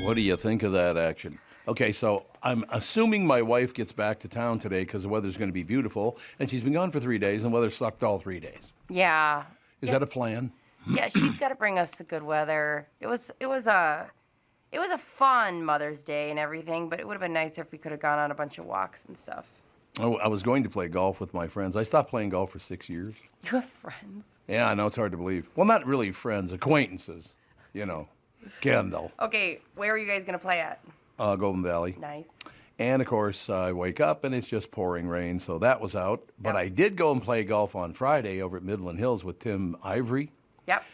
What do you think of that action? Okay, so I'm assuming my wife gets back to town today because the weather's going to be beautiful, and she's been gone for 3 days, and weather sucked all 3 days. Yeah. Is that a plan? Yeah, she's got to bring us the good weather. It was a fun Mother's Day and everything, but it would have been nicer if we could have gone on a bunch of walks and stuff. Oh, I was going to play golf with my friends. I stopped playing golf for 6 years. You have friends? Yeah, I know, it's hard to believe. Well, not really friends, acquaintances, Kendall. Okay, where are you guys going to play at? Golden Valley. Nice. And, of course, I wake up and it's just pouring rain, so that was out. But Yep. I did go and play golf on Friday over at Midland Hills with Tim Ivory. Yep.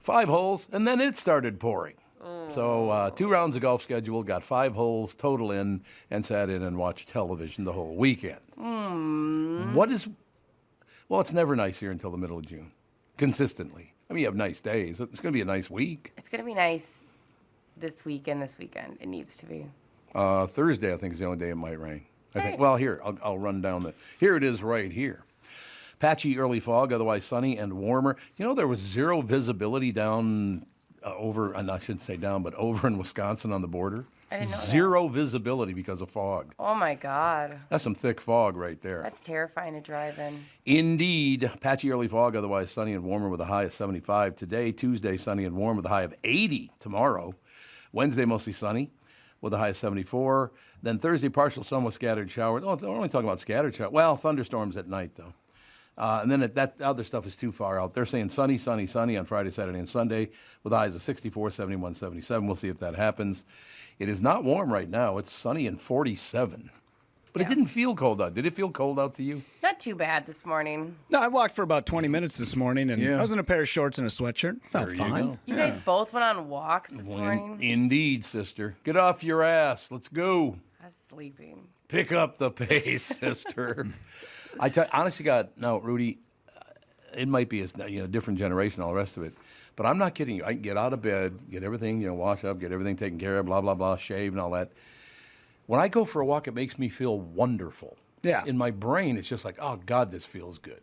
5 holes, and then it started pouring. So 2 rounds of golf scheduled, got 5 holes total in, and sat in and watched television the whole weekend. Well, it's never nice here until the middle of June, consistently. I mean, you have nice days. It's going to be a nice week. It's going to be nice this week and this weekend. It needs to be. Thursday, I think, is the only day it might rain. I think. Well, here, I'll run down here it is right here. Patchy early fog, otherwise sunny and warmer. There was 0 visibility down over, and I shouldn't say down, but over in Wisconsin on the border. I didn't know that. 0 visibility because of fog. Oh, my God. That's some thick fog right there. That's terrifying to drive in. Indeed. Patchy early fog, otherwise sunny and warmer with a high of 75 today. Tuesday, sunny and warm with a high of 80 tomorrow. Wednesday, mostly sunny with a high of 74. Then Thursday, partial sun with scattered showers. Oh, we're only talking about scattered showers. Well, thunderstorms at night, though. And then that other stuff is too far out. They're saying sunny, sunny, sunny on Friday, Saturday, and Sunday with highs of 64, 71, 77. We'll see if that happens. It is not warm right now. It's sunny and 47. But it didn't feel cold out. Did it feel cold out to you? Not too bad this morning. No, I walked for about 20 minutes this morning, and I was in a pair of shorts and a sweatshirt. Felt fine. You guys both went on walks this morning? Indeed, sister. Get off your ass. Let's go. I was sleeping. Pick up the pace, sister. Honestly, God, no, Rudy, it might be a different generation, all the rest of it. But I'm not kidding you. I can get out of bed, get everything, wash up, get everything taken care of, blah, blah, blah, shave and all that. When I go for a walk, it makes me feel wonderful. Yeah. In my brain, it's just like, oh, God, this feels good.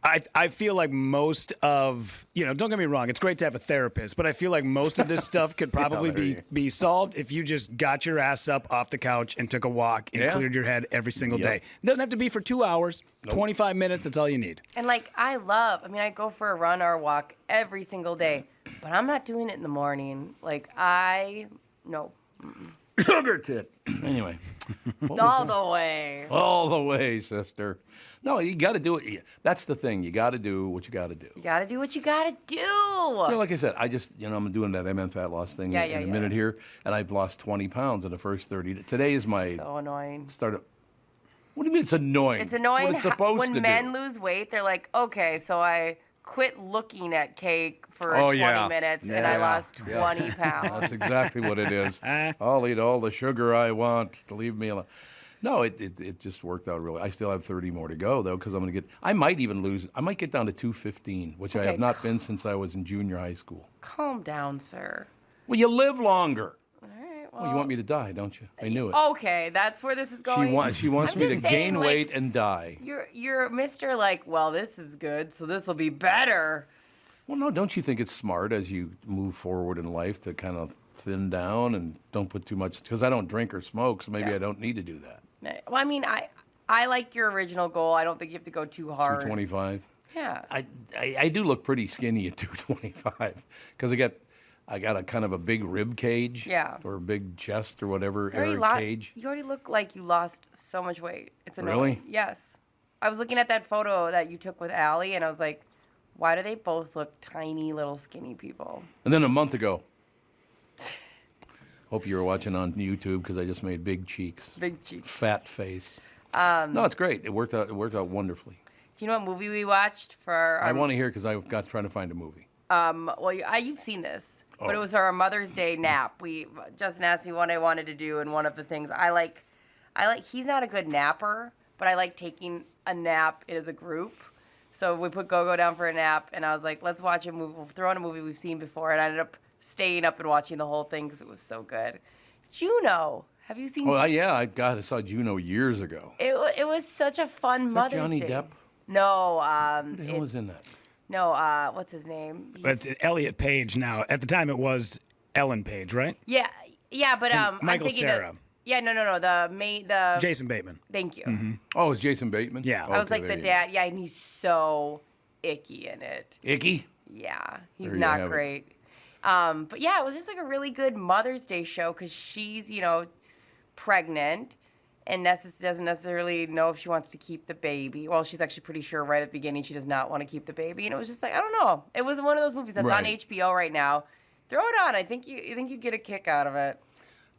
I feel like most of, don't get me wrong, it's great to have a therapist, but I feel like most of this stuff could probably be solved if you just got your ass up off the couch and took a walk and cleared your head every single day. It doesn't have to be for 2 hours, 25 minutes, that's all you need. And I go for a run or a walk every single day, but I'm not doing it in the morning. No. Sugar tit. Anyway. All the way. All the way, sister. No, you got to do it. That's the thing. You got to do what you got to do. You got to do what you got to do. Like I said, I'm doing that MN fat loss thing in a minute here, and I've lost 20 pounds in the first 30 days. Today is my so annoying. What do you mean it's annoying? It's annoying what it's supposed when to men do. lose weight. They're like, okay, so I quit looking at cake for 20 minutes, and I lost 20 pounds. That's exactly what it is. I'll eat all the sugar I want to leave me alone. No, it just worked out really. I still have 30 more to go, though, because I might even lose. I might get down to 215, which I have not been since I was in junior high school. Calm down, sir. Well, you live longer. All right, well, you want me to die, don't you? I knew it. Okay, that's where this is going. She wants me to gain weight and die. You're Mr. Well, this is good, so this will be better. Well, no, don't you think it's smart as you move forward in life to kind of thin down and don't put too much, because I don't drink or smoke, so maybe I don't need to do that. Well, I mean, I like your original goal. I don't think you have to go too hard. 225? Yeah. I do look pretty skinny at 225 because I got a kind of a big rib cage. Yeah. Or a big chest or whatever, cage. You already look like you lost so much weight. It's annoying. Really? Yes. I was looking at that photo that you took with Allie, and I was like, why do they both look tiny, little, skinny people? And then a month ago, hope you were watching on YouTube because I just made big cheeks. Big cheeks. Fat face. No, it's great. It worked out wonderfully. Do you know what movie we watched for? I want to hear because I got trying to find a movie. Well, you've seen this, but it was for our Mother's Day nap. Justin asked me what I wanted to do, and one of the things I like. He's not a good napper, but I like taking a nap as a group. So we put Go-Go down for a nap, and I was like, let's watch a movie. We'll throw on a movie we've seen before, and I ended up staying up and watching the whole thing because it was so good. Juno. Have you seen? Oh, yeah. I saw Juno years ago. It was such a fun Mother's Johnny Day. Depp? No. Who the hell was in that? No. What's his name? It's Elliot Page now. At the time, it was Ellen Page, right? Yeah. Yeah, but I'm Michael thinking Cera. No. The Jason Bateman. Thank you. Oh, it's Jason Bateman? Yeah. I was Okay, like there the you go. dad. Yeah, and he's so icky in it. Icky? Yeah, he's There you not have it. great. But yeah, it was just like a really good Mother's Day show because she's, pregnant and doesn't necessarily know if she wants to keep the baby. Well, she's actually pretty sure right at the beginning she does not want to keep the baby. And it was just like, I don't know. It was one of those movies that's on Right. HBO right now. Throw it on. I think you'd get a kick out of it.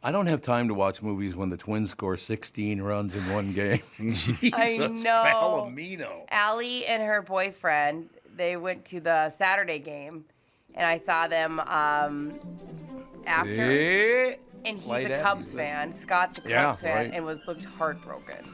I don't have time to watch movies when the Twins score 16 runs in one game. Jesus, I know. Palomino. Allie and her boyfriend, they went to the Saturday game, and I saw them after. Eh. And he's Light a at Cubs me. fan. Scott's a Cubs Yeah, fan, right. and looked heartbroken.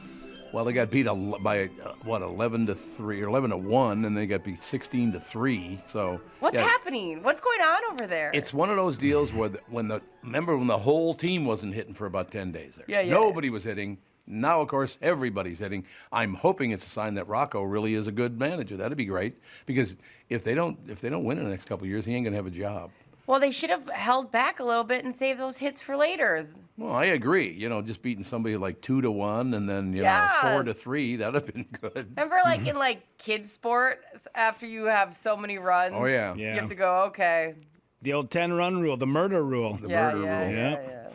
Well, they got beat by 11-3 or 11-1, and they got beat 16-3. So What's yeah, happening? What's going on over there? It's one of those deals where when the whole team wasn't hitting for about 10 days there. Yeah. Nobody was hitting. Now, of course, everybody's hitting. I'm hoping it's a sign that Rocco really is a good manager. That'd be great because if they don't win in the next couple of years, he ain't gonna have a job. Well, they should have held back a little bit and saved those hits for later. Well, I agree. Just beating somebody like 2-1 and then Yes. 4-3, that'd have been good. Remember, like in kids sport, after you have so many runs, Oh, yeah. you have to go, okay. The old 10-run rule, the murder rule. Yeah. murder rule. Yeah.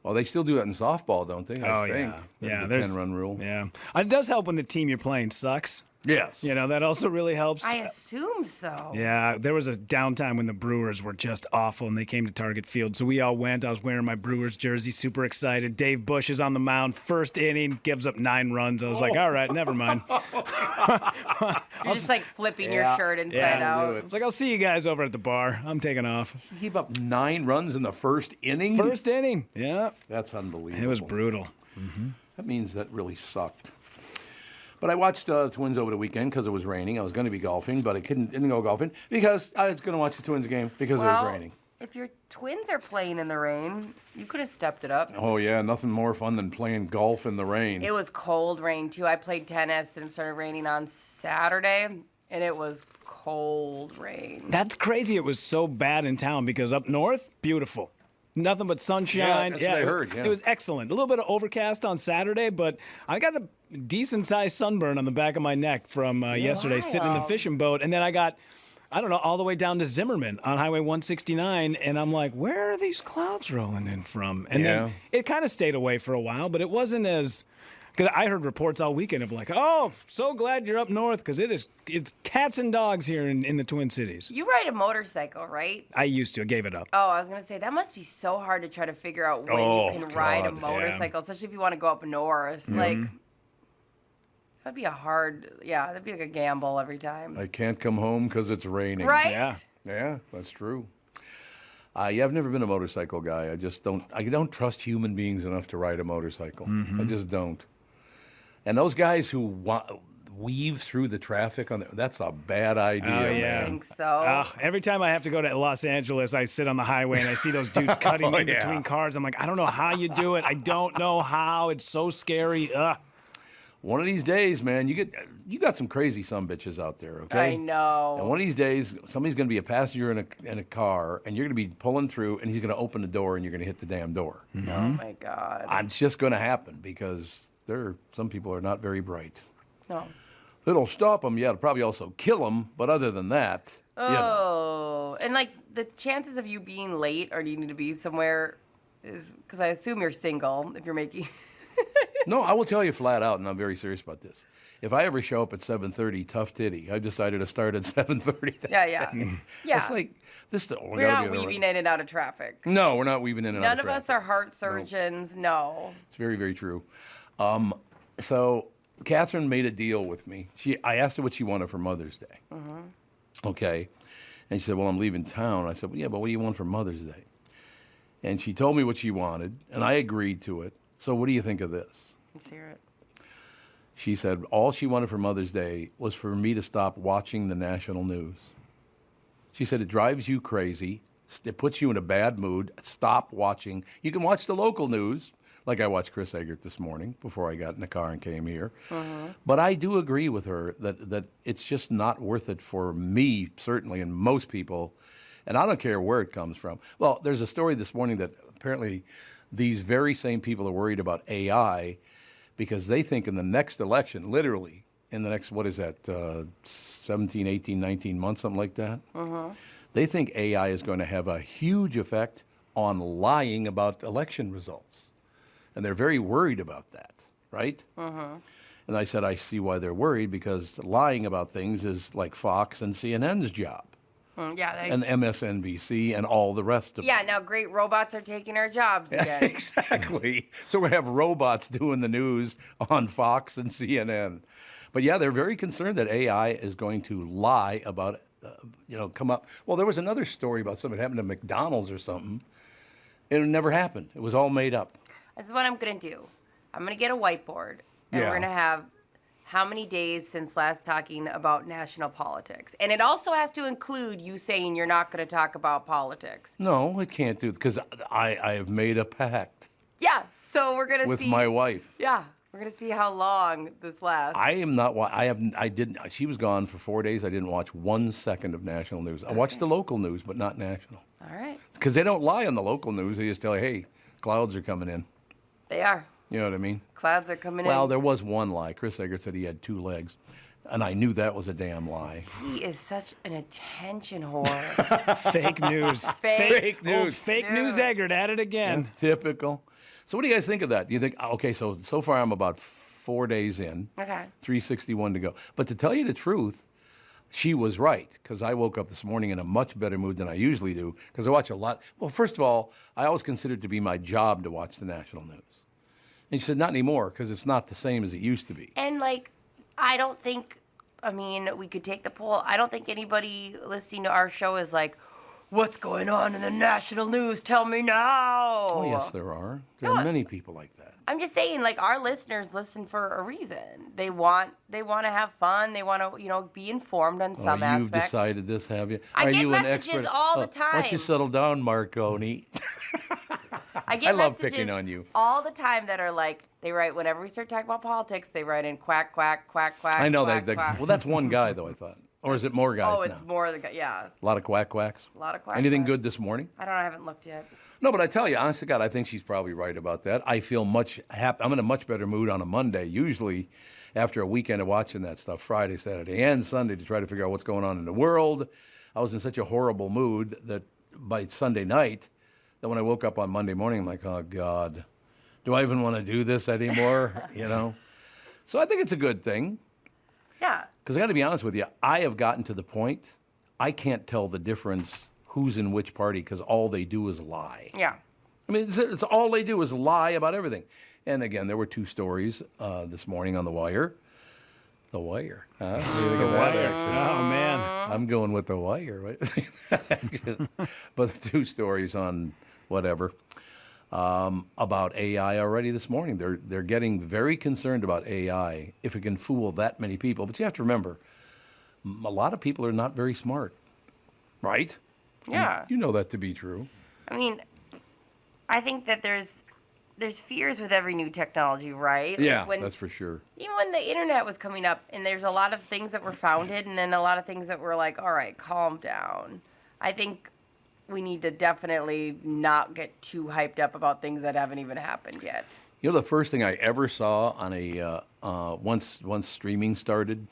Well, they still do that in softball, don't they? I think. Yeah, the there's 10-run rule. Yeah. It does help when the team you're playing sucks. Yes. That also really helps. I assume so. Yeah, there was a downtime when the Brewers were just awful and they came to Target Field. So we all went. I was wearing my Brewers jersey, super excited. Dave Bush is on the mound. First inning, gives up 9 runs. I was like, all right, never mind. You're just flipping your shirt inside out. I was like, I'll see you guys over at the bar. I'm taking off. He gave up 9 runs in the first inning? First inning. Yeah. That's unbelievable. It was brutal. That means that really sucked. But I watched the Twins over the weekend because it was raining. I was going to be golfing, but I didn't go golfing because I was going to watch the Twins game because it was raining. If your Twins are playing in the rain, you could have stepped it up. Oh, yeah, nothing more fun than playing golf in the rain. It was cold rain, too. I played tennis and it started raining on Saturday, and it was cold rain. That's crazy. It was so bad in town because up north, beautiful. Nothing but sunshine. Yeah, that's what I heard, yeah. It was excellent. A little bit of overcast on Saturday, but I got a decent-sized sunburn on the back of my neck from yesterday sitting in the fishing boat. And then I got, all the way down to Zimmerman on Highway 169. And I'm like, where are these clouds rolling in from? And then it kind of stayed away for a while, but it wasn't as... Because I heard reports all weekend of like, oh, so glad you're up north because it's cats and dogs here in the Twin Cities. You ride a motorcycle, right? I used to. I gave it up. Oh, I was going to say, that must be so hard to try to figure out when you can ride a motorcycle, especially if you want to go up north. Like, that'd be that'd be like a gamble every time. I can't come home because it's raining. Right? Yeah. Yeah, that's true. I've never been a motorcycle guy. I don't trust human beings enough to ride a motorcycle. I just don't. And those guys who weave through the traffic that's a bad idea, Oh, yeah. man. I think so. Every time I have to go to Los Angeles, I sit on the highway and I see those dudes cutting in between cars. I'm like, I don't know how you do it. I don't know how. It's so scary. One of these days, man, you got some crazy sumbitches out there, okay? I know. And one of these days, somebody's going to be a passenger in a car, and you're going to be pulling through, and he's going to open the door, and you're going to hit the damn door. Oh, my God. It's just going to happen because some people are not very bright. No. It'll stop them, yeah. It'll probably also kill them, but other than that, Oh. And, the chances of you being late or needing to be somewhere is... Because I assume you're single if you're making... No, I will tell you flat out, and I'm very serious about this. If I ever show up at 7:30, tough titty. I've decided to start at 7:30. Yeah. Yeah. It's like this. We're not weaving in and out of traffic. No, we're not weaving in and out None of of traffic. us are heart surgeons. No. It's very, very true. So Katherine made a deal with me. I asked her what she wanted for Mother's Day. Okay. And she said, well, I'm leaving town. I said, well, yeah, but what do you want for Mother's Day? And she told me what she wanted, and I agreed to it. So what do you think of this? Let's hear it. She said all she wanted for Mother's Day was for me to stop watching the national news. She said it drives you crazy. It puts you in a bad mood. Stop watching. You can watch the local news, like I watched Chris Egert this morning before I got in the car and came here. But I do agree with her that it's just not worth it for me, certainly, and most people. And I don't care where it comes from. Well, there's a story this morning that apparently these very same people are worried about AI because they think in the next election, literally in the next, 17, 18, 19 months, something like that, they think AI is going to have a huge effect on lying about election results. And they're very worried about that, right? And I said, I see why they're worried, because lying about things is like Fox and CNN's job. And MSNBC and all the rest of them. Yeah, now great robots are taking our jobs again. Exactly. So we have robots doing the news on Fox and CNN. But yeah, they're very concerned that AI is going to lie about, come up. Well, there was another story about something that happened to McDonald's or something. It never happened. It was all made up. This is what I'm going to do. I'm going to get a whiteboard, and we're going to have how many days since last talking about national politics. And it also has to include you saying you're not going to talk about politics. No, it can't do it, because I have made a pact. Yeah, so we're going to see. With my wife. Yeah, we're going to see how long this lasts. I am not, I didn't, she was gone for 4 days. I didn't watch 1 second of national news. I watched the local news, but not national. All right. Because they don't lie on the local news. They just tell you, hey, clouds are coming in. They are. You know what I mean? Clouds are coming in. Well, there was one lie. Chris Egert said he had 2 legs, and I knew that was a damn lie. He is such an attention whore. Fake news. Fake news. Fake news Egert at it again. Yeah, typical. So what do you guys think of that? Do you think, okay, so far I'm about 4 days in. Okay. 361 to go. But to tell you the truth, she was right, because I woke up this morning in a much better mood than I usually do, because I watch a lot. Well, first of all, I always considered it to be my job to watch the national news. And she said, not anymore, because it's not the same as it used to be. And, I don't think, we could take the poll. I don't think anybody listening to our show is like, what's going on in the national news? Tell me now. Oh, yes, there are. There are many people like that. I'm just saying, our listeners listen for a reason. They want to have fun. They want to, be informed on some aspects. You've decided this, have you? I are get you messages an expert? all the time. Why don't you settle down, Marconi? I get love messages picking on you. all the time that are they write, whenever we start talking about politics, they write in quack, quack, quack, quack. I know quack, they. quack. Well, that's one guy, though, I thought. Or is it more guys Oh, it's now? more than, yes. A lot of quack quacks? A lot of quack Anything quacks. good this morning? I haven't looked yet. No, but I tell you, honest to God, I think she's probably right about that. I feel much happy. I'm in a much better mood on a Monday, usually after a weekend of watching that stuff, Friday, Saturday, and Sunday, to try to figure out what's going on in the world. I was in such a horrible mood that by Sunday night, that when I woke up on Monday morning, I'm like, oh, God, do I even want to do this anymore? So I think it's a good thing. Yeah. Because I got to be honest with you, I have gotten to the point, I can't tell the difference who's in which party, because all they do is lie. Yeah. It's all they do is lie about everything. And again, there were 2 stories this morning on The Wire. The Wire, huh? The Wire. Oh, man. I'm going with The Wire, right? But 2 stories on whatever about AI already this morning. They're getting very concerned about AI if it can fool that many people. But you have to remember, a lot of people are not very smart, right? Yeah. You know that to be true. I think that there's fears with every new technology, right? Yeah, that's for sure. Even when the internet was coming up, and there's a lot of things that were founded, and then a lot of things that were like, all right, calm down. I think we need to definitely not get too hyped up about things that haven't even happened yet. The first thing I ever saw on a once streaming started,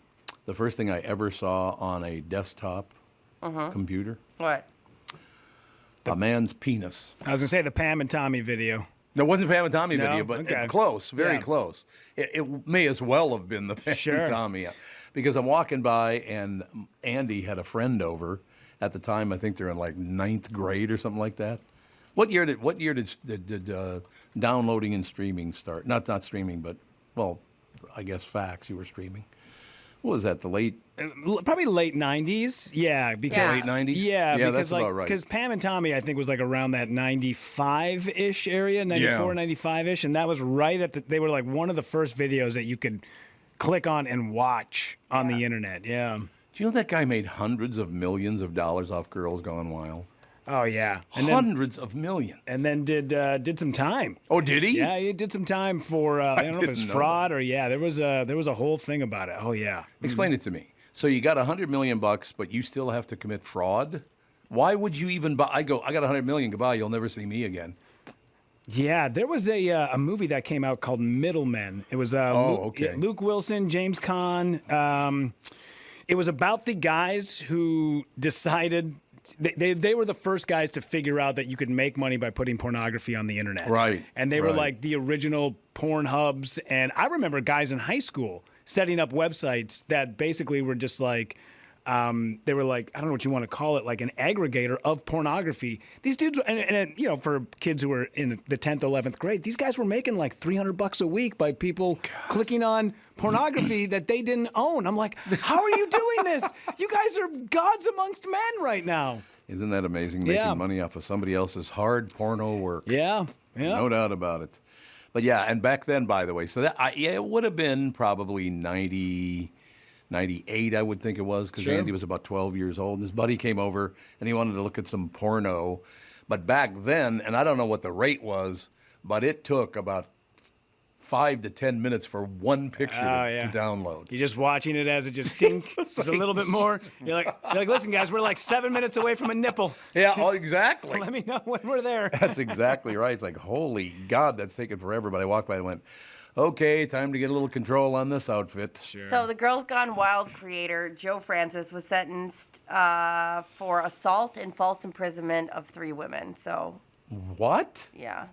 the first thing I ever saw on a desktop computer. What? A man's penis. I was going to say the Pam and Tommy video. No, it wasn't Pam and Tommy No? video, but Okay. close, very Yeah. close. It may as well have been the Pam Sure. and Tommy, because I'm walking by and Andy had a friend over at the time. I think they're in 9th grade or something like that. What year did downloading and streaming start? Not streaming, but I guess fax. You were streaming. What was that? The late. Probably late 90s. Yeah, because Late 90s? Yeah, Yeah, because that's about right. Because Pam and Tommy, I think, was around that 95-ish area, 94, 95-ish, and that was right at they were one of the first videos that you could click on and watch on the internet. Yeah. Do you know that guy made hundreds of millions of dollars off Girls Gone Wild? Oh yeah. Hundreds of millions. And then did some time. Oh, did he? Yeah, he did some time for I don't know if it's didn't know fraud or there was a whole thing about it. Oh yeah. Explain it to me. So you got $100 million, but you still have to commit fraud? Why would you even buy? I got $100 million. Goodbye. You'll never see me again. Yeah, there was a movie that came out called Middlemen. It was Luke Wilson, James Caan. It was about the guys who decided they were the first guys to figure out that you could make money by putting pornography on the internet. Right. And they were like the original porn hubs. And I remember guys in high school setting up websites that basically were just like, they were like, I don't know what you want to call it, like an aggregator of pornography. These dudes, and you know, for kids who were in the 10th, 11th grade, these guys were making like $300 a week by people clicking on pornography that they didn't own. I'm like, how are you doing this? You guys are gods amongst men right now. Isn't that amazing? Making money off of somebody else's hard porno work. Yeah. No doubt about it. But yeah, and back then, by the way, so that it would have been probably 98, I would think it was, because Andy was about 12 years old. And his buddy came over, and he wanted to look at some porno. But back then, and I don't know what the rate was, but it took about 5 to 10 minutes for one picture to download. You're just watching it as it just dink, just a little bit more. You're like, listen, guys, we're like 7 minutes away from a nipple. Yeah, just exactly. Let me know when we're there. That's exactly right. It's like, holy God, that's taking forever. But I walked by and went, okay, time to get a little control on this outfit. Sure. So the Girls Gone Wild creator, Joe Francis, was sentenced for assault and false imprisonment of 3 women. So. What? Yeah.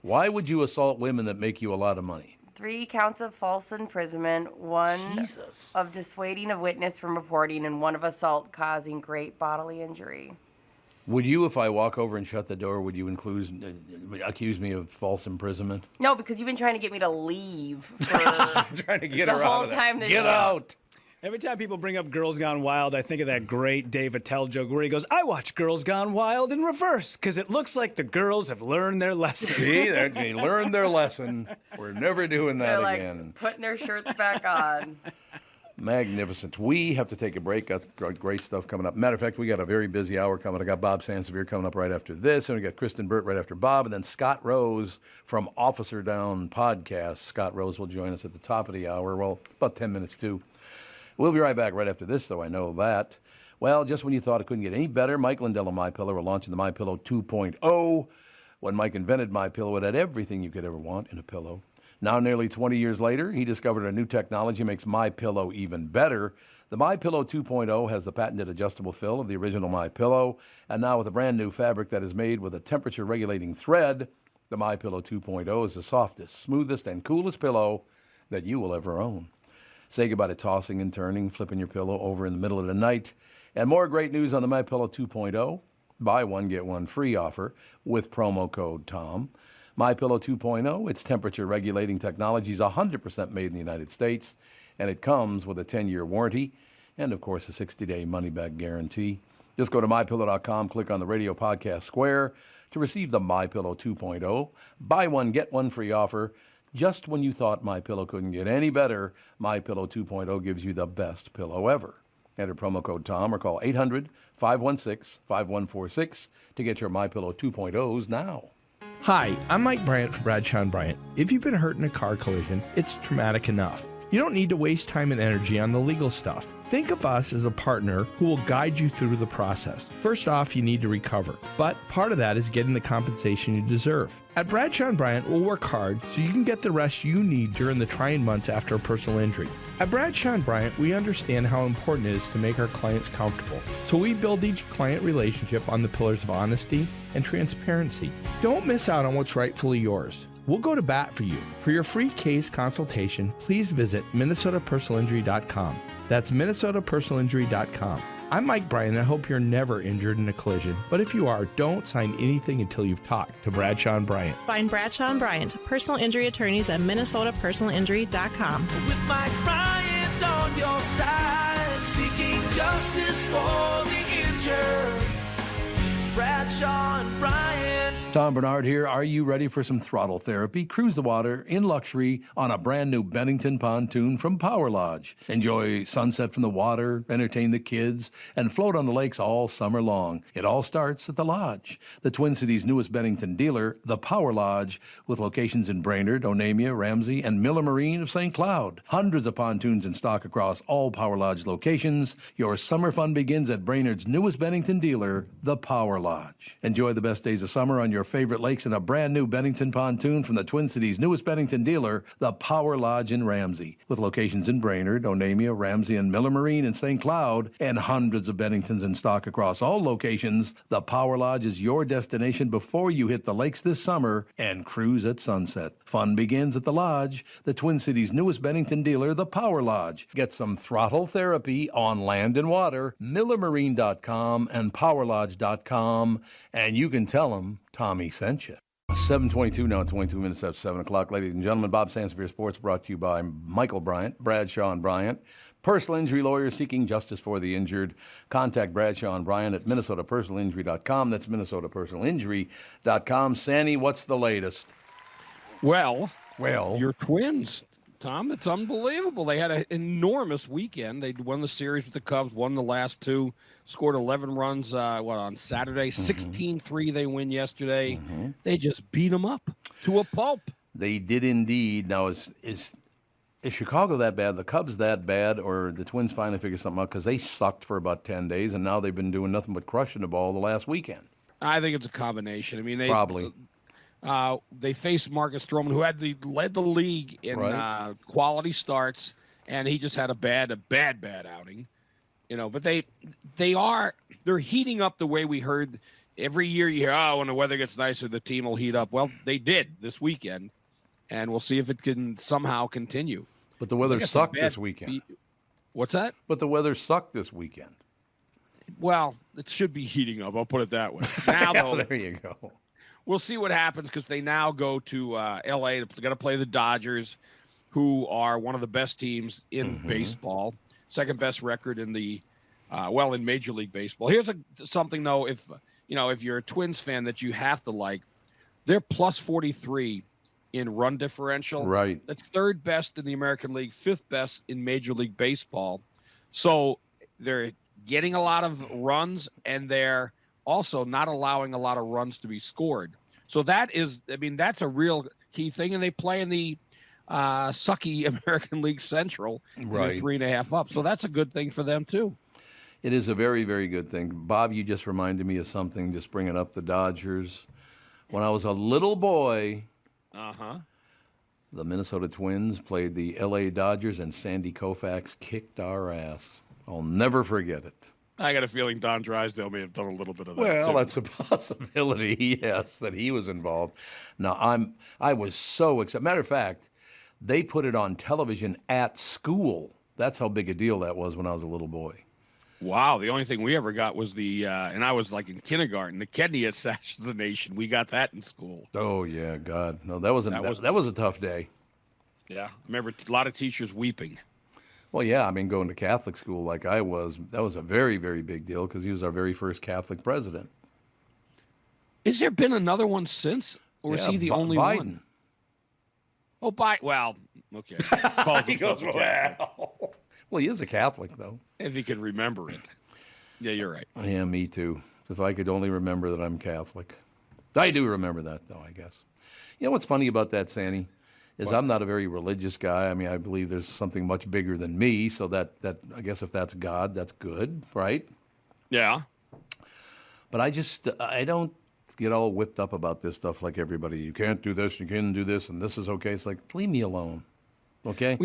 Why would you assault women that make you a lot of money? 3 counts of false imprisonment, 1 of dissuading a witness from reporting, and 1 of assault causing great bodily injury. Would you, if I walk over and shut the door, would you accuse me of false imprisonment? No, because you've been trying to get me to leave for trying to get the her whole out of time. Get out. Every time people bring up Girls Gone Wild, I think of that great Dave Attell joke where he goes, I watch Girls Gone Wild in reverse because it looks like the girls have learned their lesson. See, they learned their lesson. We're never doing that They're again. like putting their shirts back on. Magnificent. We have to take a break. Got great stuff coming up. Matter of fact, we got a very busy hour coming. I got Bob Sansevere coming up right after this, and we got Kristyn Burtt right after Bob, and then Scott Rose from Officer Down Podcast. Scott Rose will join us at the top of the hour. Well, about 10 minutes too. We'll be right back right after this, though. I know that. Well, just when you thought it couldn't get any better, Mike Lindell and MyPillow are launching the MyPillow 2.0. When Mike invented MyPillow, it had everything you could ever want in a pillow. Now, nearly 20 years later, he discovered a new technology makes MyPillow even better. The MyPillow 2.0 has the patented adjustable fill of the original MyPillow, and now with a brand new fabric that is made with a temperature-regulating thread, the MyPillow 2.0 is the softest, smoothest, and coolest pillow that you will ever own. Say goodbye to tossing and turning, flipping your pillow over in the middle of the night. And more great news on the MyPillow 2.0. Buy one, get one free offer with promo code TOM. MyPillow 2.0, its temperature-regulating technology is 100% made in the United States, and it comes with a 10-year warranty and, of course, a 60-day money-back guarantee. Just go to MyPillow.com, click on the radio podcast square to receive the MyPillow 2.0. Buy one, get one free offer. Just when you thought MyPillow couldn't get any better, MyPillow 2.0 gives you the best pillow ever. Enter promo code TOM or call 800-516-5146 to get your MyPillow 2.0s now. Hi, I'm Mike Bryant from Bradshaw & Bryant. If you've been hurt in a car collision, it's traumatic enough. You don't need to waste time and energy on the legal stuff. Think of us as a partner who will guide you through the process. First off, you need to recover, but part of that is getting the compensation you deserve. At Bradshaw & Bryant, we'll work hard so you can get the rest you need during the trying months after a personal injury. At Bradshaw & Bryant, we understand how important it is to make our clients comfortable, so we build each client relationship on the pillars of honesty and transparency. Don't miss out on what's rightfully yours. We'll go to bat for you. For your free case consultation, please visit MinnesotaPersonalInjury.com. That's MinnesotaPersonalInjury.com. I'm Mike Bryan, and I hope you're never injured in a collision. But if you are, don't sign anything until you've talked to Bradshaw & Bryant. Find Bradshaw & Bryant, personal injury attorneys at MinnesotaPersonalInjury.com. With Mike Bryant on your side, seeking justice for the injured. Bradshaw & Bryant. Tom Barnard here. Are you ready for some throttle therapy? Cruise the water in luxury on a brand new Bennington pontoon from Power Lodge. Enjoy sunset from the water, entertain the kids, and float on the lakes all summer long. It all starts at the Lodge, the Twin Cities' newest Bennington dealer, the Power Lodge, with locations in Brainerd, Onamia, Ramsey, and Miller Marine of St. Cloud. Hundreds of pontoons in stock across all Power Lodge locations. Your summer fun begins at Brainerd's newest Bennington dealer, the Power Lodge. Enjoy the best days of summer on your your favorite lakes in a brand new Bennington pontoon from the Twin Cities' newest Bennington dealer, the Power Lodge in Ramsey. With locations in Brainerd, Onamia, Ramsey, and Miller Marine in St. Cloud, and hundreds of Benningtons in stock across all locations, the Power Lodge is your destination before you hit the lakes this summer and cruise at sunset. Fun begins at the Lodge, the Twin Cities' newest Bennington dealer, the Power Lodge. Get some throttle therapy on land and water, millermarine.com and powerlodge.com, and you can tell them Tommy sent you. 7:22 now, 22 minutes after 7 o'clock. Ladies and gentlemen, Bob Sansevere Sports brought to you by Michael Bryant, Bradshaw and Bryant. Personal injury lawyers seeking justice for the injured. Contact Bradshaw and Bryant at minnesotapersonalinjury.com. That's minnesotapersonalinjury.com. Sandy, what's the latest? Well, Well, your Twins, Tom, it's unbelievable. They had an enormous weekend. They won the series with the Cubs, won the last two, scored 11 runs on Saturday, 16-3 they win yesterday. They just beat them up to a pulp. they did indeed. Now, is Chicago that bad, the Cubs that bad, or the Twins finally figure something out? Because they sucked for about 10 days, and now they've been doing nothing but crushing the ball the last weekend. I think it's a combination. I mean, Probably. They faced Marcus Stroman, who led the league in quality starts, and he just had a bad outing. But they're heating up the way we heard every year. You hear, when the weather gets nicer, the team will heat up. Well, they did this weekend, and we'll see if it can somehow continue. But the weather sucked this weekend. What's that? But the weather sucked this weekend. Well, it should be heating up. I'll put it that way. Now, though, there you go. we'll see what happens because they now go to L.A. They're going to play the Dodgers, who are one of the best teams in baseball, second best record in the in Major League Baseball. Here's something though, if you're a Twins fan that you have to like, they're plus 43 in run differential. Right. That's third best in the American League, fifth best in Major League Baseball. So they're getting a lot of runs, and they're also not allowing a lot of runs to be scored. So that's a real key thing. And they play in the sucky American League Central, right? 3.5 up. So that's a good thing for them too. It is a very, very good thing. Bob, you just reminded me of something, just bringing up the Dodgers. When I was a little boy, the Minnesota Twins played the L.A. Dodgers, and Sandy Koufax kicked our ass. I'll never forget it. I got a feeling Don Drysdale may have done a little bit of that. Well, too. that's a possibility, yes, that he was involved. Now, I was so excited. Matter of fact, they put it on television at school. That's how big a deal that was when I was a little boy. Wow, the only thing we ever got was and I was like in kindergarten, the Kennedy assassination. We got that in school. Oh yeah, God, no, that was a tough day. Yeah, I remember a lot of teachers weeping. Well, yeah, I mean, going to Catholic school like I was, that was a very, very big deal because he was our very first Catholic president. Is there been another one since, or is he the only Biden. one? Oh, Biden. Well, okay. He goes, well, he is a Catholic, though. If he could remember it. Yeah, you're right. Yeah, me too. If I could only remember that I'm Catholic. I do remember that, though, I guess. You know what's funny about that, Sandy, is I'm not a very religious guy. I mean, I believe there's something much bigger than me, so that I guess if that's God, that's good, right? Yeah. But I don't get all whipped up about this stuff like everybody. You can't do this, you can't do this, and this is okay. It's like, leave me alone, okay?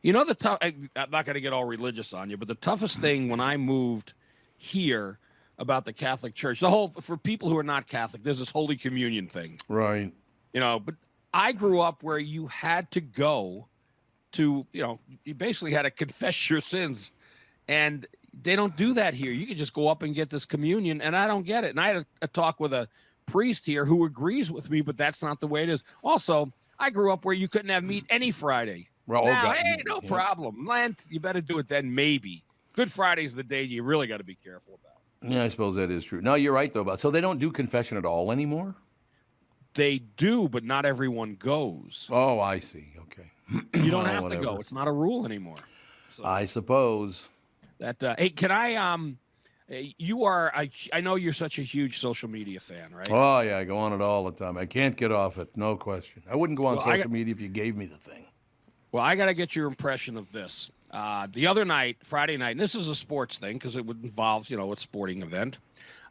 I'm not going to get all religious on you, but the toughest thing when I moved here about the Catholic Church, for people who are not Catholic, there's this Holy Communion thing. Right. But I grew up where you had to go to, you basically had to confess your sins, and they don't do that here. You can just go up and get this communion, and I don't get it. And I had a talk with a priest here who agrees with me, but that's not the way it is. Also, I grew up where you couldn't have meat any Friday. Well, no problem. Lent, you better do it then, maybe. Good Friday's the day you really got to be careful about. Yeah, I suppose that is true. No, you're right, though. So they don't do confession at all anymore? They do, but not everyone goes. Oh, I see. Okay. You don't have to go. It's not a rule anymore. So I suppose. Hey, can I I know you're such a huge social media fan, right? Oh, yeah, I go on it all the time. I can't get off it, no question. I wouldn't go on social media if you gave me the thing. Well, I got to get your impression of this. The other night, Friday night, and this is a sports thing because it involves, a sporting event.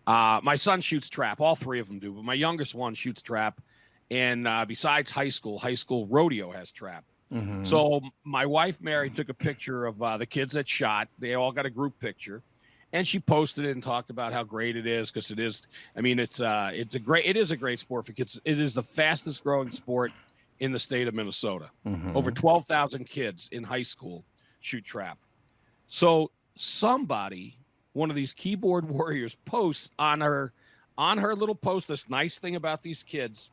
My son shoots trap. All three of them do, but my youngest one shoots trap. And besides high school rodeo has trap. Mm-hmm. So my wife, Mary, took a picture of the kids that shot. They all got a group picture. And she posted it and talked about how great it is because it is. I mean, it is a great sport for kids. It is the fastest growing sport in the state of Minnesota. Mm-hmm. Over 12,000 kids in high school shoot trap. So somebody, one of these keyboard warriors, posts on her little post this nice thing about these kids.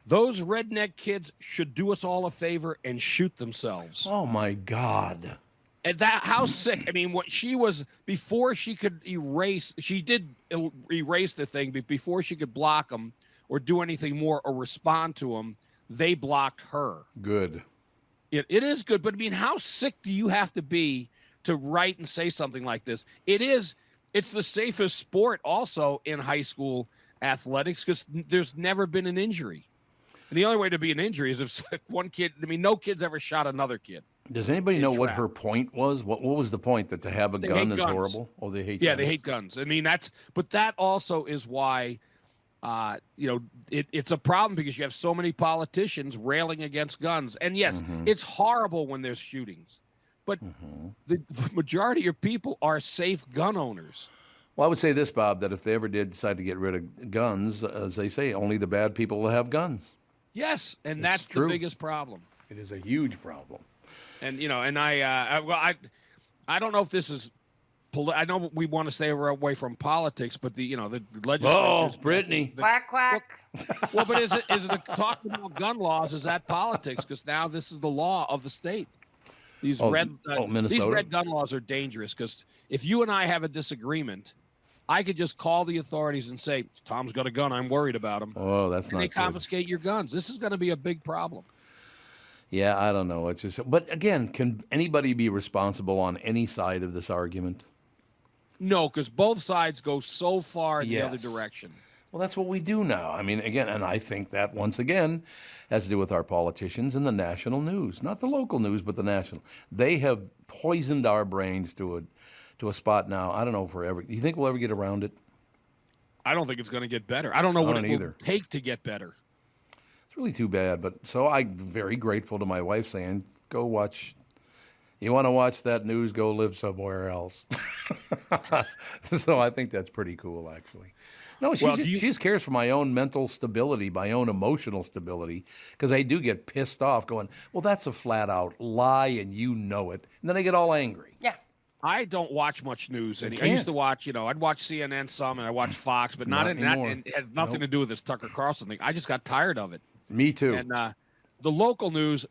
Those redneck kids should do us all a favor and shoot themselves. Oh my God. And how sick. I mean, what she was, before she could she did erase the thing, but before she could block them or do anything more or respond to them, they blocked her. Good. It is good, but I mean, how sick do you have to be to write and say something like this? It's the safest sport also in high school athletics because there's never been an injury. And the only way to be an injury is if one kid, I mean, no kid's ever shot another kid. Does anybody know what her point was? What was the point? That to have a gun is horrible? Oh, they hate guns. Yeah, they hate guns. I mean, but that also is why, it's a problem because you have so many politicians railing against guns. And yes, it's horrible when there's shootings, but the majority of people are safe gun owners. Well, I would say this, Bob, that if they ever did decide to get rid of guns, as they say, only the bad people will have guns. Yes, and that's true. The biggest problem. It is a huge problem. And I don't know if this is. I know we want to stay away from politics, but the legislature. Oh, Brittany. Quack quack. Well, but is it talking about gun laws? Is that politics? Because now this is the law of the state. These red gun laws are dangerous because if you and I have a disagreement, I could just call the authorities and say, "Tom's got a gun. I'm worried about him." Oh, that's not. And they confiscate your guns. This is going to be a big problem. Yeah, I don't know. It's just, but again, can anybody be responsible on any side of this argument? No, because both sides go so far in the other direction. Well, that's what we do now. I mean, again, and I think that once again has to do with our politicians and the national news, not the local news, but the national. They have poisoned our brains to a spot now. I don't know forever. Do you think we'll ever get around it? I don't think it's going to get better. I don't know what it will take to get better. It's really too bad, but so I'm very grateful to my wife saying, go watch. You want to watch that news, go live somewhere else. So I think that's pretty cool, actually. No, she just cares for my own mental stability, my own emotional stability, because I do get pissed off going, well, that's a flat-out lie, and you know it. And then I get all angry. Yeah. I don't watch much news. I used to watch, I'd watch CNN some, and I watch Fox, but not anymore. And it has nothing to do with this Tucker Carlson thing. I just got tired of it. Me too. And the local news,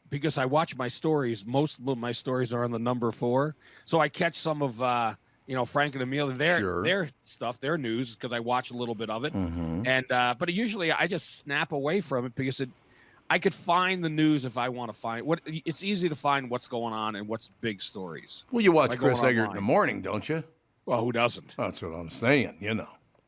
because I watch my stories, most of my stories are on the number 4. So I catch some of, Frank and Amelia, their stuff, their news, because I watch a little bit of it. Mm-hmm. And but usually I just snap away from it because I could find the news if I want to find it's easy to find what's going on and what's big stories. Well, you watch Chris Egert in the morning, don't you? Well, who doesn't? That's what I'm saying,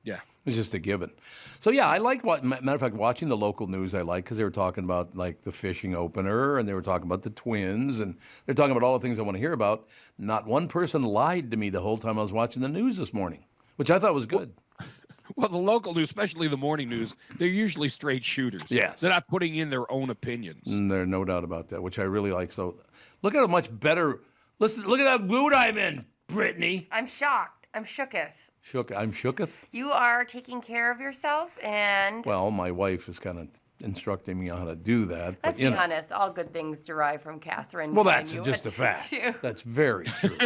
Yeah. It's just a given. So, yeah, I like matter of fact, watching the local news I like because they were talking about, like, the fishing opener and they were talking about the Twins and they're talking about all the things I want to hear about. Not one person lied to me the whole time I was watching the news this morning, which I thought was good. Well, the local news, especially the morning news, they're usually straight shooters. Yes. They're not putting in their own opinions. There's no doubt about that, which I really like. So look at how much better. Listen, look at that mood I'm in, Brittany. I'm shocked. I'm shooketh. I'm shooketh? You are taking care of yourself and... Well, my wife is kind of instructing me on how to do that. Let's be honest. All good things derive from Katherine. Well, that's just a fact. That's very true.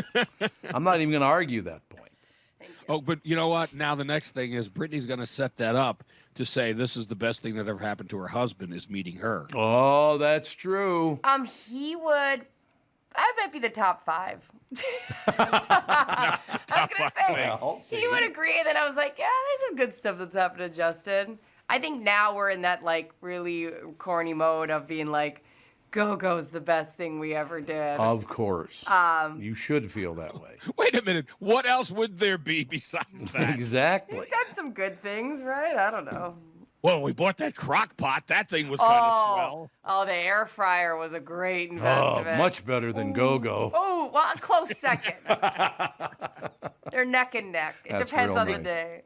I'm not even going to argue that point. Thank you. Oh, but you know what? Now the next thing is Brittany's going to set that up to say this is the best thing that ever happened to her husband is meeting her. Oh, that's true. He would... I might be the top 5. I was going to say, he would agree. And then I was like, yeah, there's some good stuff that's happened to Justin. I think now we're in that, like, really corny mode of being like, Go-Go's the best thing we ever did. Of course. You should feel that way. Wait a minute. What else would there be besides that? Exactly. He's done some good things, right? I don't know. Well, we bought that crock pot. That thing was kind of swell. Oh, the air fryer was a great investment. Oh, much better than Go-Go. Oh, well, a close second. They're neck and neck. It That's depends real on the nice. day.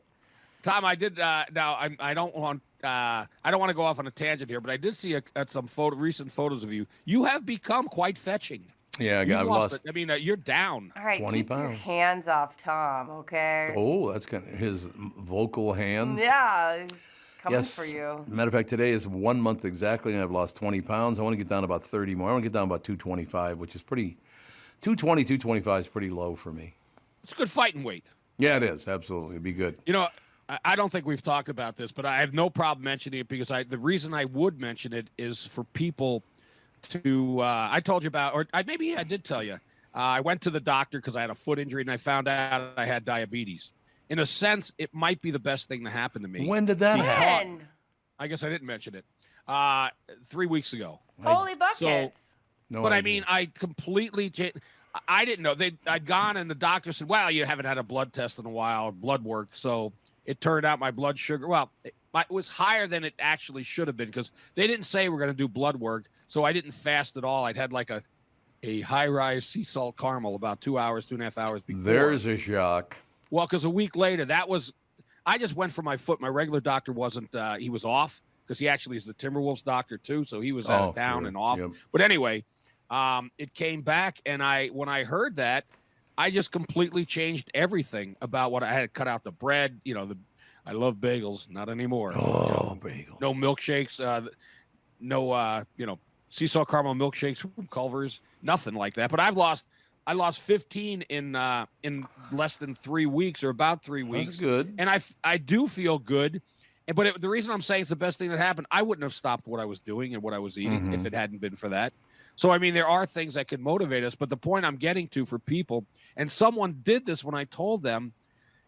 Tom, I did. Now I don't want to go off on a tangent here, but I did see some recent photos of you. You have become quite fetching. Yeah, You've I've lost. I mean, you're down. All right, 20 keep your pounds. hands off Tom, okay? Oh, that's kind of his vocal hands. Yeah, he's coming Yes. for you. Matter of fact, today is 1 month exactly, and I've lost 20 pounds. I want to get down about 30 more. I want to get down about 225, which is pretty. 220, 225 is pretty low for me. It's a good fighting weight. Yeah, it is. Absolutely. It'd be good. You know, I don't think we've talked about this, but I have no problem mentioning it because the reason I would mention it is for people to. I told you about, or maybe I did tell you. I went to the doctor because I had a foot injury, and I found out I had diabetes. In a sense, it might be the best thing to happen to me. When did that happen? When? I guess I didn't mention it. 3 weeks ago. Holy buckets. No But I idea. mean, I completely. I didn't know. I'd gone, and the doctor said, "Well, you haven't had a blood test in a while, blood work." So it turned out my blood sugar. Well, it was higher than it actually should have been because they didn't say we're going to do blood work. So I didn't fast at all. I'd had like a high-rise sea salt caramel about 2.5 hours before. There's a shock. Well, because a week later, I just went for my foot. My regular doctor wasn't. He was off because he actually is the Timberwolves doctor too. So he was out of town sure. and off. Yep. But anyway. It came back, and when I heard that, I just completely changed everything about what I had to cut out the bread. You know, I love bagels, not anymore. Bagels. No milkshakes, no sea salt caramel milkshakes from Culver's, nothing like that. But I lost 15 in less than 3 weeks or about 3 weeks. That's good. And I do feel good. But the reason I'm saying it's the best thing that happened, I wouldn't have stopped what I was doing and what I was eating if it hadn't been for that. So, I mean, there are things that could motivate us, but the point I'm getting to for people, and someone did this when I told them,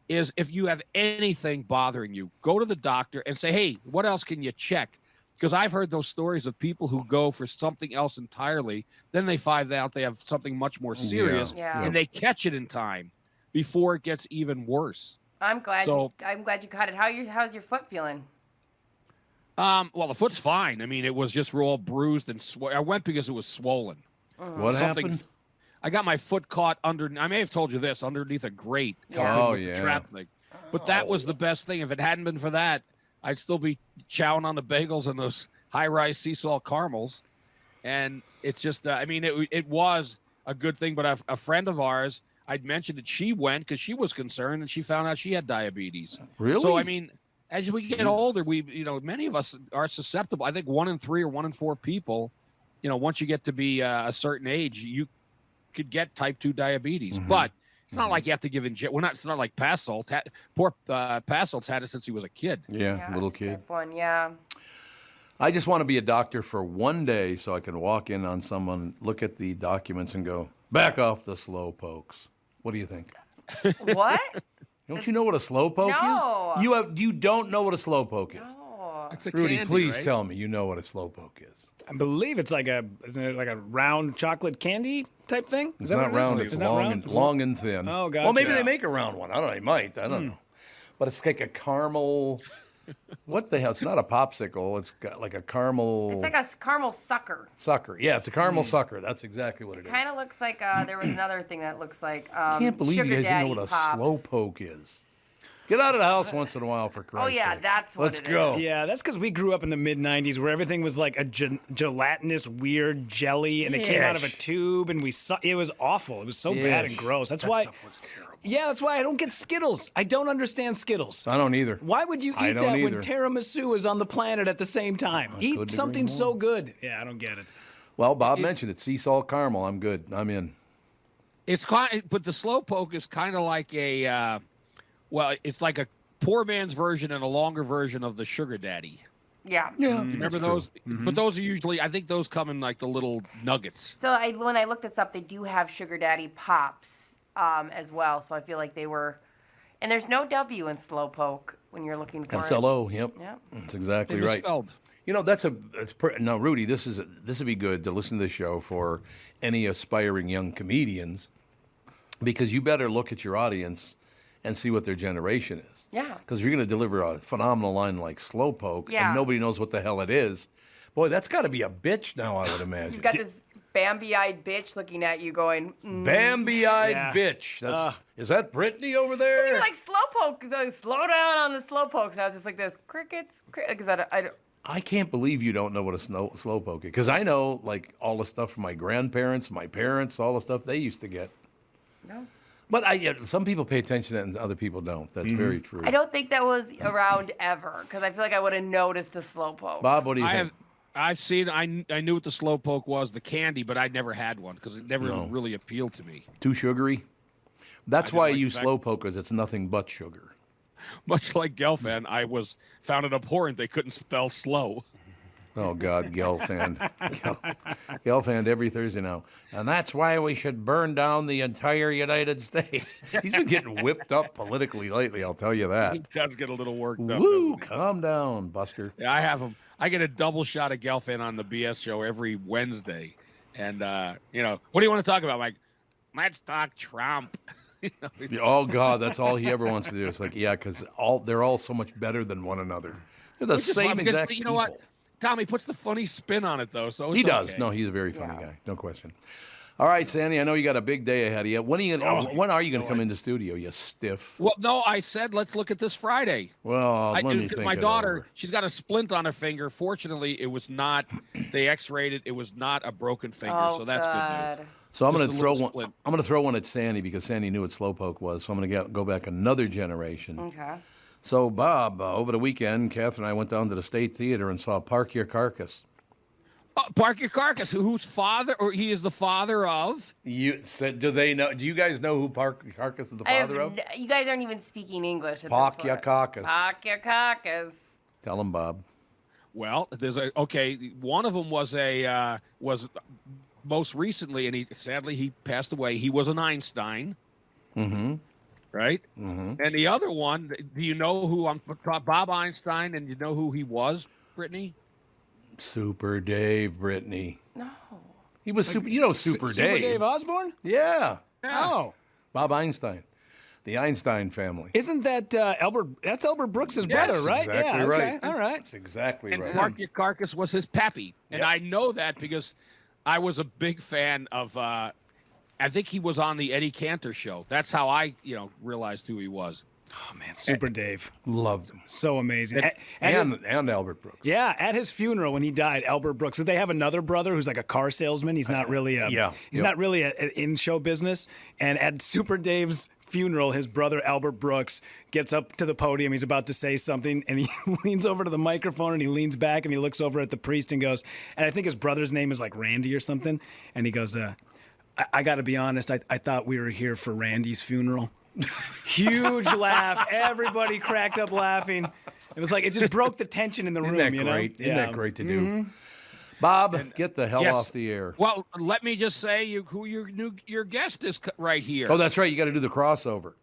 is if you have anything bothering you, go to the doctor and say, hey, what else can you check? Because I've heard those stories of people who go for something else entirely, then they find out they have something much more serious, Yeah. and they catch it in time before it gets even worse. I'm glad So- you cut it. How's your foot feeling? Well, the foot's fine. I mean, it was just all bruised and I went because it was swollen. What happened? I got my foot caught under. I may have told you this underneath a grate. Yeah. helping Oh, with the yeah. trap thing. But that was the best thing. If it hadn't been for that, I'd still be chowing on the bagels and those high-rise sea salt caramels. And it's just, I mean, it was a good thing. But a friend of ours, I'd mentioned that she went because she was concerned, and she found out she had diabetes. Really? So I mean, as we get older, many of us are susceptible. I think 1 in 3 or 1 in 4 people, once you get to be a certain age, you could get type 2 diabetes. But it's not like you have to give it's not like Passolt. Poor Passolt's had it since he was a kid. Yeah, little that's a kid. good one, yeah. I just want to be a doctor for one day so I can walk in on someone, look at the documents, and go, back off the slow pokes. What do you think? What? Don't you know what a slowpoke No. is? You don't know what a slowpoke is. Oh. It's a Rudy, candy, please right? tell me you know what a slowpoke is. I believe it's isn't it like a round chocolate candy type thing? It's that not what it is? round. It's Is that long round? and It's long and thin. Oh, Well, maybe gotcha. they make a round one. I don't know. They might. I don't know. But it's like a caramel. What the hell? It's not a popsicle. It's got like a caramel. It's like a caramel sucker. sucker. Yeah, it's a caramel sucker. That's exactly what it is. Kind of looks like there was another thing that looks like I can't believe Sugar you guys Daddy didn't know what a Pops. slowpoke is. Get out of the house once in a while, for Christ's Oh yeah, sake. that's what Let's it go. is. Yeah, that's because we grew up in the mid-'90s where everything was like a gelatinous, weird jelly, and it came out of a Yes. tube, and it was awful. It was so bad and Yes. gross. That's That why. stuff was terrible. Yeah, that's why I don't get Skittles. I don't understand Skittles. I don't either. Why would you I eat don't that either. when tiramisu is on the planet at the same time? couldn't Eat agree something more. so good. Yeah, I don't get it. Well, Bob mentioned it. Sea salt caramel. I'm good. I'm in. It's but the slowpoke is kind of like it's like a poor man's version and a longer version of the Sugar Daddy. Yeah. Remember those? But those are usually, I think those come in like the little nuggets. So when I looked this up, they do have Sugar Daddy Pops as well. So I feel like they were, and there's no W in Slowpoke when you're looking for it. SLO. Yep. Yep. That's exactly They right. misspelled. You know, now, Rudy, this would be good to listen to this show for any aspiring young comedians, because you better look at your audience and see what their generation is. Yeah. Because you're going to deliver a phenomenal line like Slowpoke, Yeah. and nobody knows what the hell it is. Boy, that's got to be a bitch now, I would imagine. You've got this Bambi-eyed bitch looking at you going, Bambi-eyed bitch. Is that Brittany over there? You're like slowpoke. So slow down on the slowpokes. And I was just like this, crickets. Because I can't believe you don't know what a slowpoke is. Because I know, like, all the stuff from my grandparents, my parents, all the stuff they used to get. No. But some people pay attention to it and other people don't. That's very true. I don't think that was around ever. Because I feel like I would have noticed a slowpoke. Bob, what do you think? I've seen. I knew what the slowpoke was, the candy, but I never had one because it never really appealed to me. Too sugary. That's why I use slowpokers. It's nothing but sugar. Much like Gelfand, I found it abhorrent they couldn't spell slow. Oh God, Gelfand. Gelfand every Thursday now, and that's why we should burn down the entire United States. He's been getting whipped up politically lately. I'll tell you that. He does get a little worked up. Woo! Calm down, Buster. Yeah, I have him. I get a double shot of Gelfand on the BS show every Wednesday. And, what do you want to talk about, Mike? Let's talk Trump. Oh, God, that's all he ever wants to do. It's like, yeah, because they're all so much better than one another. They're the same exact people. You know what? Tommy puts the funny spin on it, though, so it's He does. okay. No, he's a very funny guy. No question. All right, Sandy, I know you got a big day ahead of you. When are you going to come into studio, you stiff? Well, no, I said let's look at this Friday. Well, let me think. My daughter, she's got a splint on her finger. Fortunately, it was not, they x-rayed it. It was not a broken finger, so that's good news. So I'm going to throw one. I'm going to throw one at Sandy because Sandy knew what slowpoke was. So I'm going to go back another generation. Okay. So Bob, over the weekend, Katherine and I went down to the State Theater and saw Park Your Carcass. Park Your Carcass, whose father, or he is the father of? You said, do they know? Do you guys know who Park Your Carcass is the father of? You guys aren't even speaking English at Park this Your point. Carcass. Park Your Carcass. Tell him, Bob. Well, one of them was most recently, and sadly he passed away. He was an Einstein. Mm-hmm. Right? Mm-hmm. And the other one, do you know who I'm talking? Bob Einstein, and you know who he was, Brittany? Super Dave, Brittany. No. He was Super Dave. Super Dave Osborne? Yeah. Oh. Bob Einstein. The Einstein family. Isn't that Albert? That's Albert Brooks' brother, right? Exactly yeah, right. Okay. All right. That's exactly And right. Park Your Carcass was his pappy. And I know that because I was a big fan of, I think he was on the Eddie Cantor show. That's how I, realized who he was. Oh, man, Super Dave. Loved him. So amazing. And Albert Brooks. Yeah, at his funeral when he died, Albert Brooks. Did they have another brother who's like a car salesman? He's not really not really in show business. And at Super Dave's funeral, his brother Albert Brooks gets up to the podium. He's about to say something, and he leans over to the microphone, and he leans back, and he looks over at the priest and goes, and I think his brother's name is like Randy or something, and he goes, I got to be honest, I thought we were here for Randy's funeral. Huge laugh. Everybody cracked up laughing. It was like it just broke the tension in the room. Isn't that great? Isn't that great to do? Bob, get the hell off the air. Well, let me just say who your guest is right here. Oh, that's right. You got to do the crossover.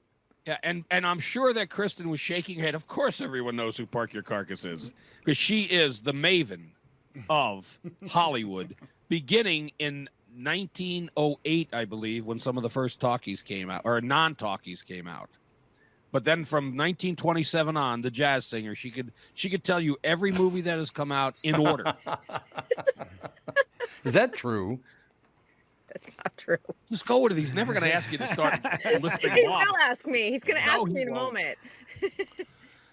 Yeah, and I'm sure that Kristyn was shaking her head. Of course, everyone knows who Park Your Carcass is because she is the maven of Hollywood, beginning in 1908, I believe, when some of the first talkies came out, or non-talkies came out. But then from 1927 on, the jazz singer, she could tell you every movie that has come out in order. Is that true? That's not true. Just go with it. He's never going to ask you to start listing He them off. will ask me. He's going to ask me in a won't. moment.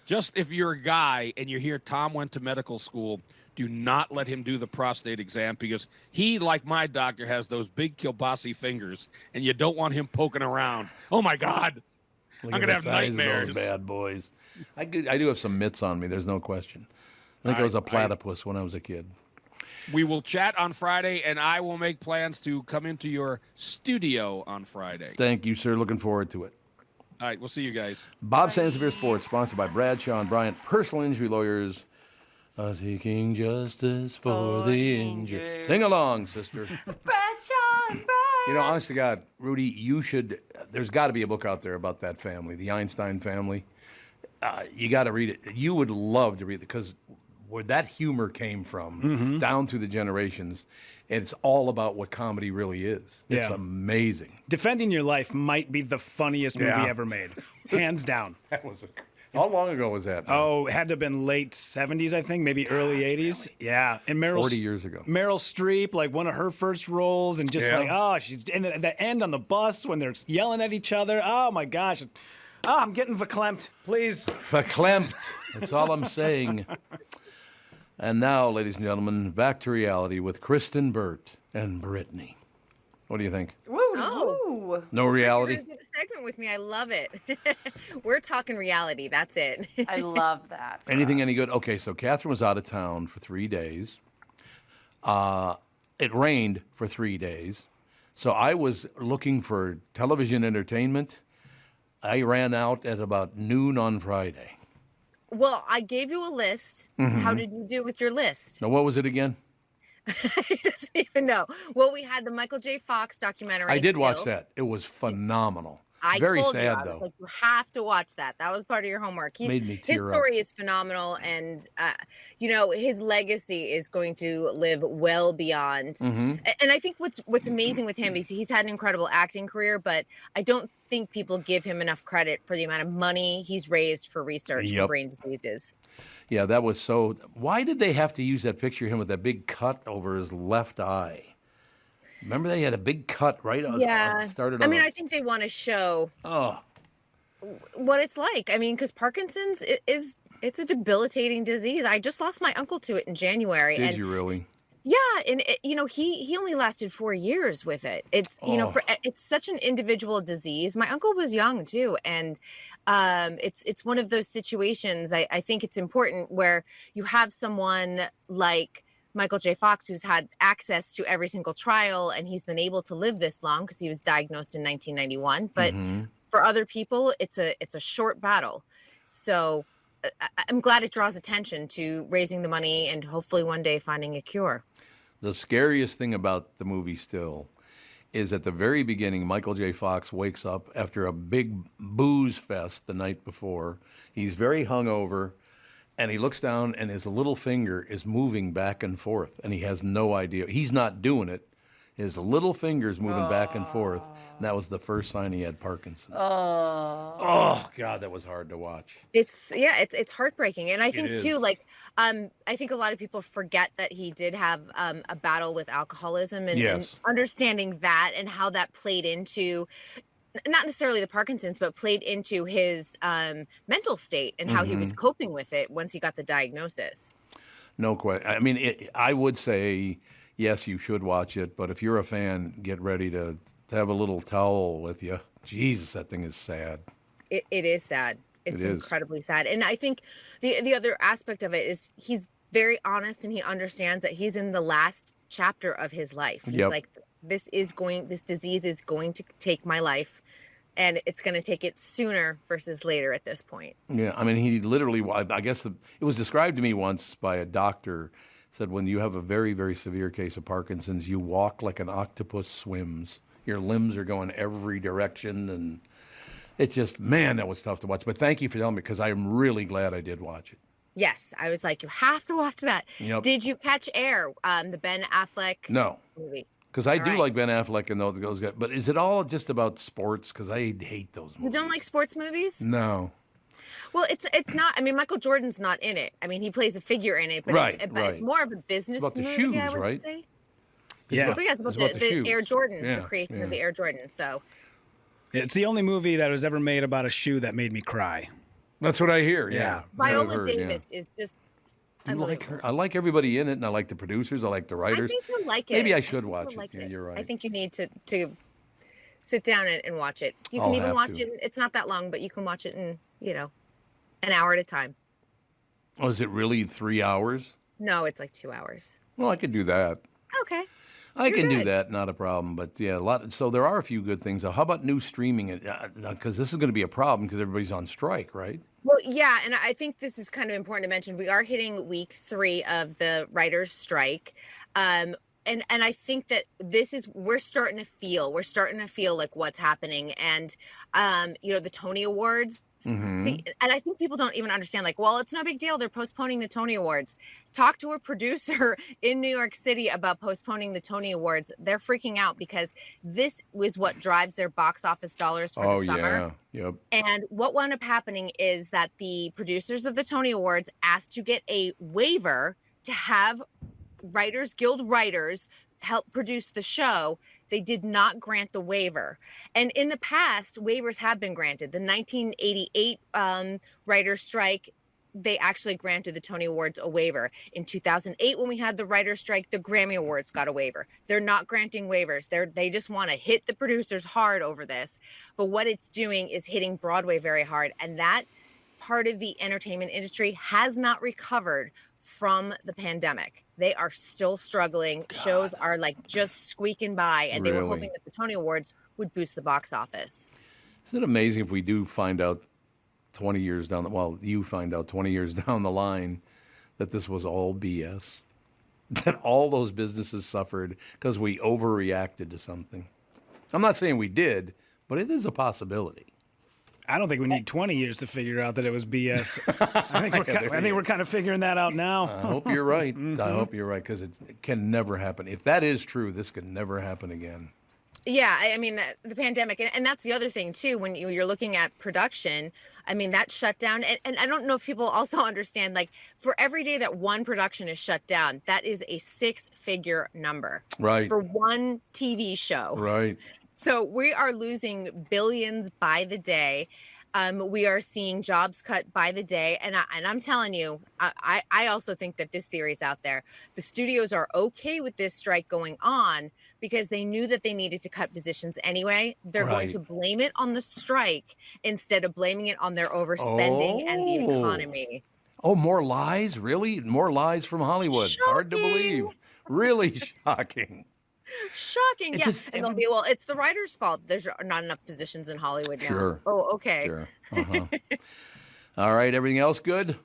Just if you're a guy and you hear Tom went to medical school, do not let him do the prostate exam because he, like my doctor, has those big kielbasi fingers, and you don't want him poking around. Oh, my God. Look I'm at going to the have size of nightmares. those bad boys. I do have some mitts on me. There's no question. I think I was a platypus when I was a kid. We will chat on Friday, and I will make plans to come into your studio on Friday. Thank you, sir. Looking forward to it. All right, we'll see you guys. Bob Sansevere Sports, sponsored by Bradshaw and Bryant, personal injury lawyers, seeking justice for the injured. Sing along, sister. Bradshaw and Bryant. Honest to God, Rudy, there's got to be a book out there about that family, the Einstein family. You got to read it. You would love to read it because where that humor came from down through the generations, and it's all about what comedy really is. It's Defending amazing. Your Life might be the funniest movie ever made. Hands down. That was How long ago was that? Man? Oh, it had to have been late 70s, I think, maybe early 80s. Yeah. And 40 years ago. Meryl Streep, like one of her first roles, and just she's in the end on the bus when they're yelling at each other. Oh, my gosh. Oh, I'm getting verklempt. Please. Verklempt. That's all I'm saying. And now, ladies and gentlemen, back to reality with Kristyn Burtt and Brittany. What do you think? Woo, woo. No reality? You're gonna do the segment with me. I love it. We're talking reality. That's it. I love that. Anything any good? Okay, so Katherine was out of town for 3 days. It rained for 3 days. So I was looking for television entertainment. I ran out at about noon on Friday. Well, I gave you a list. How did you do with your list? Now, what was it again? He doesn't even know. Well, we had the Michael J. Fox documentary. I did watch that. It was phenomenal. Very told sad, you, I was though. like, you have to watch that. That was part of your homework. Made me his tear story is phenomenal, and his legacy is going to live well beyond. And I think what's amazing with him is he's had an incredible acting career, but I don't think people give him enough credit for the amount of money he's raised for research for brain diseases. Yeah, that was so. Why did they have to use that picture of him with that big cut over his left eye? Remember they had a big cut right on. Yeah. I think they want to show what it's like. I mean, because Parkinson's it's a debilitating disease. I just lost my uncle to it in January. Did you really? Yeah, and he only lasted 4 years with it. It's it's such an individual disease. My uncle was young too, and it's one of those situations. I think it's important where you have someone like Michael J. Fox, who's had access to every single trial, and he's been able to live this long because he was diagnosed in 1991. But for other people, it's a short battle. So I'm glad it draws attention to raising the money and hopefully one day finding a cure. The scariest thing about the movie still is at the very beginning, Michael J. Fox wakes up after a big booze fest the night before. He's very hungover. And he looks down, and his little finger is moving back and forth, and he has no idea. He's not doing it. His little finger's moving back and forth, and that was the first sign he had Parkinson's. Oh, God, that was hard to watch. It's heartbreaking, and I think too, I think a lot of people forget that he did have a battle with alcoholism, and understanding that and how that played into. Not necessarily the Parkinson's, but played into his mental state and how he was coping with it once he got the diagnosis. No question. I mean, I would say, yes, you should watch it. But if you're a fan, get ready to have a little towel with you. Jesus, that thing is sad. It is sad. It's incredibly sad. And I think the other aspect of it is he's very honest, and he understands that he's in the last chapter of his life. He's like, this disease is going to take my life, and it's going to take it sooner versus later at this point. Yeah, I mean, he literally, I guess it was described to me once by a doctor, said when you have a very, very severe case of Parkinson's, you walk like an octopus swims. Your limbs are going every direction, and it's just, man, that was tough to watch. But thank you for telling me, because I'm really glad I did watch it. Yes, I was like, you have to watch that. Yep. Did you catch Air, the Ben Affleck movie? Because I do like Ben Affleck and those guys. But is it all just about sports? Because I hate those movies. You don't like sports movies? No. Well, it's not. I mean, Michael Jordan's not in it. I mean, he plays a figure in it, but it's more of a business movie, the shoes, I would right? say. Yeah. It's about the Air Jordan, the creation of the Air Jordan. So. It's the only movie that was ever made about a shoe that made me cry. That's what I hear, yeah. Viola Davis is just... I like her. I like everybody in it, and I like the producers. I like the writers. I think you'll like it. Maybe I should watch it. Yeah, you're right. I think you need to sit down and watch it. You can even watch it. It's not that long, but you can watch it in, an hour at a time. Oh, is it really 3 hours? No, it's like 2 hours. Well, I could do that. Okay. I can do that, not a problem. But yeah, a lot. So there are a few good things. How about new streaming? Because this is going to be a problem because everybody's on strike, right? Well, yeah, and I think this is kind of important to mention. We are hitting week 3 of the writers' strike, and I think that we're starting to feel like what's happening, and the Tony Awards. See, and I think people don't even understand. Like, well, it's no big deal. They're postponing the Tony Awards. Talk to a producer in New York City about postponing the Tony Awards. They're freaking out because this was what drives their box office dollars for the summer. Yep. And what wound up happening is that the producers of the Tony Awards asked to get a waiver to have Writers Guild writers help produce the show. They did not grant the waiver. And in the past, waivers have been granted. The 1988 writer's strike, they actually granted the Tony Awards a waiver. In 2008, when we had the writer's strike, the Grammy Awards got a waiver. They're not granting waivers. They just want to hit the producers hard over this. But what it's doing is hitting Broadway very hard. And that part of the entertainment industry has not recovered from the pandemic. They are still struggling. God. Shows are like just squeaking by, and they were hoping that the Tony Awards would boost the box office. Isn't it amazing if we do find out 20 years down you find out 20 years down the line that this was all BS, that all those businesses suffered because we overreacted to something. I'm not saying we did, but it is a possibility. I don't think we need 20 years to figure out that it was BS. I think we're kind of figuring that out now. I hope you're right. I hope you're right, because it can never happen. If that is true, this can never happen again. Yeah, I mean, the pandemic, and that's the other thing, too, when you're looking at production, I mean, that shut down, and I don't know if people also understand, like, for every day that one production is shut down, that is a 6-figure number. Right. For one TV show. Right. So we are losing billions by the day. We are seeing jobs cut by the day. And I'm telling you, I also think that this theory is out there. The studios are okay with this strike going on because they knew that they needed to cut positions anyway. They're going to blame it on the strike instead of blaming it on their overspending and the economy. Oh, more lies? Really? More lies from Hollywood. Shocking. Hard to believe. Really shocking. Shocking. Yeah. And they'll be, well, it's the writer's fault. There's not enough positions in Hollywood now. Sure. Oh, okay. Sure. All right. Everything else good?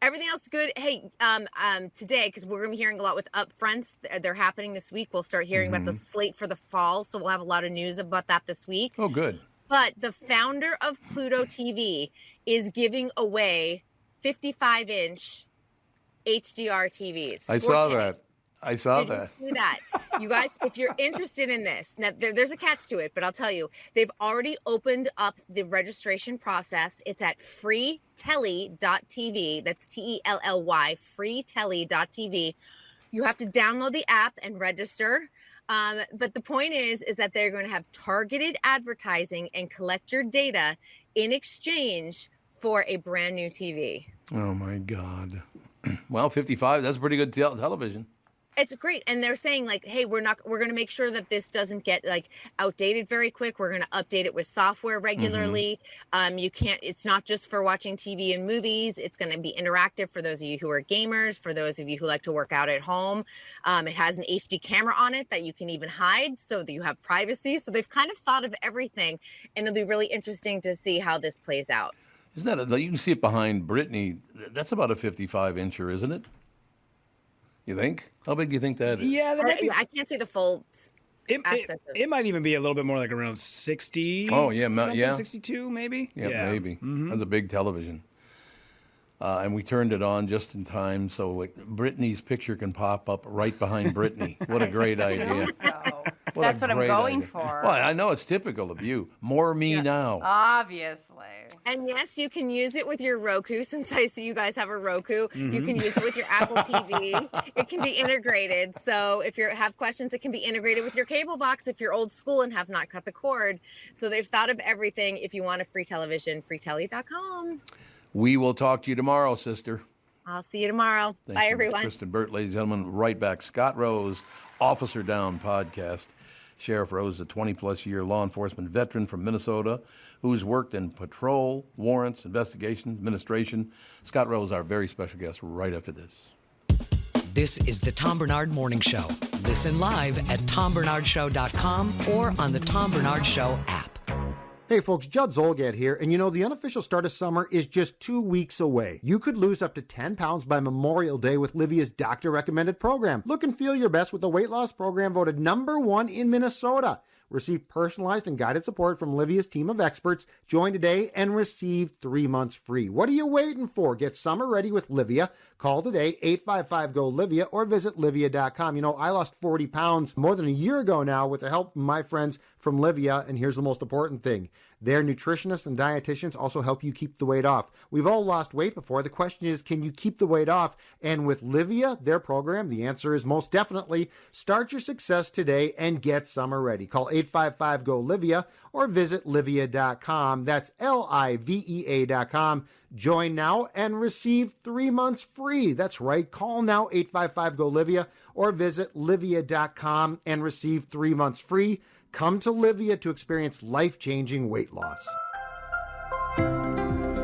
Everything else good. Hey, today, because we're going to be hearing a lot with upfronts. They're happening this week. We'll start hearing about the slate for the fall. So we'll have a lot of news about that this week. Oh, good. But the founder of Pluto TV is giving away 55-inch HDR TVs. I saw that. I saw that. You see that? You guys, if you're interested in this, now there's a catch to it, but I'll tell you, they've already opened up the registration process. It's at freetelly.tv. That's TELLY, freetelly.tv. You have to download the app and register. But the point is that they're going to have targeted advertising and collect your data in exchange for a brand new TV. Oh my God. Well, 55, that's pretty good television. It's great. And they're saying like, hey, we're going to make sure that this doesn't get like outdated very quick. We're going to update it with software regularly. It's not just for watching TV and movies. It's going to be interactive for those of you who are gamers, for those of you who like to work out at home. It has an HD camera on it that you can even hide so that you have privacy. So they've kind of thought of everything, and it'll be really interesting to see how this plays out. Isn't that, you can see it behind Brittany. That's about a 55-incher, isn't it? You think? How big do you think that is? Yeah, I can't see the full aspect of it. It might even be a little bit more like around 60. Oh, yeah. 62 maybe? Yeah, maybe. That's a big television. And we turned it on just in time so Brittany's picture can pop up right behind Brittany. What a great idea. That's what I'm going for. Well, I know it's typical of you. More me now. Obviously. And yes, you can use it with your Roku. Since I see you guys have a Roku, you can use it with your Apple TV. It can be integrated. So if you have questions, it can be integrated with your cable box if you're old school and have not cut the cord. So they've thought of everything. If you want a free television, freetelly.com. We will talk to you tomorrow, sister. I'll see you tomorrow. Thank Bye, you, everyone. Kristyn Burtt, ladies and gentlemen. Right back. Scott Rose, Officer Down podcast. Sheriff Rose, a 20-plus year law enforcement veteran from Minnesota who's worked in patrol, warrants, investigations, administration. Scott Rose, our very special guest, right after this. This is the Tom Barnard Morning Show. Listen live at tombarnardshow.com or on the Tom Barnard Show app. Hey folks, Judd Zolgad here, and you know, the unofficial start of summer is just 2 weeks away. You could lose up to 10 pounds by Memorial Day with Livia's doctor-recommended program. Look and feel your best with the weight loss program voted #1 in Minnesota. Receive personalized and guided support from Livia's team of experts. Join today and receive 3 months free. What are you waiting for? Get summer ready with Livia. Call today, 855-GO-LIVIA, or visit livia.com. You know, I lost 40 pounds more than a year ago now with the help of my friends from Livia, and here's the most important thing. Their nutritionists and dietitians also help you keep the weight off. We've all lost weight before. The question is, can you keep the weight off? And with Livia, their program, the answer is most definitely. Start your success today and get summer ready. Call 855-GO-LIVIA or visit livia.com. That's LIVEA.com. Join now and receive 3 months free. That's right. Call now, 855-GO-LIVIA, or visit livia.com and receive 3 months free. Come to Livia to experience life-changing weight loss.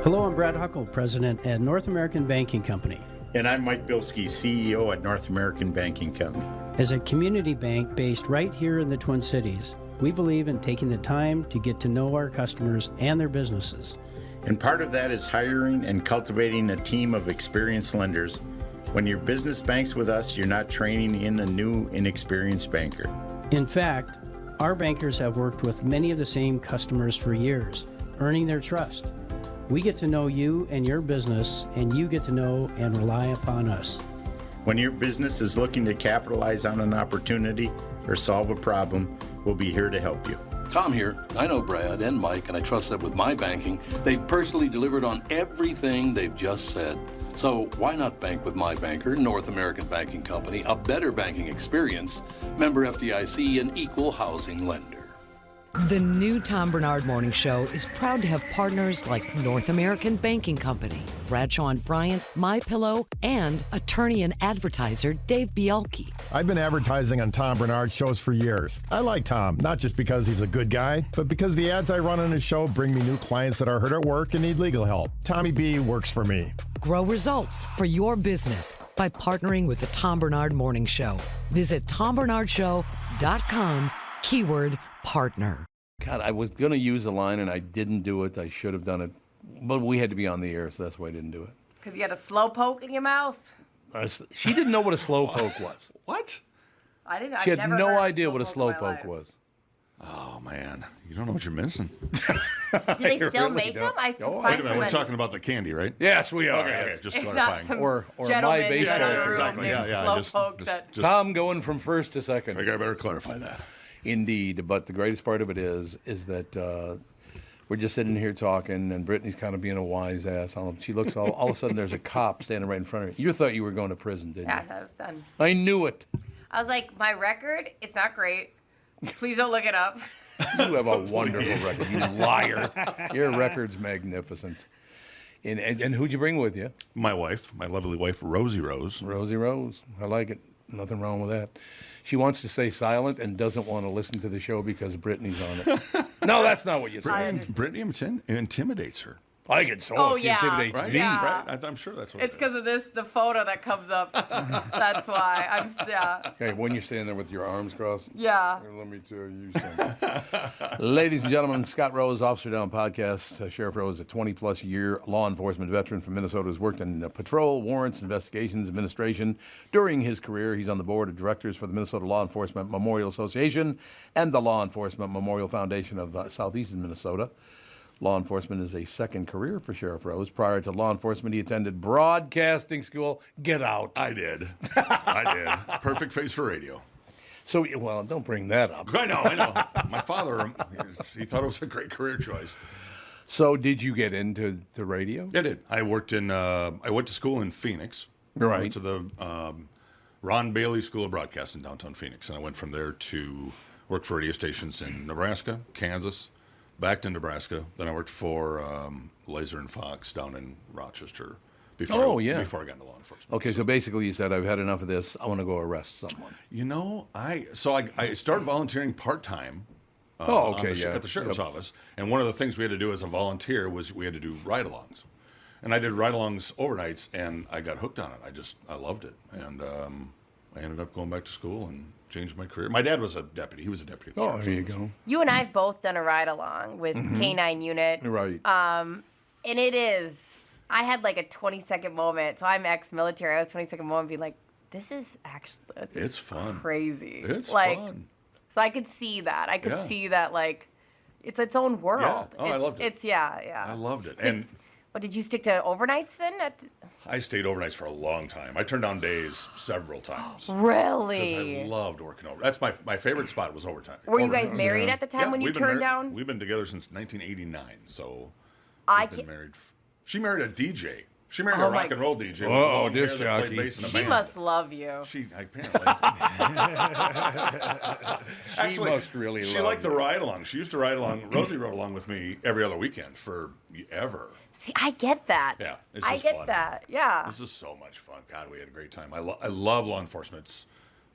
Hello, I'm Brad Huckle, President at North American Banking Company. And I'm Mike Bilski, CEO at North American Banking Company. As a community bank based right here in the Twin Cities, we believe in taking the time to get to know our customers and their businesses. And part of that is hiring and cultivating a team of experienced lenders. When your business banks with us, you're not training in a new, inexperienced banker. In fact, our bankers have worked with many of the same customers for years, earning their trust. We get to know you and your business, and you get to know and rely upon us. When your business is looking to capitalize on an opportunity or solve a problem, we'll be here to help you. Tom here. I know Brad and Mike, and I trust that with my banking, they've personally delivered on everything they've just said. So why not bank with my banker, North American Banking Company, a better banking experience, member FDIC, and equal housing lender. The new Tom Barnard Morning Show is proud to have partners like North American Banking Company, Bradshaw and Bryant, MyPillow, and attorney and advertiser Dave Bialke. I've been advertising on Tom Barnard shows for years. I like Tom, not just because he's a good guy, but because the ads I run on his show bring me new clients that are hurt at work and need legal help. Tommy B works for me. Grow results for your business by partnering with the Tom Barnard Morning Show. Visit TomBarnardShow.com, keyword partner. God, I was going to use a line and I didn't do it. I should have done it. But we had to be on the air, so that's why I didn't do it. Because you had a slow poke in your mouth? She didn't know what a slow poke was. What? I didn't. She had no idea what a slow poke was. Oh, man. You don't know what you're missing. Do they still make them? I can Wait find a minute. We're talking about the candy, right? Yes, we are. Okay, just it's clarifying. not some or gentleman my baseball. in a room exactly. named Yeah, Slowpoke that... Tom going from first to second. I better clarify that. Indeed, but the greatest part of it is that we're just sitting here talking, and Brittany's kind of being a wise ass. She looks all of a sudden. There's a cop standing right in front of her. You thought you were going to prison, didn't you? Yeah, that was done. I knew it. I was like, my record, it's not great. Please don't look it up. You have a wonderful record, you liar. Your record's magnificent. And who'd you bring with you? My wife, my lovely wife, Rosie Rose. Rosie Rose. I like it. Nothing wrong with that. She wants to stay silent and doesn't want to listen to the show because Brittany's on it. No, that's not what you said. Brittany intimidates her. I get so Oh, she yeah. intimidates Right? me. Yeah. Right? I'm sure that's what It's because of the photo that comes up. That's why. Okay, when you're standing there with your arms crossed. Yeah. Let me tell you something. Ladies and gentlemen, Scott Rose, Officer Down Podcast. Sheriff Rose, a 20-plus year law enforcement veteran from Minnesota, has worked in patrol, warrants, investigations, administration. During his career, he's on the board of directors for the Minnesota Law Enforcement Memorial Association and the Law Enforcement Memorial Foundation of Southeastern Minnesota. Law enforcement is a second career for Sheriff Rose. Prior to law enforcement, he attended broadcasting school. Get out. I did. Perfect face for radio. So, well, don't bring that up. I know. My father, he thought it was a great career choice. So, did you get into radio? I did. I worked in. I went to school in Phoenix. Right. I went to the Ron Bailey School of Broadcasting in downtown Phoenix, and I went from there to work for radio stations in Nebraska, Kansas, back to Nebraska. Then I worked for Laser and Fox down in Rochester before I got into law enforcement. Okay, so basically you said, I've had enough of this. I want to go arrest someone. You know, I started volunteering part-time at the sheriff's office. And one of the things we had to do as a volunteer was we had to do ride-alongs. And I did ride-alongs overnights, and I got hooked on it. I loved it. And I ended up going back to school and changed my career. My dad was a deputy. He was a deputy. Oh, there you go. You and I have both done a ride along with K9 Unit. Right. And it is, I had like a 20-second moment. So I'm ex-military. I was 20-second moment being like, this is actually, it's fun. Crazy. It's like, fun. So I could see that. I could see that, like, it's its own world. Yeah. Oh, I loved it. I loved it. So, And what, did you stick to overnights then? I stayed overnights for a long time. I turned down days several times. Really? Because I loved working over. That's my favorite spot was overtime. Were you guys married at the time when you turned down? We've been together since 1989, so we've been married. She married a DJ. She married a rock and roll DJ. Oh, disc jockey. She must love you. She apparently. She must really She love liked the you. ride along. She used to ride along. Rosie rode along with me every other weekend forever. See, I get that. Yeah, it's I just get fun. that. Yeah. This is so much fun. God, we had a great time. I love law enforcement. It's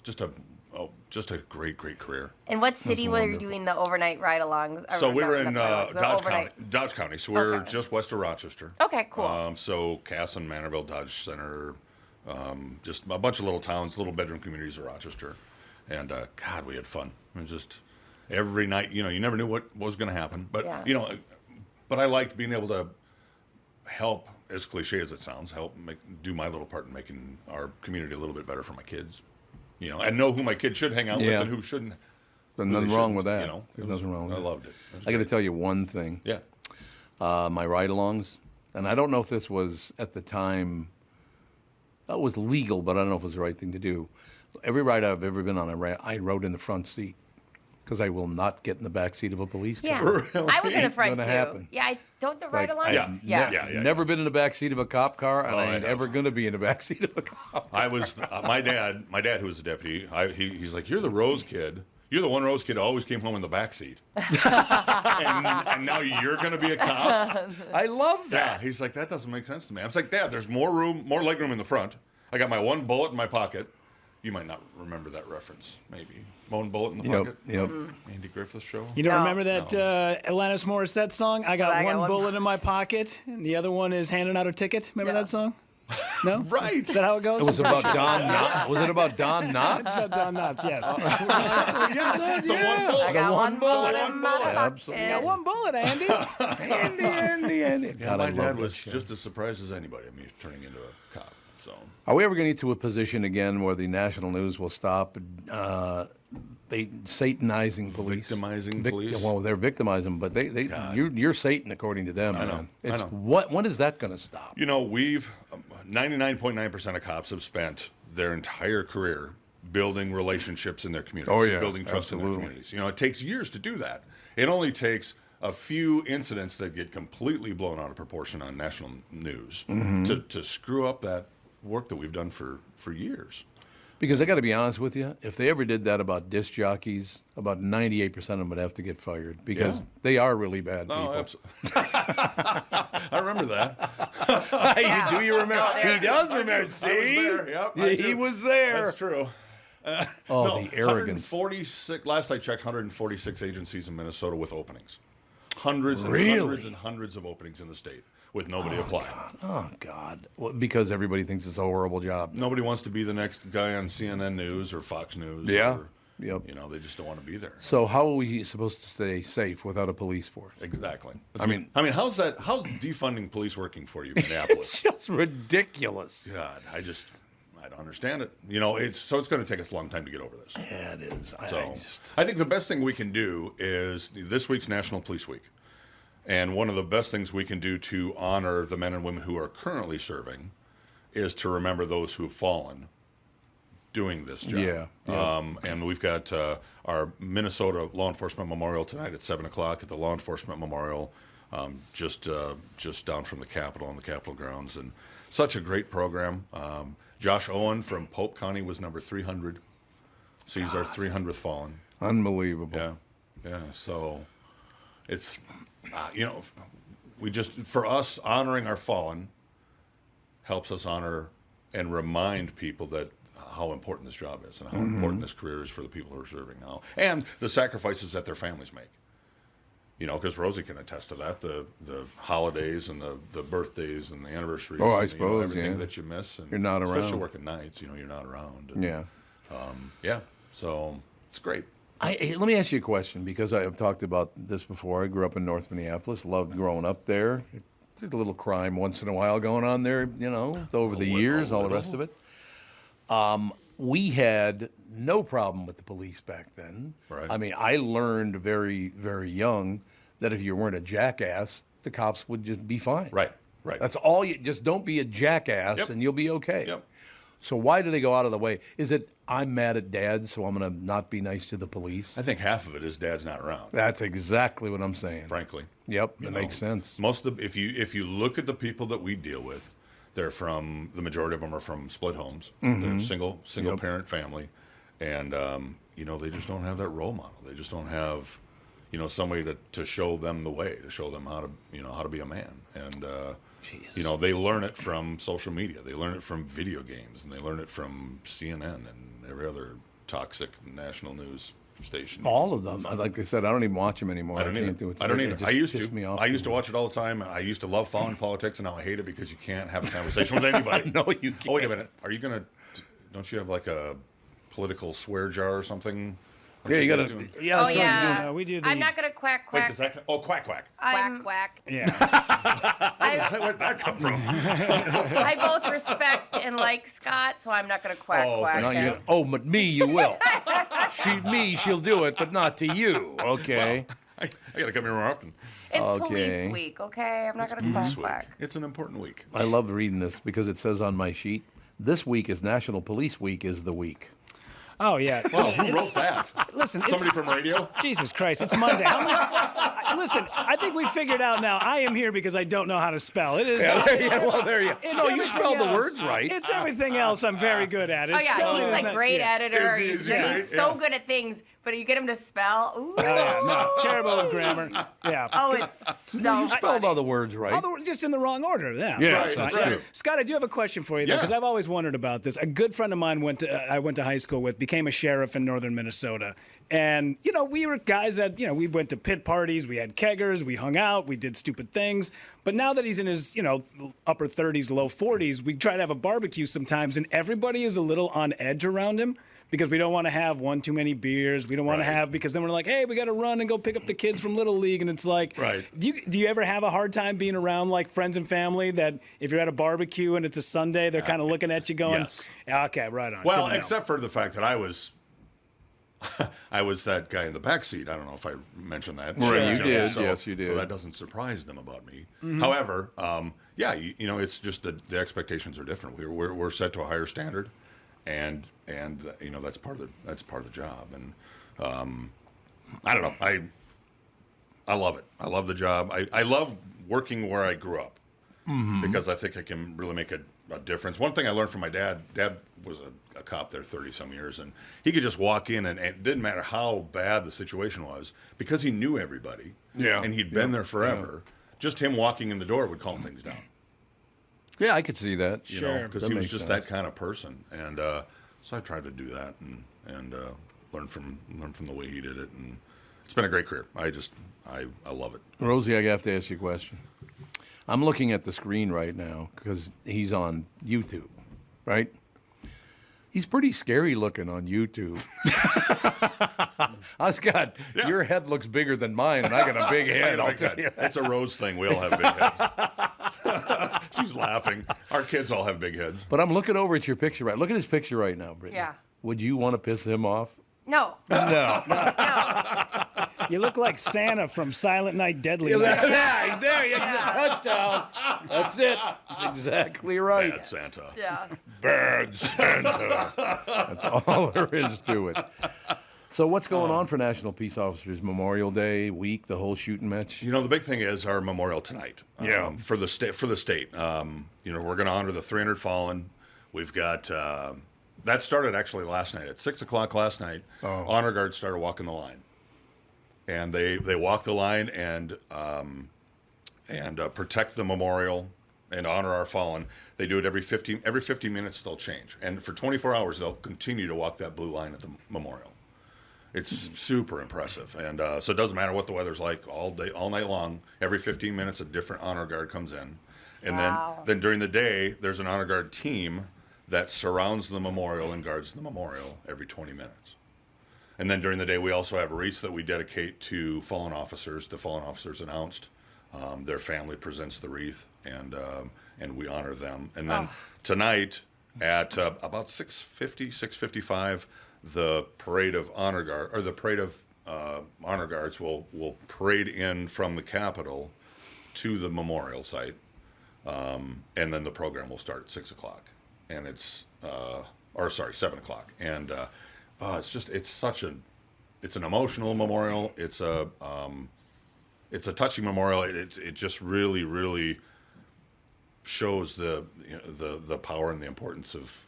just a great career. And what city were you doing the overnight ride along? So we were in Dodge County. So we're Okay. just west of Rochester. Okay, cool. So Casson, Manorville, Dodge Center, just a bunch of little towns, little bedroom communities of Rochester. And God, we had fun. It was just every night, you never knew what was going to happen. But, but I liked being able to help, as cliche as it sounds, do my little part in making our community a little bit better for my kids. And know who my kids should hang out with and who shouldn't. There's nothing wrong with that. There's nothing wrong with that. I loved it. I got to tell you one thing. Yeah. My ride-alongs, and I don't know if this was at the time, it was legal, but I don't know if it was the right thing to do. Every ride I've ever been on, I rode in the front seat because I will not get in the back seat of a police car. Yeah. I was in the front too. Gonna happen. Yeah, don't the ride along? Yeah. Never been in the back seat of a cop car, and I ain't I ever going to be in the back seat of a cop. I was my dad who was a deputy. He's like, you're the Rose kid. You're the one Rose kid who always came home in the back seat, and now you're going to be a cop. I love that. Yeah, he's like, that doesn't make sense to me. I was like, Dad, there's more leg room in the front. I got my one bullet in my pocket. You might not remember that reference, maybe. One bullet in the pocket. Yep. Andy Griffith Show. You don't remember that Alanis Morissette song? I got I got one one bullet in my pocket, and the other one is handing out a ticket. Remember that song? No? Right. Is that how it goes? It was about Don Knotts. Was it about Don Knotts? It's about Don Knotts, yes. I got one bullet in my pocket. Absolutely. You got one bullet, Andy. Andy. Yeah, God, my I love dad that was show. just as surprised as anybody at me turning into a cop. So Are we ever going to get to a position again where the national news will stop satanizing police? Victimizing police? Well, they're victimizing, but you're Satan according to them. I know. Man. I know. When is that going to stop? We've 99.9% of cops have spent their entire career building relationships in their communities, building trust in their communities. It takes years to do that. It only takes a few incidents that get completely blown out of proportion on national news to screw up that work that we've done for years. Because I got to be honest with you, if they ever did that about disc jockeys, about 98% of them would have to get fired because they are really bad people. I remember that. You remember? He does remember. See? I was there. Yep, he was there. That's true. The arrogance. 146. Last I checked, 146 agencies in Minnesota with openings. Hundreds and hundreds of openings in the state with nobody applying. Oh, God. Well, because everybody thinks it's a horrible job. Nobody wants to be the next guy on CNN News or Fox News. Yeah. Or, they just don't want to be there. So how are we supposed to stay safe without a police force? Exactly. I mean, how's defunding police working for you in Minneapolis? It's just ridiculous. God, I don't understand it. It's going to take us a long time to get over this. Yeah, it is. I think the best thing we can do is this week's National Police Week. And one of the best things we can do to honor the men and women who are currently serving is to remember those who have fallen doing this job. Yeah. And we've got our Minnesota Law Enforcement Memorial tonight at 7 o'clock at the Law Enforcement Memorial, just down from the Capitol on the Capitol grounds. And such a great program. Josh Owen from Pope County was number 300. So he's our 300th fallen. Unbelievable. Yeah. So it's, for us, honoring our fallen helps us honor and remind people that how important this job is and how important this career is for the people who are serving now and the sacrifices that their families make. Because Rosie can attest to that, the holidays and the birthdays and the anniversaries. Oh, I and, suppose, everything that you miss. And you're not around. Especially working nights, you're not around. And, yeah. Yeah, so it's great. Let me ask you a question, because I've talked about this before. I grew up in North Minneapolis, loved growing up there. Did a little crime once in a while going on there, over the years, all the rest of it. We had no problem with the police back then. Right. I mean, I learned very, very young that if you weren't a jackass, the cops would just be fine. Right. That's all you, just don't be a jackass and you'll be okay. Yep. So why do they go out of the way? Is it, I'm mad at Dad, so I'm going to not be nice to the police? I think half of it is Dad's not around. That's exactly what I'm saying. Frankly. Yep, that makes sense. Most of the, if you look at the people that we deal with, the majority of them are from split homes. They're single parent family, and they just don't have that role model. They just don't have, somebody to show them the way, to show them how to be a man. And they learn it from social media. They learn it from video games, and they learn it from CNN and every other toxic national news station. All of them. Like I said, I don't even watch them anymore. I don't either. Can't do it. I don't It either. just I used pisses to. me off I used too to watch it all the time. I used to love following politics, and now I hate it because you can't have a conversation with anybody. No, you can't. Oh, wait a minute. Don't you have like a political swear jar or something? Yeah, you got to. Yeah, Oh, yeah. we do the. I'm not going to quack, Wait, quack. does that? Oh, quack quack. Quack, quack. Yeah. Where'd that come from? I both respect and like Scott, so I'm not going to quack, quack. Not him. you. But me, you will. She'll do it, but not to you. Okay. I got to come here more often. It's police week, okay? I'm not going to quack, This week. quack. It's an important week. I love reading this because it says on my sheet, this week is National Police Week is the week. Oh yeah. Well, who wrote that? Listen, Somebody from radio? Jesus Christ, it's Monday. Listen, I think we figured out now. I am here because I don't know how to spell. It is. There you. It's No, you everything spelled the else. words right. It's everything else. I'm very good at it. Oh, yeah, Spelling he's is like not- great yeah. editor. Is he? He's so good at things, but you get him to spell. Ooh. Oh, yeah, no, terrible at grammar. Yeah. Oh, it's so You spelled all the words right. Just in the wrong order. Yeah, Yeah, that's that's fine. true. Scott, I do have a question for you, though, Yeah. because I've always wondered about this. A good friend of mine I went to high school with, became a sheriff in northern Minnesota. And, we were guys that, we went to pit parties, we had keggers, we hung out, we did stupid things. But now that he's in his, upper 30s, low 40s, we try to have a barbecue sometimes, and everybody is a little on edge around him. Because we don't want to have one too many beers. We don't want to have, because then we're like, hey, we got to run and go pick up the kids from Little League. And it's like, Right. do you ever have a hard time being around like friends and family that if you're at a barbecue and it's a Sunday, they're kind of looking at you going, Yes. okay, right on. Well, Good to know." except for the fact that I was that guy in the back seat. I don't know if I mentioned that. Right, you did. So, Yes, you did. So that doesn't surprise them about me. Mm-hmm. However, it's just the expectations are different. We're set to a higher standard, and that's part of the job. And I don't know. I love it. I love the job. I love working where I grew up because I think I can really make a difference. One thing I learned from my dad. Dad was a cop there 30-some years, and he could just walk in, and it didn't matter how bad the situation was because he knew everybody. Yeah. And he'd been there forever. Yeah. Just him walking in the door would calm things down. Yeah, I could see that. Sure. Because he was just that kind of person, and so I tried to do that and learn from the way he did it, and it's been a great career. I love it. Rosie, I have to ask you a question. I'm looking at the screen right now because he's on YouTube, right? He's pretty scary looking on YouTube. Scott, your head looks bigger than mine, and I got a big head. I'll tell you. It's a Rose thing. We all have big heads. She's laughing. Our kids all have big heads. But I'm looking over at your picture right. Look at his picture right now, Brittany. Yeah. Would you want to piss him off? No. No. You look like Santa from Silent Night, Deadly Night. There you go. Touchdown. That's it. Exactly right. Bad Santa. Yeah. Bad Santa. That's all there is to it. So what's going on for National Peace Officers Memorial Day week, the whole shooting match? The big thing is our memorial tonight. Yeah. For the state. We're going to honor the 300 fallen. We've got that started actually last night at 6:00 last night. Oh. Honor guards started walking the line, and they walk the line and protect the memorial and honor our fallen. They do it every 50 minutes. They'll change, and for 24 hours they'll continue to walk that blue line at the memorial. It's super impressive, and so it doesn't matter what the weather's like all day, all night long. Every 15 minutes, a different honor guard comes in, and then during the day, there's an honor guard team that surrounds the memorial and guards the memorial every 20 minutes. And then during the day, we also have wreaths that we dedicate to fallen officers. The fallen officers announced. Their family presents the wreath, and we honor them. And then tonight at about 6:50, 6:55, the parade of honor guard or the parade of honor guards will parade in from the Capitol to the memorial site, and then the program will start at 6 o'clock, and it's 7 o'clock, and it's an emotional memorial. It's a touching memorial. It just really shows the power and the importance of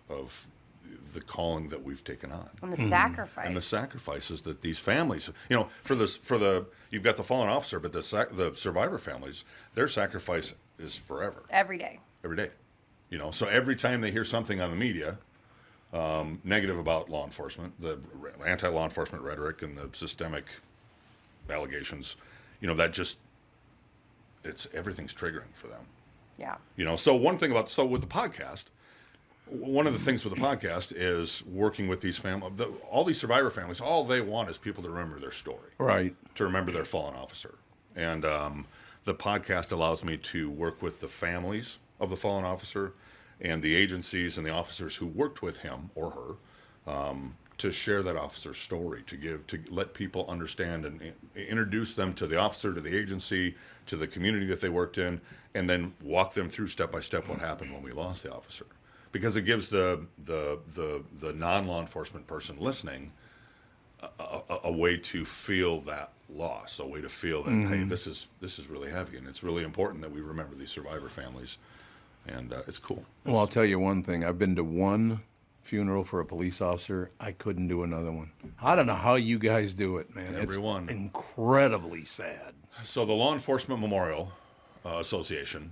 the calling that we've taken on, and the sacrifice, and the sacrifices that these families, you've got the fallen officer, but the survivor families, their sacrifice is forever, every day. So every time they hear something on the media negative about law enforcement, the anti-law enforcement rhetoric and the systemic allegations, everything's triggering for them. Yeah. So with the podcast, one of the things with the podcast is working with these all these survivor families, all they want is people to remember their story. Right. To remember their fallen officer. And the podcast allows me to work with the families of the fallen officer and the agencies and the officers who worked with him or her to share that officer's story, to let people understand and introduce them to the officer, to the agency, to the community that they worked in, and then walk them through step by step what happened when we lost the officer. Because it gives the non-law enforcement person listening a way to feel that loss, a way to feel that, hey, this is really heavy, and it's really important that we remember these survivor families, and it's cool. Well, I'll tell you one thing. I've been to one funeral for a police officer. I couldn't do another one. I don't know how you guys do it, man. Everyone. It's incredibly sad. So the Law Enforcement Memorial Association,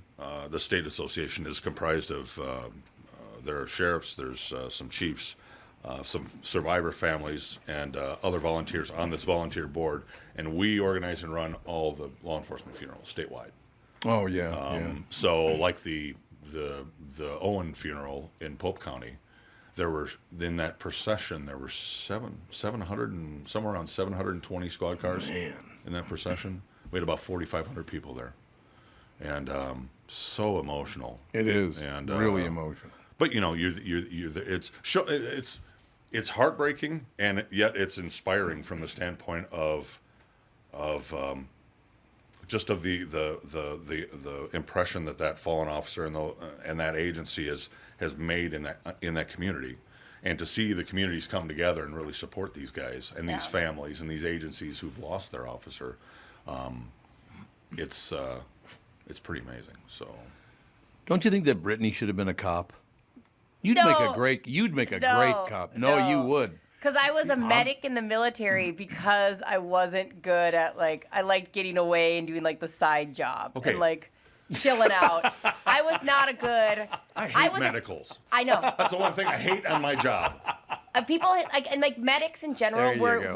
the state association, is comprised of there are sheriffs, there's some chiefs, some survivor families, and other volunteers on this volunteer board, and we organize and run all the law enforcement funerals statewide. Oh yeah. So like the Owen funeral in Pope County, there were in that procession there were 700 and somewhere around 720 squad cars in that procession. We had about 4,500 people there, and so emotional. It is, and really emotional. But it's heartbreaking, and yet it's inspiring from the standpoint of just of the impression that fallen officer and that agency has made in that community, and to see the communities come together and really support these guys and these families and these agencies who've lost their officer, it's pretty amazing. So, don't you think that Brittany should have been a cop? You'd make a great cop. No, you would. Because I was a medic in the military because I wasn't good at, I liked getting away and doing, the side job. Okay. And, chilling out. I was not a good... I hate medicals. I know. That's the one thing I hate on my job. People, medics in general,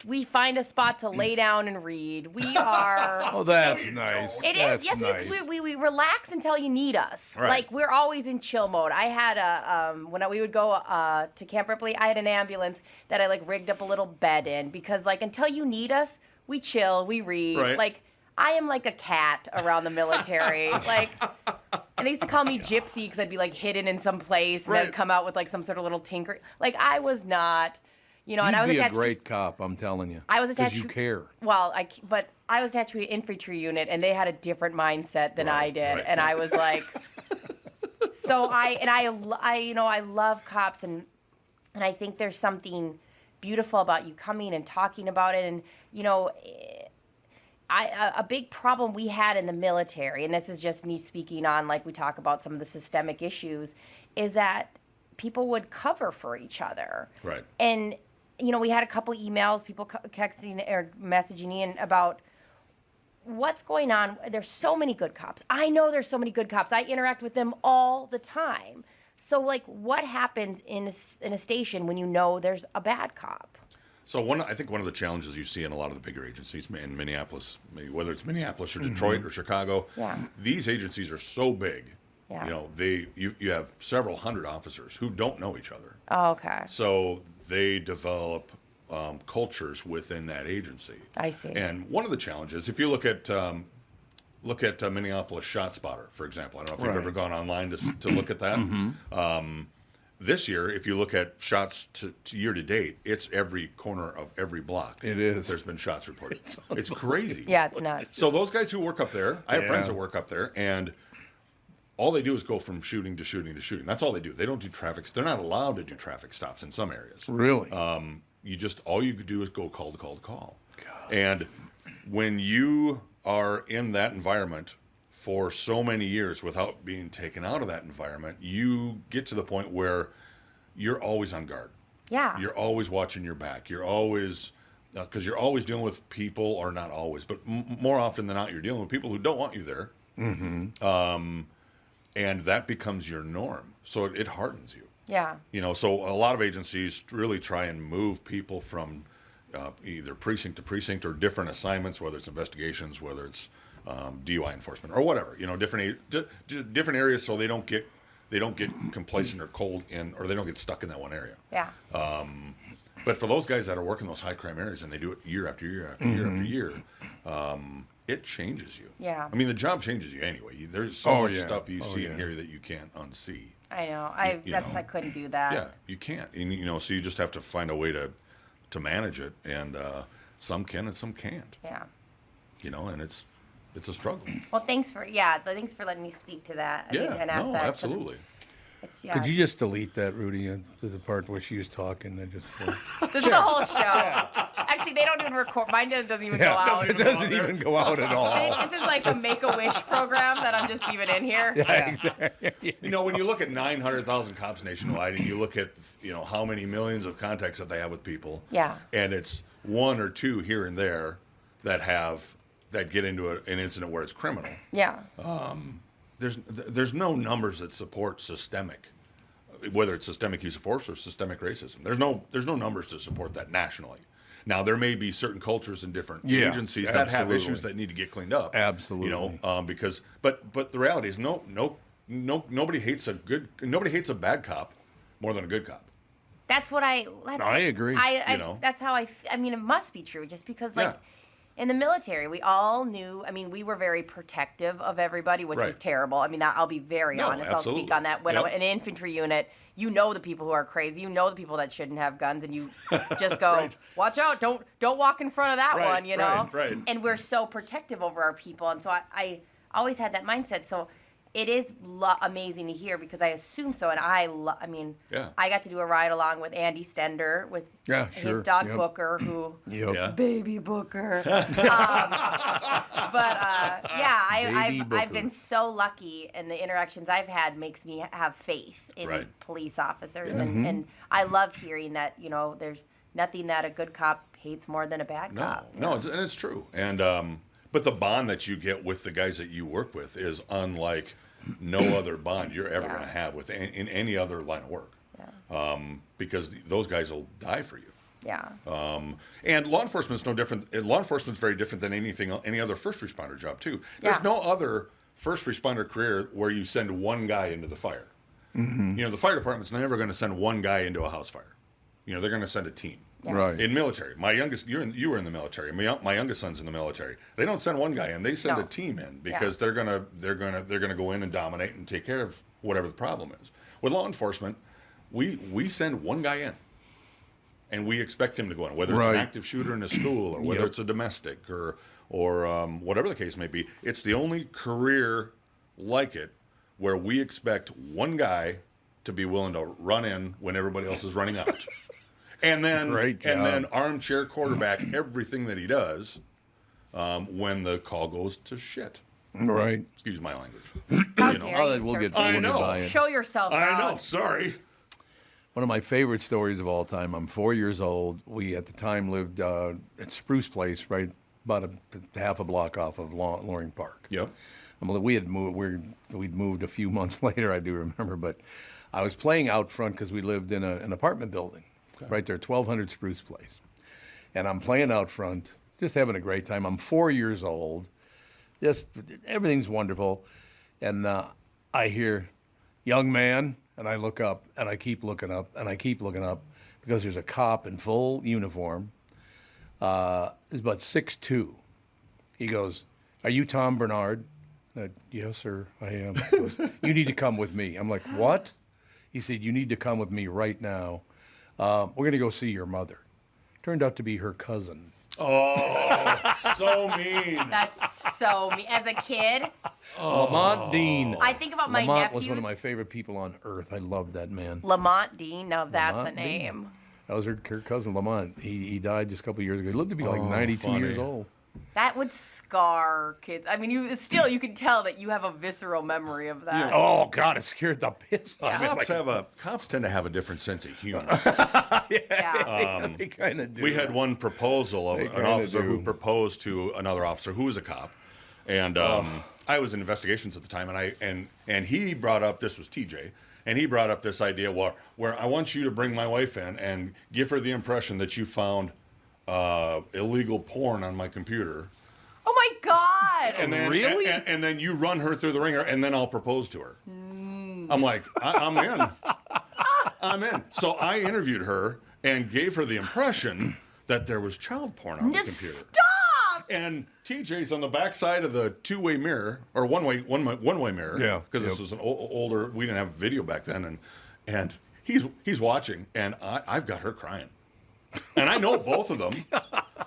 we find a spot to lay down and read. We are... Oh, that's nice. It is. Yes, nice. we relax until you need us. Right. We're always in chill mode. I had when we would go to Camp Ripley, I had an ambulance that I, rigged up a little bed in because, until you need us, we chill, we read. Right. I am like a cat around the military. And they used to call me Gypsy because I'd be hidden in some place and I'd come out with some sort of little tinker. I was not, and I was attached. You'd be a great cop, I'm telling you. I was attached. Because you care. Well, but I was attached to an infantry unit and they had a different mindset than I did, and I was like, so I love cops and I think there's something beautiful about you coming and talking about it, and a big problem we had in the military, and this is just me speaking on, we talk about some of the systemic issues, is that people would cover for each other. Right. And, we had a couple emails, people texting or messaging in about what's going on. There's so many good cops. I know there's so many good cops. I interact with them all the time. So, what happens in a station when you know there's a bad cop? So I think one of the challenges you see in a lot of the bigger agencies in Minneapolis, whether it's Minneapolis or Detroit or Chicago, these agencies are so big Yeah. You know, you have several hundred officers who don't know each other. Oh, okay. So they develop cultures within that agency. I see. And one of the challenges, if you look at Minneapolis ShotSpotter, for example. I don't know if you've ever gone online to look at that. This year, if you look at shots to year to date, it's every corner of every block. It is. There's been shots reported. It's crazy. Yeah, it's nuts. So those guys who work up there, I have friends that work up there, and all they do is go from shooting to shooting to shooting. That's all they do. They don't do traffic. They're not allowed to do traffic stops in some areas. Really? All you could do is go call to call to call. God. And when you are in that environment for so many years without being taken out of that environment, you get to the point where you're always on guard. Yeah. You're always watching your back. You're always, because you're always dealing with people, or not always, but more often than not, you're dealing with people who don't want you there. And that becomes your norm. So it hardens you. Yeah. You know, so a lot of agencies really try and move people from either precinct to precinct or different assignments, whether it's investigations, whether it's DUI enforcement or whatever. You know, different areas, so they don't get complacent or cold or they don't get stuck in that one area. Yeah. But for those guys that are working those high crime areas and they do it year after year after year after year, it changes you. Yeah. I mean, the job changes you anyway. There's so much stuff you see in here that you can't unsee. I know. I couldn't do that. Yeah, you can't. And, you know, so you just have to find a way to manage it, and some can and some can't. Yeah. You know, and it's a struggle. Well, thanks for letting me speak to that. And ask that. Absolutely. Could you just delete that, Rudy, to the part where she was talking? This is the whole show. Actually, they don't even record. Mine doesn't even go out. It doesn't even go out at all. This is like a Make-A-Wish program that I'm just leaving in here. Yeah, exactly. You know, when you look at 900,000 cops nationwide, and you look at how many millions of contacts that they have with people, and it's one or two here and there that get into an incident where it's criminal. Yeah. There's no numbers that support systemic, whether it's systemic use of force or systemic racism. There's no numbers to support that nationally. Now, there may be certain cultures in different agencies that have issues that need to get cleaned up. Absolutely. You know, because but the reality is nobody hates a bad cop more than a good cop. That's what I agree. That's how I mean, it must be true, just because in the military, we all knew. I mean, we were very protective of everybody, which was terrible. I mean, I'll be very honest. Absolutely. I'll speak on that. When an infantry unit, you know the people who are crazy. You know the people that shouldn't have guns, and you just go, watch out! Don't walk in front of that one. You know. Right. And we're so protective over our people, and so I always had that mindset. So it is amazing to hear, because I assume so, and I got to do a ride along with Andy Stender with his dog Booker, who baby Booker. I've been so lucky, and the interactions I've had makes me have faith in police officers, and I love hearing that there's nothing that a good cop hates more than a bad cop. No, it's true, and but the bond that you get with the guys that you work with is unlike no other bond you're ever going to have in any other line of work. Yeah. Because those guys will die for you. Yeah. And law enforcement's no different. Law enforcement's very different than any other first responder job too. There's no other first responder career where you send one guy into the fire. Mm-hmm. You know, the fire department's never going to send one guy into a house fire. You know, they're going to send a team. Yeah. Right. In military, you were in the military. My youngest son's in the military. They don't send one guy in; they send a team in, because they're gonna go in and dominate and take care of whatever the problem is. With law enforcement, we send one guy in, and we expect him to go in, whether it's an active shooter in a school or whether it's a domestic or whatever the case may be. It's the only career like it where we expect one guy to be willing to run in when everybody else is running out. And then armchair quarterback everything that he does when the call goes to shit. Right. Excuse my language. We'll get by it. Show yourself. I know. Sorry. One of my favorite stories of all time. I'm 4 years old. We at the time lived at Spruce Place, right about half a block off of Loring Park. Yep. We'd moved a few months later, I do remember, but I was playing out front because we lived in an apartment building. Right there, 1200 Spruce Place. And I'm playing out front, just having a great time. I'm 4 years old. Just everything's wonderful. And I hear, young man, and I look up, and I keep looking up, and I keep looking up, because there's a cop in full uniform. He's about 6'2". He goes, "Are you Tom Barnard?" "Yes, sir, I am." He goes, "You need to come with me." I'm like, "What?" He said, "You need to come with me right now. We're going to go see your mother." Turned out to be her cousin. Oh, so mean. That's so mean. As a kid, Lamont Dean. I think about my Lamont nephews. was one of my favorite people on earth. I loved that man. Lamont Dean. Now that's Lamont a name. Dean. That was her cousin, Lamont. He died just a couple years ago. He lived to be like 92 years old. That would scar kids. I mean, you can tell that you have a visceral memory of that. Oh God, it scared the piss out of me. Cops tend to have a different sense of humor. They kind of do. We had one proposal of an officer who proposed to another officer who was a cop, and I was in investigations at the time, and he brought up, this was TJ, and he brought up this idea where I want you to bring my wife in and give her the impression that you found illegal porn on my computer. Oh my God! And then, really? And then you run her through the ringer, and then I'll propose to her. I'm like, I'm in. I'm in. So I interviewed her and gave her the impression that there was child porn on the computer. Stop! And TJ's on the back side of the two-way mirror, or one-way mirror. Yeah. Because this was an older, we didn't have video back then, and he's watching, and I've got her crying. And I know both of them.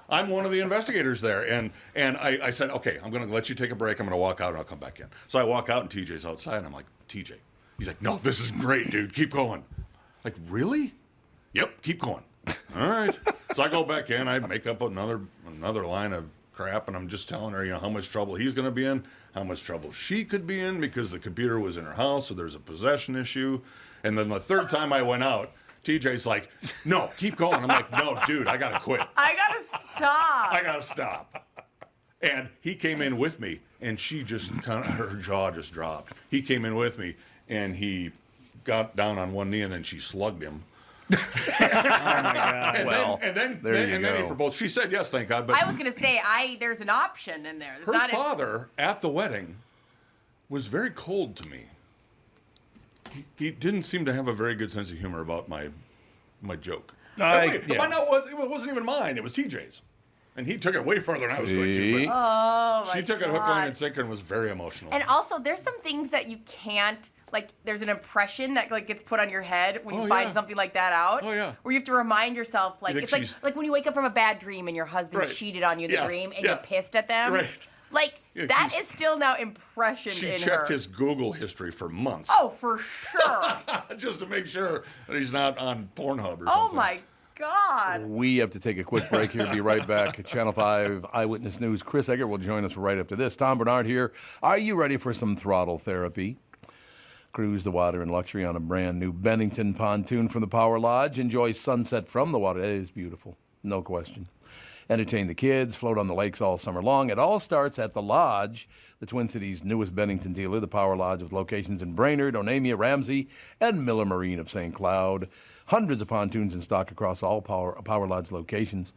I'm one of the investigators there. And I said, okay, I'm going to let you take a break. I'm going to walk out and I'll come back in. So I walk out and TJ's outside. And I'm like, TJ. He's like, no, this is great, dude. Keep going. Like, really? Yep, keep going. All right. So I go back in. I make up another line of crap. And I'm just telling her, how much trouble he's going to be in, how much trouble she could be in because the computer was in her house. So there's a possession issue. And then the third time I went out, TJ's like, no, keep going. I'm like, no, dude, I got to quit. I got to stop. And he came in with me, and she just her jaw just dropped. He came in with me, and he got down on one knee, and then she slugged him. Oh, my God. And then he proposed. She said yes, thank God. But I was going to say, there's an option in there. Her father, at the wedding, was very cold to me. He didn't seem to have a very good sense of humor about my joke. It wasn't even mine. It was TJ's. And he took it way further than I was going to. But she took it hook, line, and sinker and was very emotional. And also, there's some things that you can't, like, there's an impression that gets put on your head when you find something like that out. Oh, yeah. Where you have to remind yourself, it's like when you wake up from a bad dream and your husband cheated on you in the dream and you're pissed at them. Right. Like, that is still now impressioned in her. She checked his Google history for months. Oh, for sure. Just to make sure that he's not on Pornhub or something. Oh, my God. We have to take a quick break here. Be right back. Channel 5 Eyewitness News. Chris Egert will join us right after this. Tom Barnard here. Are you ready for some throttle therapy? Cruise the water in luxury on a brand new Bennington pontoon from the Power Lodge. Enjoy sunset from the water. That is beautiful. No question. Entertain the kids, float on the lakes all summer long. It all starts at the Lodge, the Twin Cities' newest Bennington dealer, the Power Lodge, with locations in Brainerd, Onamia, Ramsey, and Miller Marine of St. Cloud. Hundreds of pontoons in stock across all Power Lodge locations.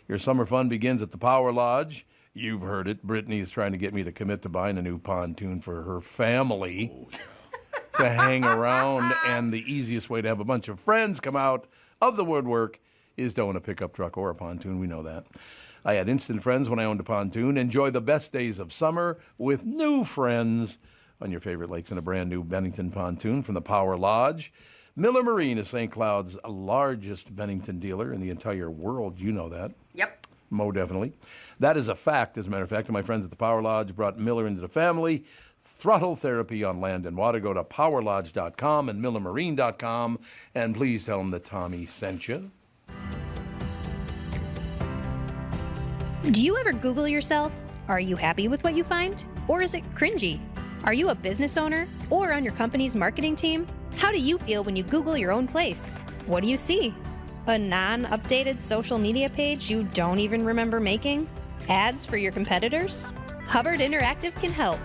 Your summer fun begins at the Power Lodge. You've heard it. Brittany is trying to get me to commit to buying a new pontoon for her family to hang around, and the easiest way to have a bunch of friends come out of the woodwork is to own a pickup truck or a pontoon. We know that. I had instant friends when I owned a pontoon. Enjoy the best days of summer with new friends on your favorite lakes in a brand new Bennington pontoon from the Power Lodge. Miller Marine is St. Cloud's largest Bennington dealer in the entire world. You know that. Yep. Mo definitely. That is a fact, as a matter of fact. And my friends at the Power Lodge brought Miller into the family. Throttle therapy on land and water. Go to powerlodge.com and millermarine.com. And please tell them that Tommy sent you. Do you ever Google yourself? Are you happy with what you find? Or is it cringy? Are you a business owner or on your company's marketing team? How do you feel when you Google your own place? What do you see? A non-updated social media page you don't even remember making? Ads for your competitors? Hubbard Interactive can help.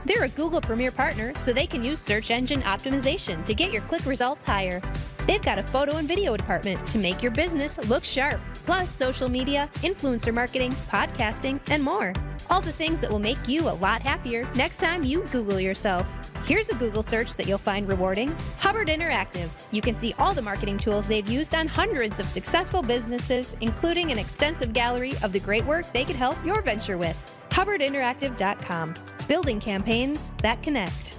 They're a Google Premier partner, so they can use search engine optimization to get your click results higher. They've got a photo and video department to make your business look sharp, plus social media, influencer marketing, podcasting, and more. All the things that will make you a lot happier next time you Google yourself. Here's a Google search that you'll find rewarding. Hubbard Interactive. You can see all the marketing tools they've used on hundreds of successful businesses, including an extensive gallery of the great work they could help your venture with. HubbardInteractive.com. Building campaigns that connect.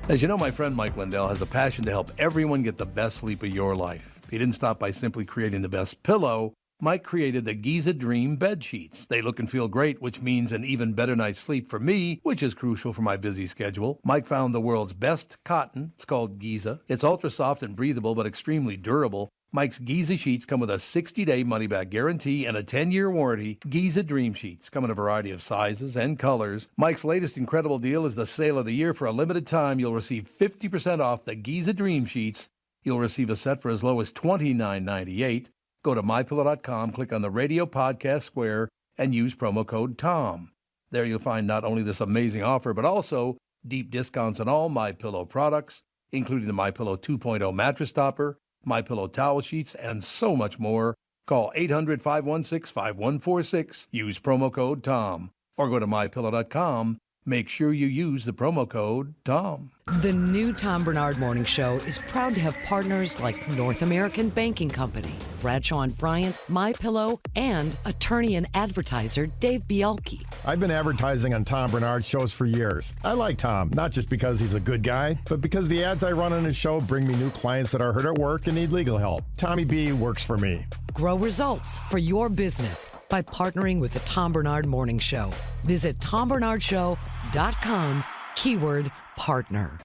As you know, my friend Mike Lindell has a passion to help everyone get the best sleep of your life. He didn't stop by simply creating the best pillow. Mike created the Giza Dream bed sheets. They look and feel great, which means an even better night's sleep for me, which is crucial for my busy schedule. Mike found the world's best cotton. It's called Giza. It's ultra soft and breathable, but extremely durable. Mike's Giza sheets come with a 60-day money-back guarantee and a 10-year warranty. Giza Dream Sheets come in a variety of sizes and colors. Mike's latest incredible deal is the sale of the year. For a limited time, you'll receive 50% off the Giza Dream Sheets. You'll receive a set for as low as $29.98. Go to MyPillow.com, click on the radio podcast square, and use promo code TOM. There you'll find not only this amazing offer, but also deep discounts on all MyPillow products, including the MyPillow 2.0 mattress topper, MyPillow towel sheets, and so much more. Call 800-516-5146. Use promo code TOM. Or go to MyPillow.com. Make sure you use the promo code TOM. The new Tom Barnard Morning Show is proud to have partners like North American Banking Company, Bradshaw and Bryant, MyPillow, and attorney and advertiser Dave Bialke. I've been advertising on Tom Barnard shows for years. I like Tom, not just because he's a good guy, but because the ads I run on his show bring me new clients that are hurt at work and need legal help. Tommy B works for me. Grow results for your business by partnering with the Tom Barnard Morning Show. Visit TomBarnardShow.com, keyword partner.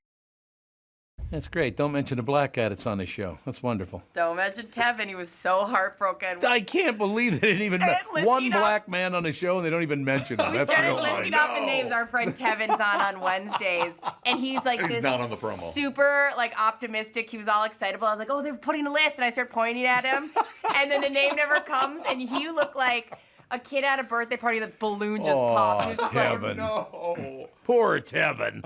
That's great. Don't mention the black guy that's on the show. That's wonderful. Don't mention Tevin. He was so heartbroken. I can't believe they didn't even one black man on the show and they don't even mention him. We That's started real listing off the names our friend Tevin's on Wednesdays, and he's like He's this not on the promo. super like optimistic. He was all excitable. I was like, oh, they're putting a list, and I started pointing at him, and then the name never comes, and he looked like a kid at a birthday party that's balloon just popped. He was just Tevin. like, No. Poor Tevin.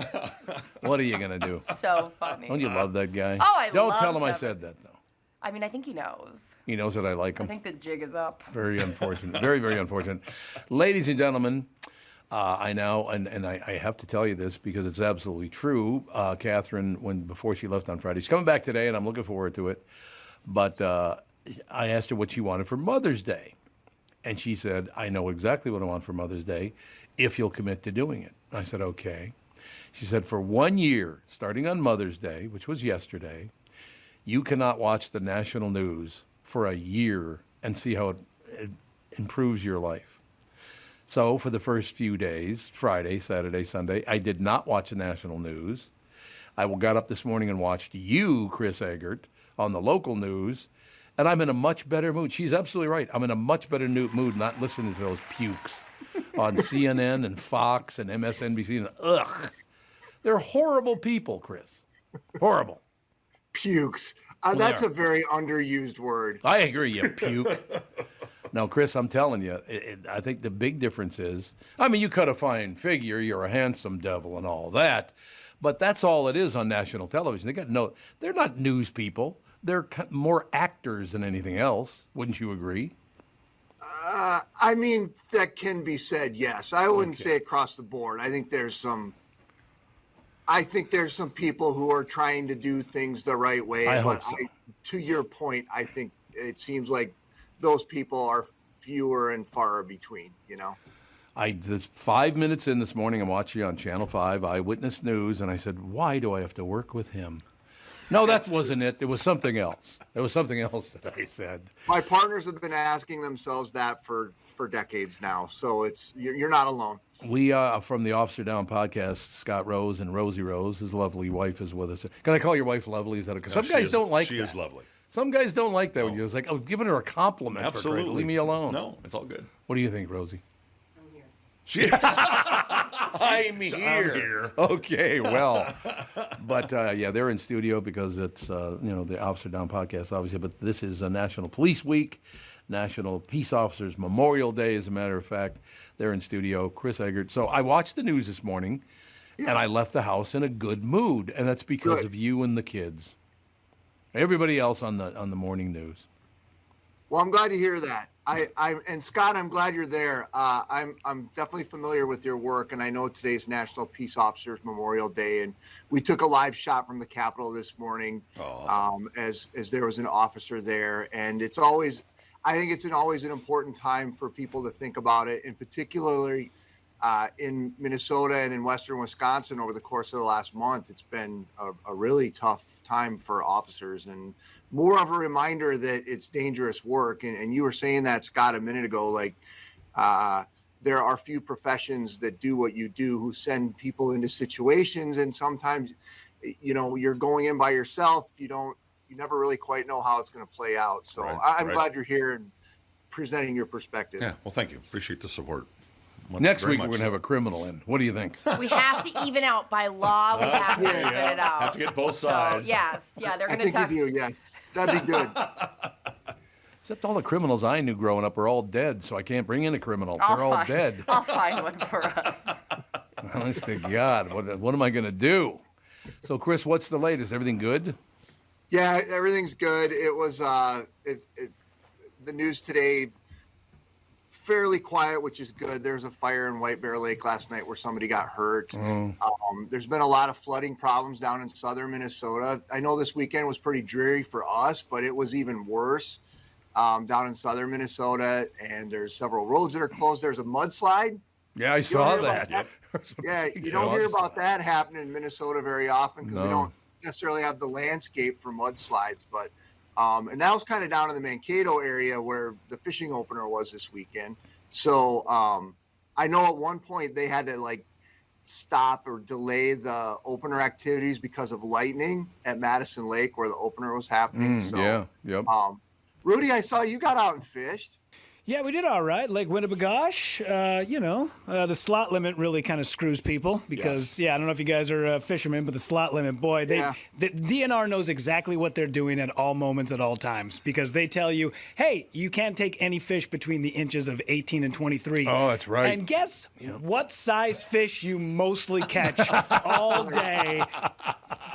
What are you going to do? so funny. Don't you love that guy? Oh, I Don't love tell him I Tevin. said that, though. I mean, I think he knows. He knows that I like I him. think the jig is up. Very unfortunate. Very, very unfortunate. Ladies and gentlemen, I now, and I have to tell you this because it's absolutely true. Katherine, before she left on Friday, she's coming back today, and I'm looking forward to it. But I asked her what she wanted for Mother's Day. And she said, I know exactly what I want for Mother's Day if you'll commit to doing it. I said, okay. She said, for 1 year, starting on Mother's Day, which was yesterday, you cannot watch the national news for a year and see how it improves your life. So for the first few days, Friday, Saturday, Sunday, I did not watch the national news. I got up this morning and watched you, Chris Egert, on the local news, and I'm in a much better mood. She's absolutely right. I'm in a much better mood not listening to those pukes on CNN and Fox and MSNBC. And ugh, they're horrible people, Chris. Horrible. Pukes. That's a very underused word. I agree, you puke. Now, Chris, I'm telling you, I think the big difference is, I mean, you cut a fine figure, you're a handsome devil and all that, but that's all it is on national television. They're not news people. They're more actors than anything else. Wouldn't you agree? I mean, that can be said, yes. I wouldn't say across the board. I think there's some people who are trying to do things the right way. I hope so. To your point, I think it seems like those people are fewer and far between, you know? This 5 minutes in this morning, I'm watching on Channel 5, Eyewitness News, and I said, why do I have to work with him? No, that wasn't it. It was something else. It was something else that I said. My partners have been asking themselves that for decades now, so you're not alone. We from the Officer Down podcast, Scott Rose and Rosie Rose, his lovely wife, is with us. Can I call your wife lovely? Is that okay? Some guys don't like that. She is lovely. Some guys don't like that when you're like, I'm giving her a compliment. Absolutely. For leave me alone. No, it's all good. What do you think, Rosie? I'm here. Okay, well, but yeah, they're in studio because it's the Officer Down podcast, obviously. But this is a National Police Week, National Peace Officers Memorial Day. As a matter of fact, they're in studio. Chris Egert. So I watched the news this morning, and I left the house in a good mood, and that's because of you and the kids. Everybody else on the morning news. Well, I'm glad to hear that. And Scott, I'm glad you're there. I'm definitely familiar with your work, and I know today's National Peace Officers Memorial Day, and we took a live shot from the Capitol this morning. Awesome. As there was an officer there, and I think it's always an important time for people to think about it, and particularly in Minnesota and in Western Wisconsin over the course of the last month. It's been a really tough time for officers, and more of a reminder that it's dangerous work. And you were saying that, Scott, a minute ago, like there are few professions that do what you do, who send people into situations. And sometimes, you're going in by yourself. You never really quite know how it's going to play out. So I'm glad you're here and presenting your perspective. Yeah. Well, thank you. Appreciate the support. Next week, we're going to have a criminal in. What do you think? We have to even out by law. We have to even it out. Have to get both sides. So, yes. Yeah, they're going to talk. Yes. That'd be good. Except all the criminals I knew growing up are all dead, so I can't bring in a criminal. They're all dead. I'll find one for us. Honest to God, what am I going to do? So, Chris, what's the latest? Everything good? Yeah, everything's good. It was the news today, fairly quiet, which is good. There's a fire in White Bear Lake last night where somebody got hurt. There's been a lot of flooding problems down in southern Minnesota. I know this weekend was pretty dreary for us, but it was even worse down in southern Minnesota. And there's several roads that are closed. There's a mudslide. Yeah, I saw that. Yeah, you don't hear about that happening in Minnesota very often because we don't necessarily have the landscape for mudslides. But and that was kind of down in the Mankato area where the fishing opener was this weekend. So I know at one point they had to stop or delay the opener activities because of lightning at Madison Lake where the opener was happening. Rudy, I saw you got out and fished. Yeah, we did all right. Lake Winnebagosh, the slot limit really kind of screws people because, I don't know if you guys are fishermen, but the slot limit, boy, the DNR knows exactly what they're doing at all moments at all times because they tell you, hey, you can't take any fish between the inches of 18 and 23. Oh, that's right. And guess what size fish you mostly catch all day,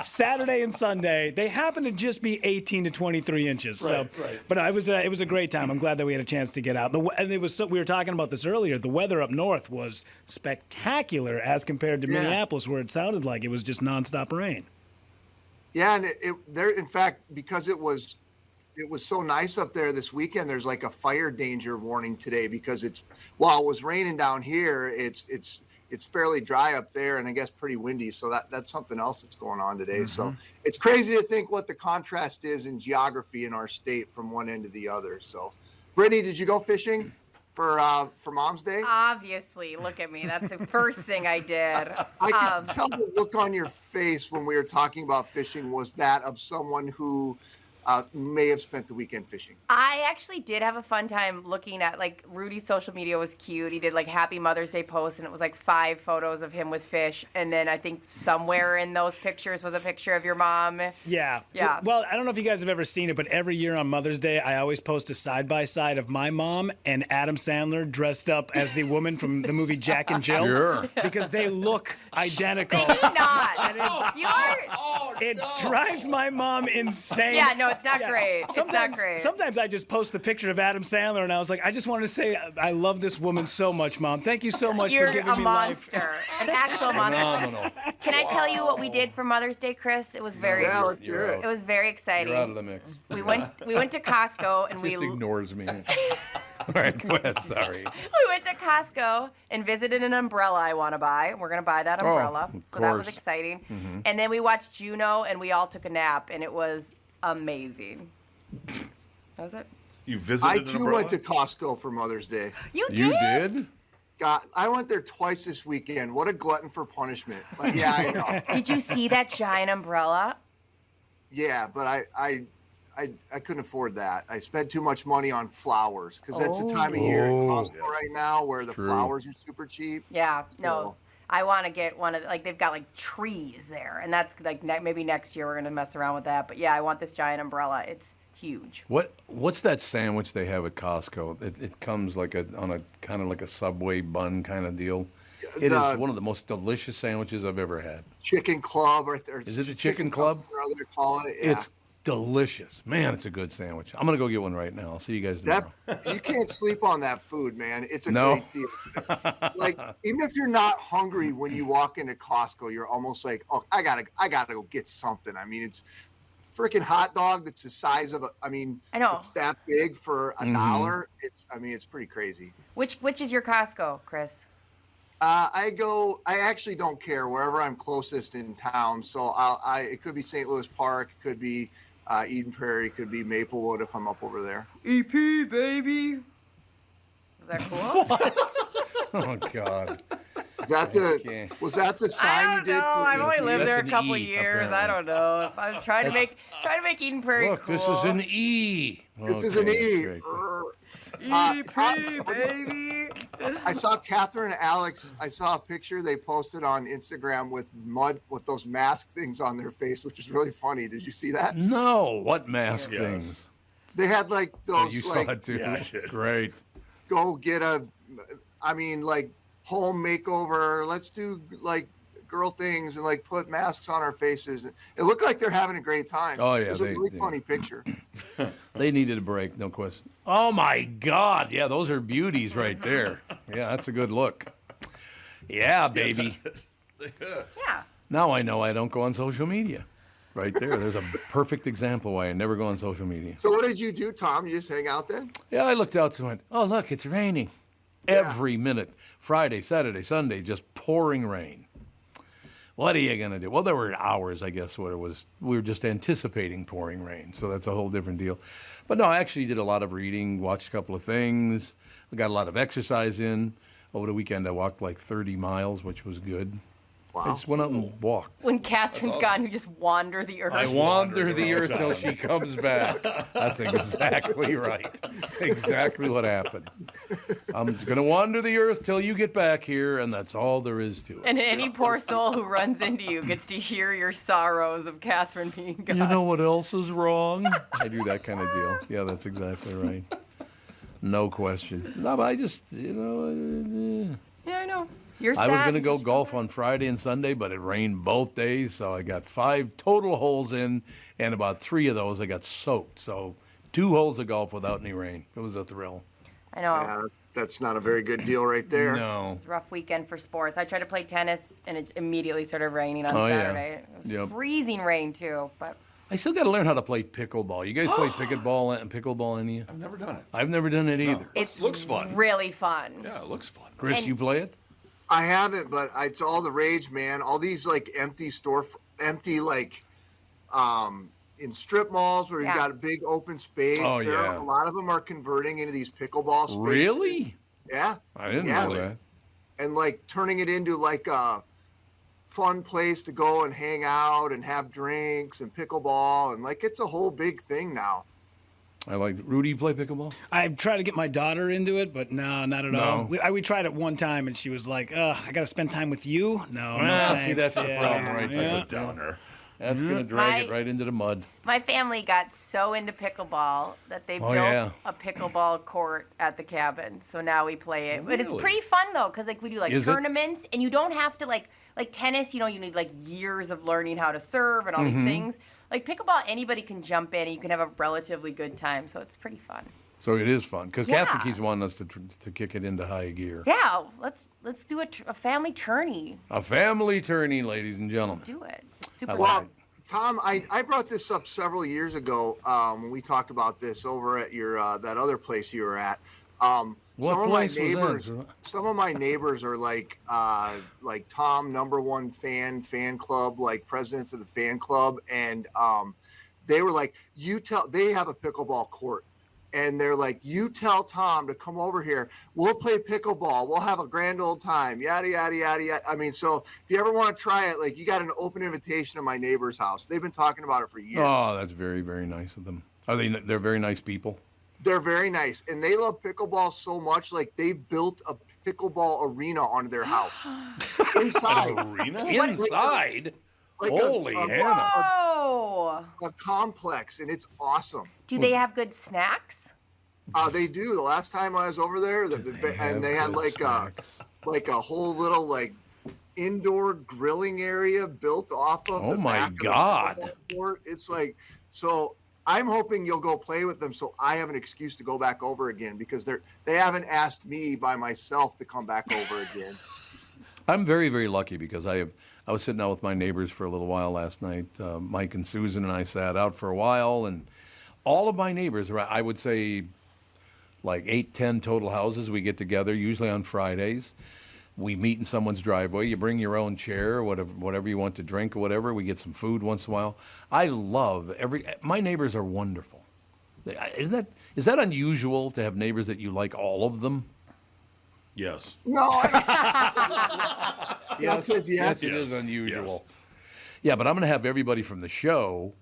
Saturday and Sunday? They happen to just be 18 to 23 inches. But it was a great time. I'm glad that we had a chance to get out. And it was we were talking about this earlier. The weather up north was spectacular as compared to Minneapolis, where it sounded like it was just nonstop rain. Yeah, and in fact, because it was so nice up there this weekend, there's like a fire danger warning today because while it was raining down here, it's fairly dry up there and I guess pretty windy. So that's something else that's going on today. So it's crazy to think what the contrast is in geography in our state from one end to the other. So. Brittany, did you go fishing for Mom's Day? Obviously. Look at me. That's the first thing I did. I can tell the look on your face when we were talking about fishing was that of someone who may have spent the weekend fishing. I actually did have a fun time looking at, Rudy's social media was cute. He did, Happy Mother's Day posts, and it was, 5 photos of him with fish. And then I think somewhere in those pictures was a picture of your mom. Yeah. Yeah. Well, I don't know if you guys have ever seen it, but every year on Mother's Day, I always post a side-by-side of my mom and Adam Sandler dressed up as the woman from the movie Jack and Jill. Sure. Because they look identical. They do not. It drives my mom insane. Yeah, no, it's not great. It's not great. Sometimes I just post the picture of Adam Sandler, and I was like, I just wanted to say I love this woman so much, Mom. Thank you so much for giving me life. You're a monster. An actual monster. Phenomenal. Can I tell you what we did for Mother's Day, Chris? It was very It was very exciting. You're out of the mix. We went to Costco and Just ignores me. All right, go ahead. Sorry. We went to Costco and visited an umbrella I want to buy. We're going to buy that umbrella. So that was exciting. Mm-hmm. And then we watched Juno and we all took a nap and it was amazing. That was it. You visited I too went to Costco for Mother's Day. You did? God, I went there twice this weekend. What a glutton for punishment. Yeah, I know. Did you see that giant umbrella? Yeah, but I couldn't afford that. I spent too much money on flowers because that's the time of year at Costco right now where the flowers are super cheap. Yeah, no. I want to get one of they've got trees there, and that's maybe next year we're gonna mess around with that. But yeah, I want this giant umbrella. It's huge. What's that sandwich they have at Costco? It comes on a kind of like a Subway bun kind of deal. It is one of the most delicious sandwiches I've ever had. Chicken Club, or is it a Chicken Club? Or other call it. Yeah. delicious. Man, it's a good sandwich. I'm going to go get one right now. I'll see you guys tomorrow. You can't sleep on that food, man. It's a No. great deal. Like, even if you're not hungry when you walk into Costco, you're almost like, oh, I gotta go get something. I mean, it's freaking hot dog that's the size of I know. it's that big for $1. It's pretty crazy. Which is your Costco, Chris? I actually don't care wherever I'm closest in town. So it could be St. Louis Park, it could be Eden Prairie, it could be Maplewood if I'm up over there. EP, baby. Was that cool? Oh, God. Was that the sign you did? I've only lived there a couple E, years. apparently. I don't know. I'm trying to make Eden Prairie Look, cool. this is an E. This is an E. Great. EP, baby. I saw Katherine and Alex. I saw a picture they posted on Instagram with those mask things on their face, which is really funny. Did you see that? No. What mask things? They had like those. You like, saw it too. Yeah, I did. Great. Go get like home makeover. Let's do like girl things and like put masks on our faces. It looked like they're having a great time. Oh, yeah, It was a really funny picture. They needed a break, no question. Oh, my God. Yeah, those are beauties right there. Yeah, that's a good look. Yeah, baby. Yeah. Now I know I don't go on social media. Right there. There's a perfect example why I never go on social media. So what did you do, Tom? You just hang out then? Yeah, I looked out and went, oh, look, it's raining. Every minute. Friday, Saturday, Sunday, just pouring rain. What are you going to do? Well, there were hours, I guess, where we were just anticipating pouring rain. So that's a whole different deal. But no, I actually did a lot of reading, watched a couple of things. I got a lot of exercise in. Over the weekend, I walked like 30 miles, which was good. Wow. I just went out and walked. When Catherine's gone, you just wander the earth. I wander the earth till she comes back. That's exactly right. That's exactly what happened. I'm going to wander the earth till you get back here, and that's all there is to it. And any poor soul who runs into you gets to hear your sorrows of Katherine being gone. You know what else is wrong? I do that kind of deal. Yeah, that's exactly right. No question. No, but I just, Yeah, I know. You're I was sad going to go because golf on Friday and Sunday, but it rained both days, so I got 5 total holes in, and about 3 of those I got soaked. So 2 holes of golf without any rain. It was a thrill. I know. Yeah, that's not a very good deal right there. No. It was a rough weekend for sports. I tried to play tennis, and it immediately started raining on Oh, yeah. Saturday. It was freezing rain, too. But I still got to learn how to play pickleball. You guys play pickleball, any of you? I've never done it. I've never done it either. it looks fun. really fun. Yeah, it looks fun. Chris, And- you play it? I haven't, but it's all the rage, man. All these like empty like in strip malls where you've got a big open space. Oh, yeah. A lot of them are converting into these pickleball spaces. Really? Yeah. I didn't know that. And like turning it into like a fun place to go and hang out and have drinks and pickleball, and like it's a whole big thing now. I like Rudy, you play pickleball? I tried to get my daughter into it, but no, not at all. We tried it one time, and she was like, "I got to spend time with you." No, Well, thanks. see, that's the problem right there. That's a downer. That's going to drag it right into the mud. My family got so into pickleball that they built a pickleball court at the cabin. So now we play it. But it's Really? pretty fun, though, because like we do like Is it? tournaments, and you don't have to like tennis, you need like years of learning how to serve and all these things. Like pickleball, anybody can jump in and you can have a relatively good time. So it's pretty fun. So it is fun because Yeah. Katherine keeps wanting us to kick it into high gear. Yeah, let's do a family tourney. A family tourney, ladies and gentlemen. Let's do it. It's super I fun. like it. Tom, I brought this up several years ago when we talked about this over at your that other place you were at. What some place of my neighbors, was that? some of my neighbors are like Tom #1 fan club, like presidents of the fan club, and they were like, they have a pickleball court. And they're like, you tell Tom to come over here. We'll play pickleball. We'll have a grand old time. Yada, yada, yada, yada. I mean, so if you ever want to try it, like you got an open invitation to my neighbor's house. They've been talking about it for years. Oh, that's very, very nice of them. They're very nice people. They're very nice. And they love pickleball so much, like they built a pickleball arena on their house. Inside. Arena? Inside? Like Holy Hannah. Whoa! A complex, and it's awesome. Do they have good snacks? They do. The last time I was over there, they had like a whole little like indoor grilling area built off of. Oh the my back of the God. pickleball court. It's like So I'm hoping you'll go play with them so I have an excuse to go back over again, because they haven't asked me by myself to come back over again. I'm very, very lucky because I was sitting out with my neighbors for a little while last night. Mike and Susan and I sat out for a while, and all of my neighbors, I would say like 8, 10 total houses, we get together, usually on Fridays. We meet in someone's driveway. You bring your own chair, whatever you want to drink or whatever. We get some food once in a while. I love my neighbors are wonderful. Is that unusual to have neighbors that you like all of them? Yes. No. Yes, says yes. It is unusual. Yes. Yeah, but I'm going to have everybody from the show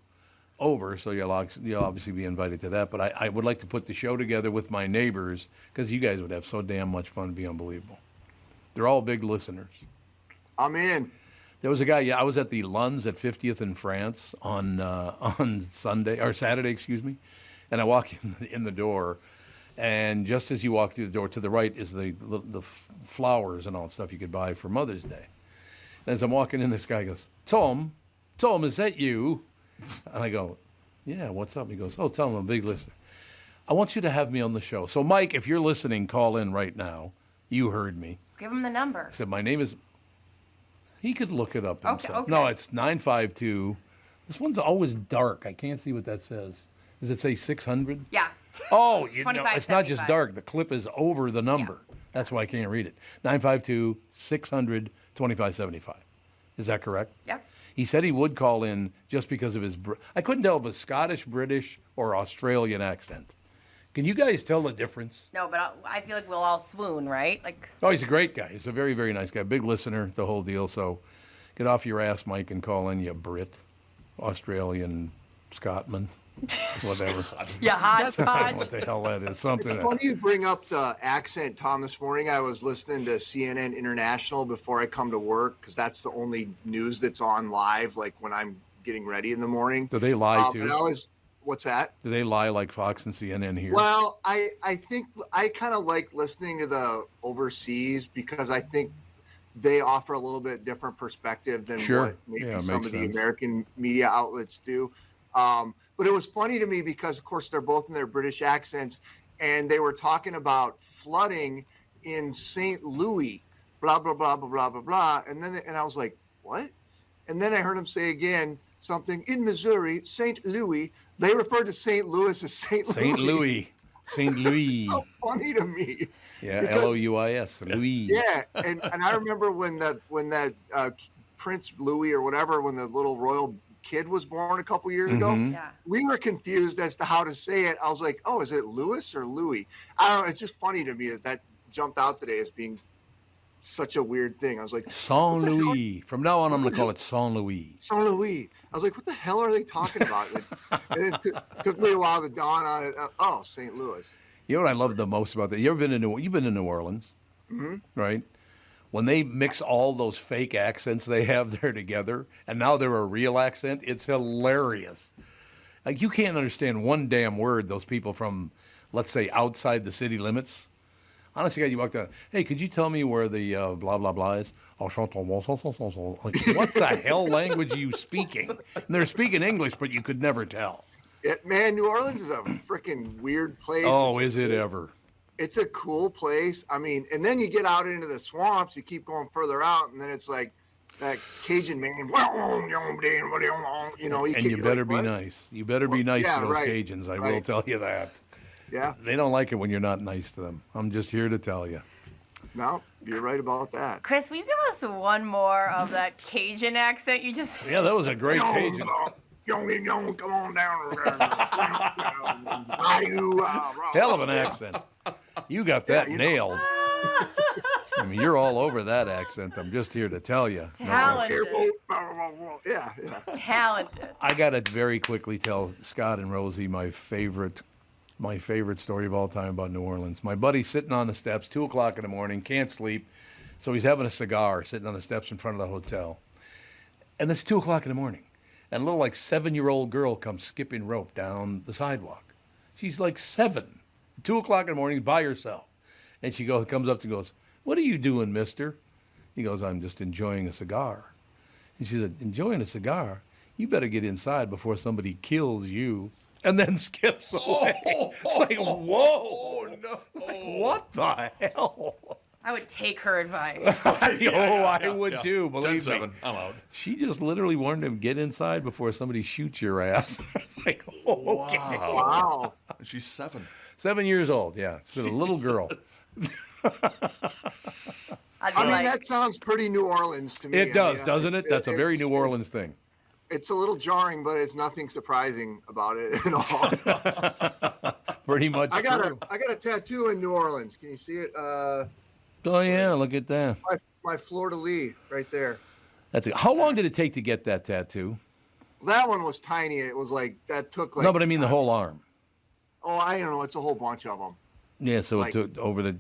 over, so you'll obviously be invited to that. But I would like to put the show together with my neighbors because you guys would have so damn much fun. It'd be unbelievable. They're all big listeners. I'm in. There was a guy. Yeah, I was at the Lunds at 50th in France on Sunday or Saturday, excuse me, and I walk in the door, and just as you walk through the door, to the right is the flowers and all that stuff you could buy for Mother's Day. And as I'm walking in, this guy goes, Tom, is that you? And I go, yeah, what's up? He goes, oh, Tom, I'm a big listener. I want you to have me on the show. So, Mike, if you're listening, call in right now. You heard me. Give him the number. I said, my name is... He could look it up himself. Okay. No, it's 952. This one's always dark. I can't see what that says. Does it say 600? Yeah. Oh, it's not just 2575. dark. The clip is over the number. Yeah. That's why I can't read it. 952-600-2575. Is that correct? Yep. He said he would call in just because of his... I couldn't tell if it was Scottish, British, or Australian accent. Can you guys tell the difference? No, but I feel like we'll all swoon, right? Oh, he's a great guy. He's a very, very nice guy. Big listener, the whole deal. So get off your ass, Mike, and call in, you Brit, Australian, Scotsman, whatever. Yeah, hodgepodge. What the hell that is. Something. It's funny you bring up the accent, Tom. This morning I was listening to CNN International before I come to work because that's the only news that's on live, like when I'm getting ready in the morning. Do they lie too? What's that? Do they lie like Fox and CNN here? Well, I think I kind of like listening to the overseas because I think they offer a little bit different perspective than what maybe some of the American media outlets do. But it was funny to me because, of course, they're both in their British accents, and they were talking about flooding in St. Louis, blah, blah, blah, blah, blah, blah, blah. And I was like, what? And then I heard him say again something in Missouri, St. Louis. They refer to St. Louis as St. Louis. St. Louis. St. Louis. So funny to me. Yeah, Louis. Louis. Yeah, and I remember when that Prince Louis or whatever, when the little royal kid was born a couple years ago, we were confused as to how to say it. I was like, oh, is it Louis or Louis? I don't know. It's just funny to me that jumped out today as being such a weird thing. I was like, Saint Louis. From now on, I'm going to call it Saint Louis. Saint Louis. I was like, what the hell are they talking about? And it took me a while to dawn on it. Oh, St. Louis. You know what I love the most about that? You've been to New Orleans, right? When they mix all those fake accents they have there together, and now they're a real accent, it's hilarious. Like, you can't understand one damn word those people from, let's say, outside the city limits. Honestly, you walk down, hey, could you tell me where the blah, blah, blah is? Like, what the hell language are you speaking? And they're speaking English, but you could never tell. Man, New Orleans is a freaking weird place. Oh, is it ever? It's a cool place. I mean, and then you get out into the swamps, you keep going further out, and then it's like that Cajun man, you know. And you better be nice. You better be nice to those Cajuns, I will tell you that. Yeah. They don't like it when you're not nice to them. I'm just here to tell you. No, you're right about that. Chris, will you give us one more of that Cajun accent you just... Yeah, that was a great Cajun. Come on down. Hell of an accent. You got that nailed. I mean, you're all over that accent. I'm just here to tell you. Talented. Yeah. Talented. I got to very quickly tell Scott and Rosie my favorite story of all time about New Orleans. My buddy's sitting on the steps, 2 o'clock in the morning, can't sleep. So he's having a cigar sitting on the steps in front of the hotel. And it's 2 o'clock in the morning. And a little like 7-year-old girl comes skipping rope down the sidewalk. She's like 7. 2 o'clock in the morning by herself. And she comes up and goes, what are you doing, mister? He goes, I'm just enjoying a cigar. And she said, enjoying a cigar? you better get inside before somebody kills you. And then skips away. It's like, whoa. No. Like, what the hell? I would take her advice. I would too, believe 10-7. me. I'm out. She just literally warned him, get inside before somebody shoots your ass. It's like, okay. Wow. She's 7. 7 years old, yeah. She's a little girl. I mean, that sounds pretty New Orleans to me. It does, I mean, doesn't it? That's a very New Orleans thing. It's a little jarring, but it's nothing surprising about it at all. Pretty much I got true. a tattoo in New Orleans. Can you see it? Oh, yeah, look at that. My fleur-de-lis right there. How long did it take to get that tattoo? That one was tiny. It was like, that took like... No, but I mean the whole arm. Oh, I don't know. It's a whole bunch of them. Yeah, so Like- it took over the...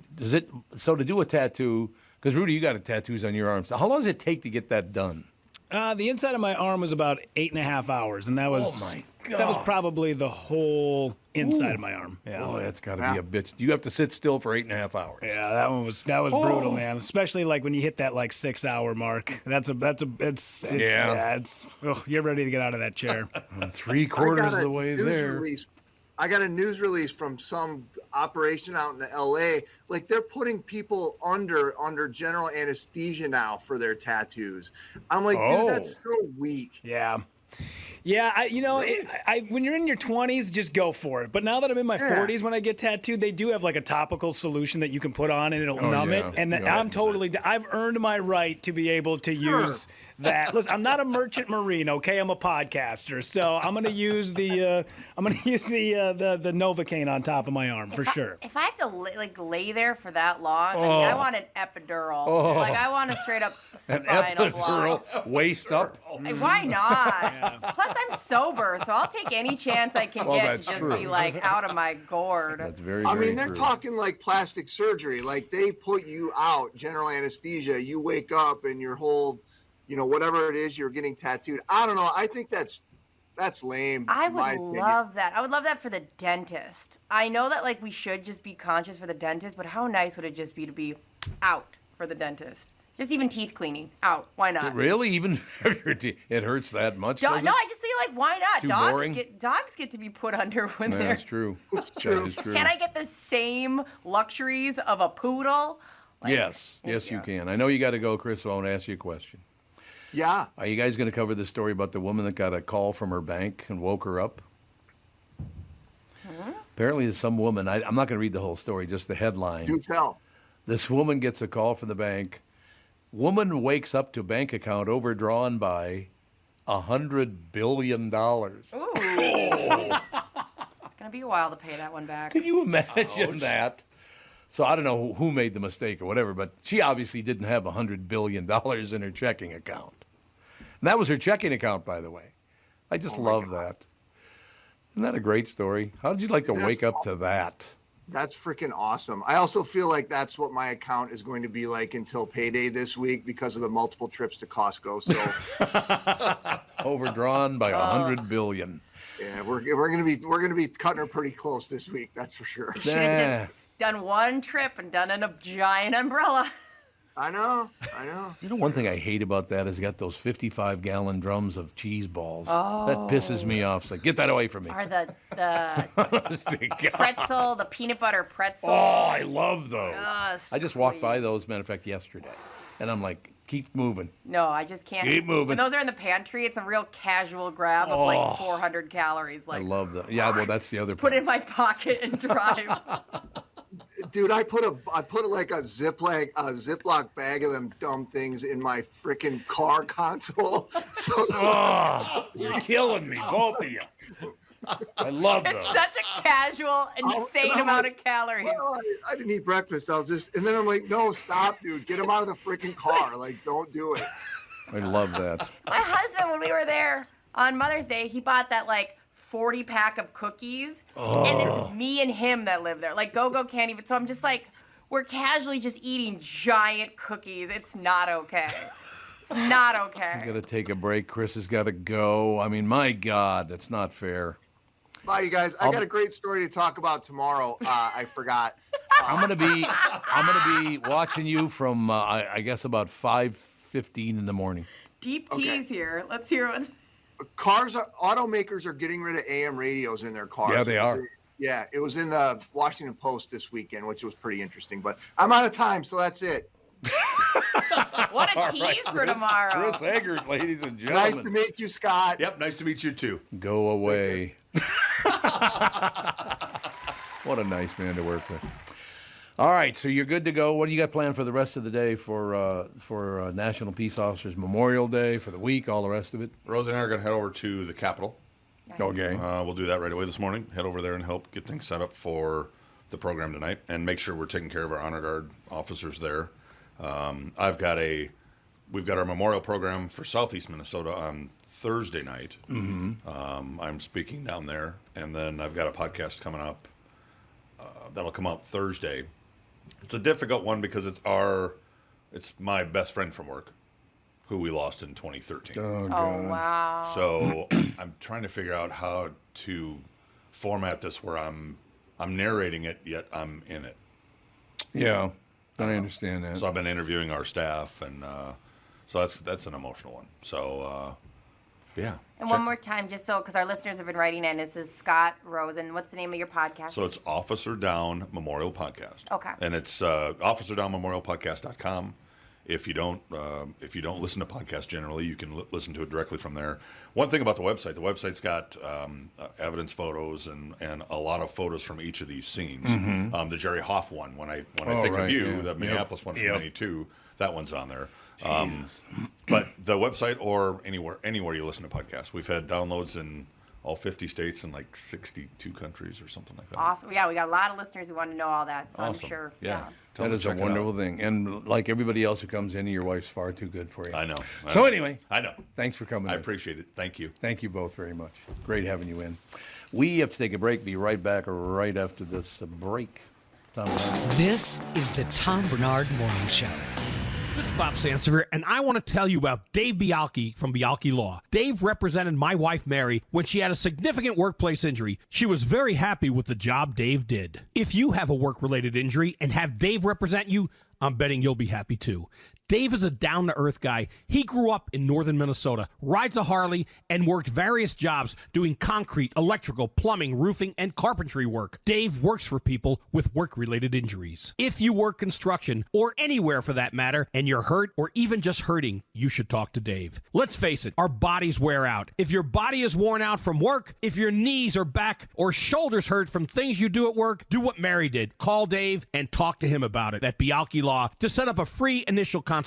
So to do a tattoo... Because, Rudy, you got tattoos on your arms. So how long does it take to get that done? The inside of my arm was about 8.5 hours, and that was Oh, my that was God. probably the whole inside of my arm. Yeah. Oh, that's got to be a bitch. You have to sit still for 8.5 hours. Yeah, that was brutal, man. Especially like when you hit that like 6-hour mark. You're ready to get out of that chair. I'm 3/4 of the way there. I got a news release from some operation out in LA. Like, they're putting people under general anesthesia now for their tattoos. I'm like, dude, that's so weak. Yeah. Yeah, when you're in your 20s, just go for it. But now that I'm in my 40s, when I get tattooed, they do have like a topical solution that you can put on and it'll numb it. And I've earned my right to be able to use that. Listen, I'm not a merchant marine, okay? I'm a podcaster, so I'm gonna use the Novocaine on top of my arm for sure. If I have to lay there for that long, I mean, I want an epidural. Like, I want a straight up spinal block. Waist up. Why not? Plus, I'm sober, so I'll take any chance I can get to just be like out of my gourd. That's very. I mean, they're talking like plastic surgery. Like, they put you out, general anesthesia. You wake up and your whole, whatever it is, you're getting tattooed. I don't know. I think that's lame. I in my would opinion. love that. I would love that for the dentist. I know that like we should just be conscious for the dentist, but how nice would it just be to be out for the dentist? Just even teeth cleaning, out. Why not? Really? Even if your teeth, it hurts that much? No, does it? I just feel like why not? Too Dogs boring? get to be put under when Yeah, they're. that's true. That is true. Can I get the same luxuries of a poodle? Yes, you can. I know you got to go, Chris, so I want to ask you a question. Yeah. Are you guys going to cover the story about the woman that got a call from her bank and woke her up? Apparently, there's some woman. I'm not going to read the whole story, just the headline. Do tell. This woman gets a call from the bank. Woman wakes up to bank account overdrawn by $100 billion. Ooh. It's gonna be a while to pay that one back. Can you imagine that? So I don't know who made the mistake or whatever, but she obviously didn't have $100 billion in her checking account. And that was her checking account, by the way. I just love that. Isn't that a great story? How did you like to wake up to that? That's freaking awesome. I also feel like that's what my account is going to be like until payday this week because of the multiple trips to Costco. So Overdrawn by $100 billion. yeah, we're gonna be cutting her pretty close this week. That's for sure. Should have just done one trip and done in a giant umbrella. I know. You know, one thing I hate about that is you got those 55-gallon drums of cheese balls. Oh. That pisses me off. It's like, get that away from me. Or the Honest to God. pretzel, the peanut butter pretzel. Oh, I love those. Yes, I just walked by those, matter of fact, yesterday. And I'm like, keep moving. No, I just can't. Keep moving. When those are in the pantry, it's a real casual grab of like 400 calories. Like, I love that. Yeah, well, that's the other put part. it in my pocket and drive. Dude, I put like a Ziploc bag of them dumb things in my freaking car console. So You're killing me, both of you. I love those. It's such a casual, insane amount of calories. Well, I didn't eat breakfast. And then I'm like, no, stop, dude. Get them out of the freaking car. Like, don't do it. I love that. My husband, when we were there on Mother's Day, he bought that like 40-pack of cookies, and it's me and him that live there. Like, Go-Go can't even. So I'm just like, we're casually just eating giant cookies. It's not okay. It's not okay. I got to take a break. Chris has got to go. I mean, my God, that's not fair. Bye, you guys. I got a great story to talk about tomorrow. I forgot. I'm gonna be watching you from I guess about 5:15 in the morning. Deep tease here. Let's hear what. automakers are getting rid of AM radios in their cars. Yeah, they are. Yeah, it was in the Washington Post this weekend, which was pretty interesting. But I'm out of time, so that's it. What a tease for tomorrow. Chris Egert, ladies and gentlemen. Nice to meet you, Scott. Yep, nice to meet you too. Go away. What a nice man to work with. All right, so you're good to go. What do you got planned for the rest of the day for National Peace Officers Memorial Day, for the week, all the rest of it? Rose and I are going to head over to the Capitol. Nice. Okay. We'll do that right away this morning. Head over there and help get things set up for the program tonight, and make sure we're taking care of our Honor Guard officers there. We've got our memorial program for Southeast Minnesota on Thursday night. Mm-hmm. I'm speaking down there, and then I've got a podcast coming up that'll come out Thursday. It's a difficult one because it's my best friend from work, who we lost in 2013. Oh, wow. So I'm trying to figure out how to format this where I'm narrating it, yet I'm in it. Yeah, I understand that. So I've been interviewing our staff, and so that's an emotional one. So, yeah. And one more time, just so, because our listeners have been writing in, this is Scott Rosen. What's the name of your podcast? So it's Officer Down Memorial Podcast. Okay. And it's officerdownmemorialpodcast.com. If you don't listen to podcasts generally, you can listen to it directly from there. One thing about the website's got evidence photos and a lot of photos from each of these scenes. Mm-hmm. The Jerry Hoff one, when I think of you, yeah. the Minneapolis one from Yep. 92, that one's on there. But the website or anywhere you listen to podcasts, we've had downloads in all 50 states and like 62 countries or something like that. Awesome. Yeah, we got a lot of listeners who want to know all that, so Awesome. I'm sure. Yeah. That is a wonderful thing. And like everybody else who comes in, your wife's far too good for you. I know. So anyway. I know. Thanks for coming in. I appreciate it. Thank you. Thank you both very much. Great having you in. We have to take a break. Be right back right after this break. Tom Bernard. This is the Tom Bernard Morning Show. This is Bob Sansevere, and I want to tell you about Dave Bialke from Bialke Law. Dave represented my wife, Mary, when she had a significant workplace injury. She was very happy with the job Dave did. If you have a work-related injury and have Dave represent you, I'm betting you'll be happy too. Dave is a down-to-earth guy. He grew up in northern Minnesota, rides a Harley, and worked various jobs doing concrete, electrical, plumbing, roofing, and carpentry work. Dave works for people with work-related injuries. If you work construction, or anywhere for that matter, and you're hurt or even just hurting, you should talk to Dave. Let's face it, our bodies wear out. If your body is worn out from work, if your knees or back or shoulders hurt from things you do at work, do what Mary did. Call Dave and talk to him about it at Bialke Law to set up a free initial consultation.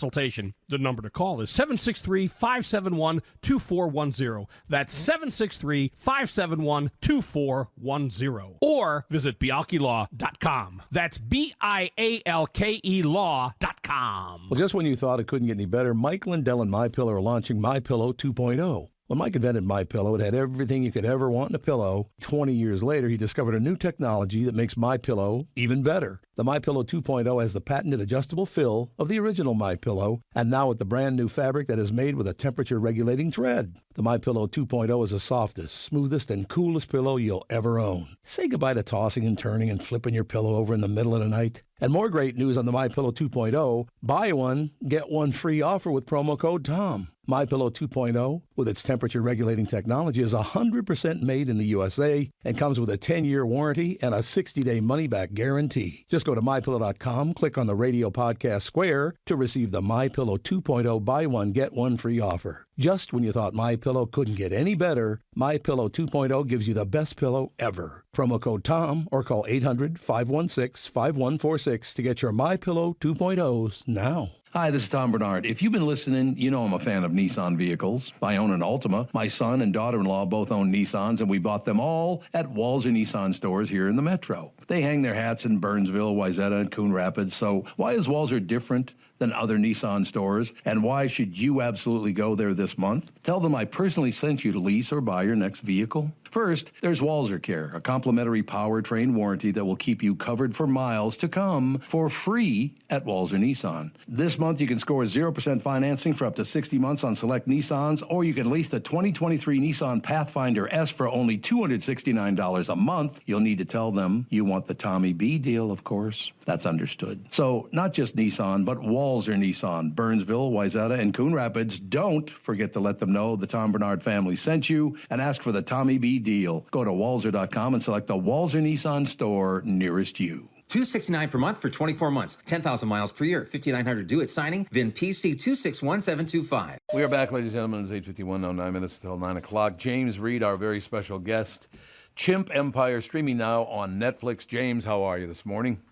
The number to call is 763-571-2410. That's 763-571-2410. Or visit bialkelaw.com. That's BIALKE law.com. Well, just when you thought it couldn't get any better, Mike Lindell and MyPillow are launching MyPillow 2.0. When Mike invented MyPillow, it had everything you could ever want in a pillow. 20 years later, he discovered a new technology that makes MyPillow even better. The MyPillow 2.0 has the patented adjustable fill of the original MyPillow, and now with the brand new fabric that is made with a temperature-regulating thread. The MyPillow 2.0 is the softest, smoothest, and coolest pillow you'll ever own. Say goodbye to tossing and turning and flipping your pillow over in the middle of the night. And more great news on the MyPillow 2.0. Buy one, get one free offer with promo code TOM. MyPillow 2.0, with its temperature-regulating technology, is 100% made in the USA and comes with a 10-year warranty and a 60-day money-back guarantee. Just go to MyPillow.com, click on the radio podcast square to receive the MyPillow 2.0 buy one, get one free offer. Just when you thought MyPillow couldn't get any better, MyPillow 2.0 gives you the best pillow ever. Promo code TOM or call 800-516-5146 to get your MyPillow 2.0s now. Hi, this is Tom Bernard. If you've been listening, you know I'm a fan of Nissan vehicles. I own an Altima. My son and daughter-in-law both own Nissans, and we bought them all at Walser Nissan stores here in the Metro. They hang their hats in Burnsville, Wayzata, and Coon Rapids, so why is Walser different than other Nissan stores, and why should you absolutely go there this month? Tell them I personally sent you to lease or buy your next vehicle. First, there's Walser Care, a complimentary powertrain warranty that will keep you covered for miles to come for free at Walser Nissan. This month, you can score 0% financing for up to 60 months on select Nissans, or you can lease the 2023 Nissan Pathfinder S for only $269 a month. You'll need to tell them you want the Tommy B deal, of course. That's understood. So not just Nissan, but Walser Nissan, Burnsville, Wayzata, and Coon Rapids. Don't forget to let them know the Tom Barnard family sent you and ask for the Tommy B deal. Go to walser.com and select the Walser Nissan store nearest you. $269 per month for 24 months, 10,000 miles per year, $5,900 due at signing, VIN PC 261725. We are back, ladies and gentlemen. It's 8:51, now 9 minutes until 9 o'clock. James Reed, our very special guest. Chimp Empire, streaming now on Netflix. James, how are you this morning?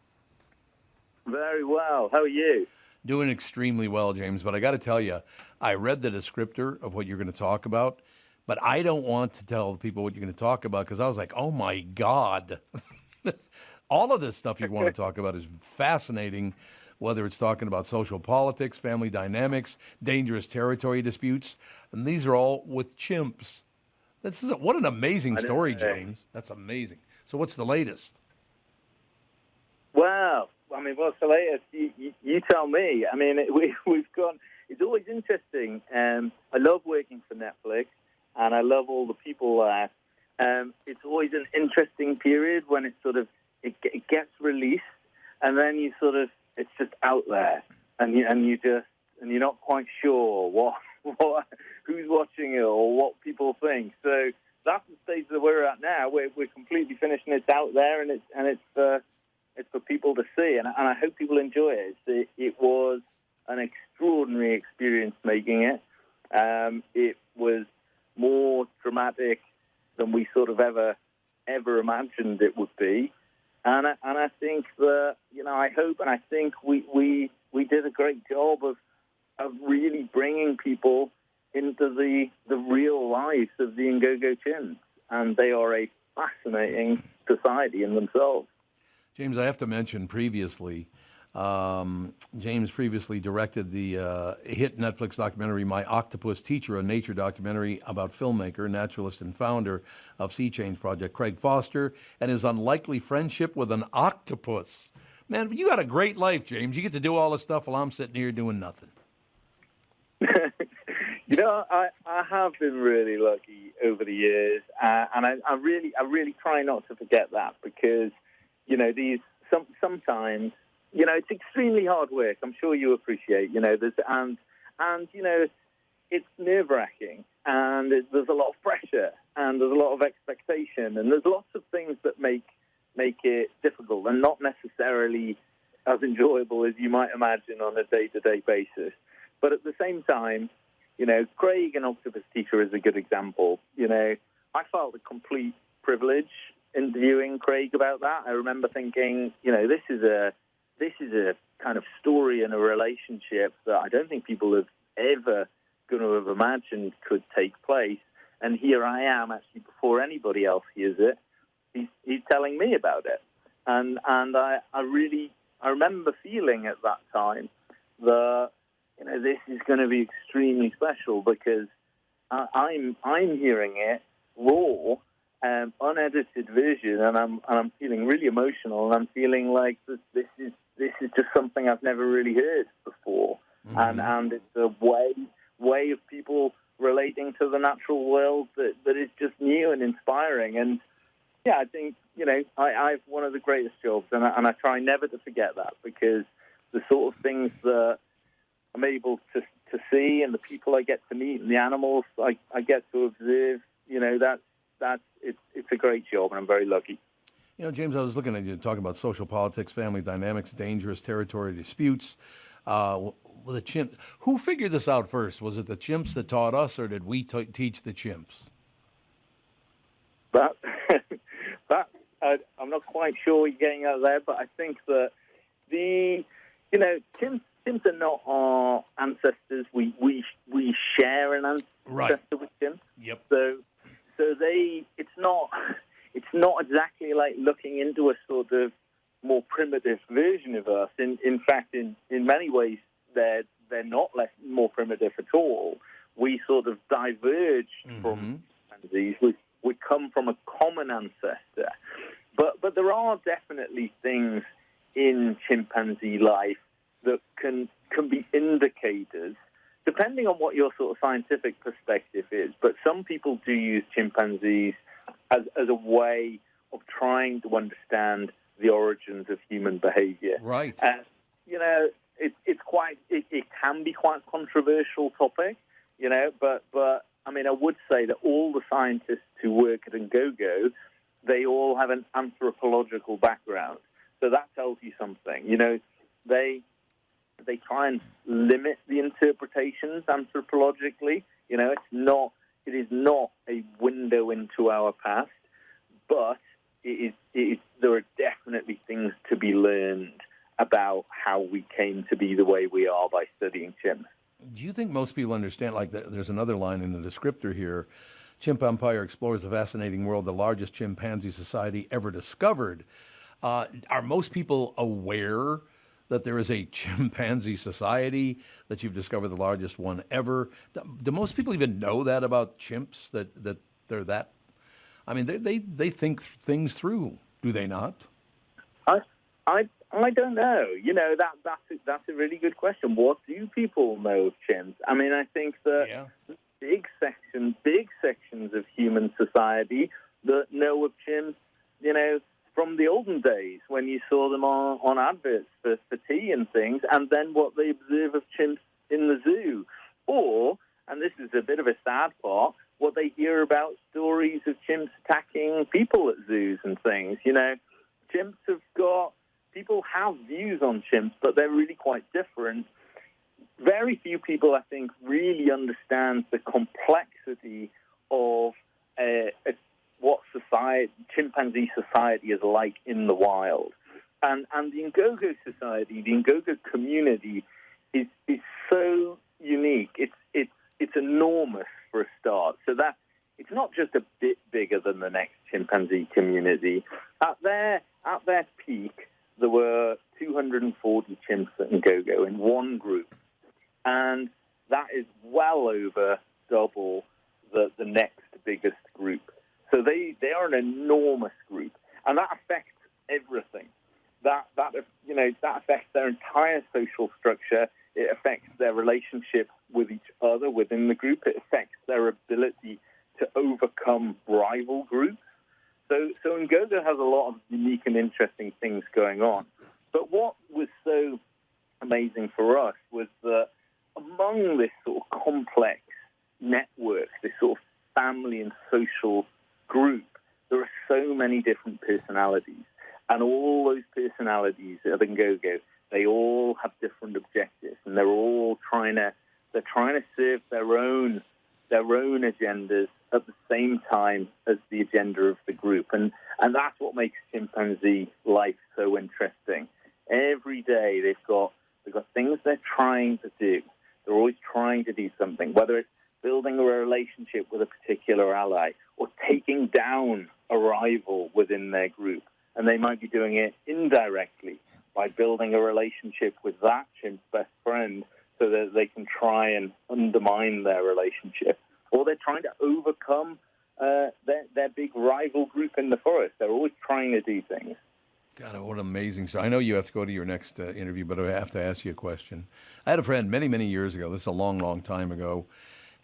Very well. How are you? Doing extremely well, James. But I got to tell you, I read the descriptor of what you're going to talk about, but I don't want to tell people what you're going to talk about because I was like, oh, my God. All of this stuff you want to talk about is fascinating, whether it's talking about social politics, family dynamics, dangerous territory disputes, and these are all with chimps. What an amazing story, James. That's amazing. So what's the latest? Well, I mean, what's the latest? You tell me. I mean, we've gone. It's always interesting. I love working for Netflix, and I love all the people there. It's always an interesting period when it's sort of it gets released, and then it's just out there, and you're not quite sure what who's watching it or what people think. So that's the stage that we're at now. We're completely finished, and it's out there, and it's for people to see, and I hope people enjoy it. It was an extraordinary experience making it. It was more dramatic than we sort of ever imagined it would be. And I think that, I hope and I think we did a great job of really bringing people into the real lives of the Ngogo Chimps. And they are a fascinating society in themselves. James, I have to mention previously, James previously directed the hit Netflix documentary, My Octopus Teacher, a nature documentary about filmmaker, naturalist, and founder of Sea Change Project, Craig Foster, and his unlikely friendship with an octopus. Man, you got a great life, James. You get to do all this stuff while I'm sitting here doing nothing. I have been really lucky over the years, and I really try not to forget that because, sometimes, it's extremely hard work. I'm sure you appreciate, it's nerve-wracking, and there's a lot of pressure, and there's a lot of expectation, and there's lots of things that make it difficult and not necessarily as enjoyable as you might imagine on a day-to-day basis. But at the same time, Craig and Octopus Teacher is a good example. I felt a complete privilege interviewing Craig about that. I remember thinking, this is a kind of story and a relationship that I don't think people have ever going to have imagined could take place. And here I am, actually, before anybody else hears it, he's telling me about it. And I remember feeling at that time that, this is going to be extremely special because I'm hearing it raw, unedited version, and I'm feeling really emotional, and I'm feeling like this is just something I've never really heard before, and it's a way of people relating to the natural world that is just new and inspiring. And yeah, I think I've one of the greatest jobs, and I try never to forget that because the sort of things that I'm able to see and the people I get to meet and the animals I get to observe, it's a great job, and I'm very lucky. James, I was looking at you talking about social politics, family dynamics, dangerous territory disputes. With the chimp, who figured this out first? Was it the chimps that taught us, or did we teach the chimps? That I'm not quite sure what you're getting out there, but I think that chimps are not our ancestors. We share an ancestor with chimps. Yep. So it's not exactly like looking into a sort of more primitive version of us. In fact, in many ways, they're not more primitive at all. We sort of diverge from chimpanzees. We come from a common ancestor. But there are definitely things in chimpanzee life that can can be indicators, depending on what your sort of scientific perspective is. But some people do use chimpanzees as a way of trying to understand the origins of human behavior. Right. You know, it can be quite a controversial topic, you know, but I mean, I would say that all the scientists who work at Ngogo, they all have an anthropological background. So that tells you something. You know, they try and limit the interpretations anthropologically. You know, it is not a window into our past, but there are definitely things to be learned about how we came to be the way we are by studying chimps. Do you think most people understand, like there's another line in the descriptor here, Chimp Empire explores the fascinating world, the largest chimpanzee society ever discovered. Are most people aware that there is a chimpanzee society, that you've discovered the largest one ever? Do most people even know that about chimps, that they're that? I mean, they think things through, do they not? I don't know. You know, that's a really good question. What do people know of chimps? I mean, I think that big sections of human society that know of chimps, you know, from the olden days when you saw them on adverts for tea and things, and then what they observe of chimps in the zoo. Or, and this is a bit of a sad part, what they hear about stories of chimps attacking people at zoos and things. You know, people have views on chimps, but they're really quite different. Very few people, I think, really understand the complexity of what chimpanzee society is like in the wild. And the Ngogo society, the Ngogo community, is so unique. It's enormous for a start. So that it's not just a bit bigger than the next chimpanzee community. At their peak, there were 240 chimps at Ngogo in one group. And that is well over double the next biggest group. So they are an enormous group. And that affects everything. That affects their entire social structure. It affects their relationship with each other within the group. It affects their ability to overcome rival groups. So Ngogo has a lot of unique and interesting things going on. But what was so amazing for us was that among this sort of complex network, this sort of family and social group, there are so many different personalities. And all those personalities at Ngogo, they all have different objectives, and they're all trying to serve their own agendas at the same time as the agenda of the group. And that's what makes chimpanzee life so interesting. Every day they've got things they're trying to do. They're always trying to do something, whether it's building a relationship with a particular ally or taking down a rival within their group. And they might be doing it indirectly by building a relationship with that chimp's best friend so that they can try and undermine their relationship. Or they're trying to overcome their big rival group in the forest. They're always trying to do things. God, what an amazing story. I know you have to go to your next interview, but I have to ask you a question. I had a friend many, many years ago. This is a long, long time ago.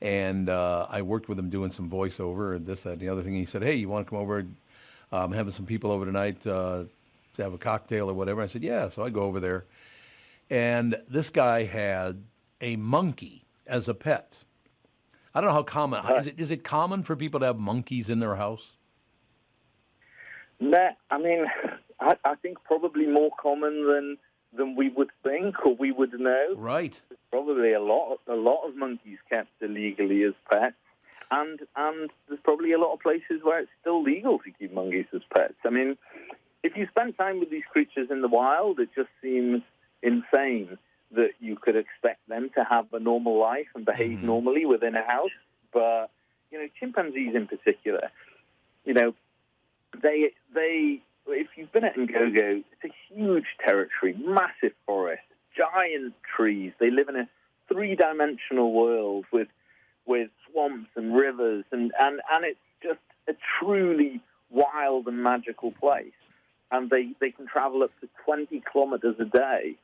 And I worked with him doing some voiceover and this, that, and the other thing. He said, hey, you want to come over? I'm having some people over tonight to have a cocktail or whatever. I said, yeah. So I go over there. And this guy had a monkey as a pet. I don't know how common. Is it common for people to have monkeys in their house? No, I mean, I think probably more common than we would think or we would know. Right. There's probably a lot of monkeys kept illegally as pets. And there's probably a lot of places where it's still legal to keep monkeys as pets. I mean, if you spend time with these creatures in the wild, it just seems insane that you could expect them to have a normal life and behave normally within a house. But, you know, chimpanzees in particular, you know, they if you've been at Ngogo, it's a huge territory, massive forest, giant trees. They live in a three-dimensional world with swamps and rivers, and it's just a truly wild and magical place. And they can travel up to 20 kilometers a day.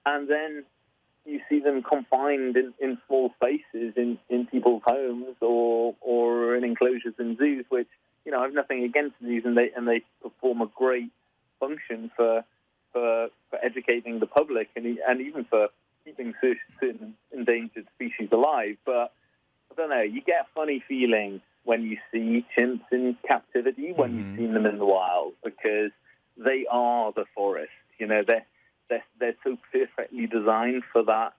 And then you see them confined in small spaces in people's homes or in enclosures in zoos, which, I have nothing against zoos, and they perform a great function for educating the public and even for keeping certain endangered species alive. But I don't know, you get a funny feeling when you see chimps in captivity, when you've seen them in the wild, because they are the forest. They're so perfectly designed for that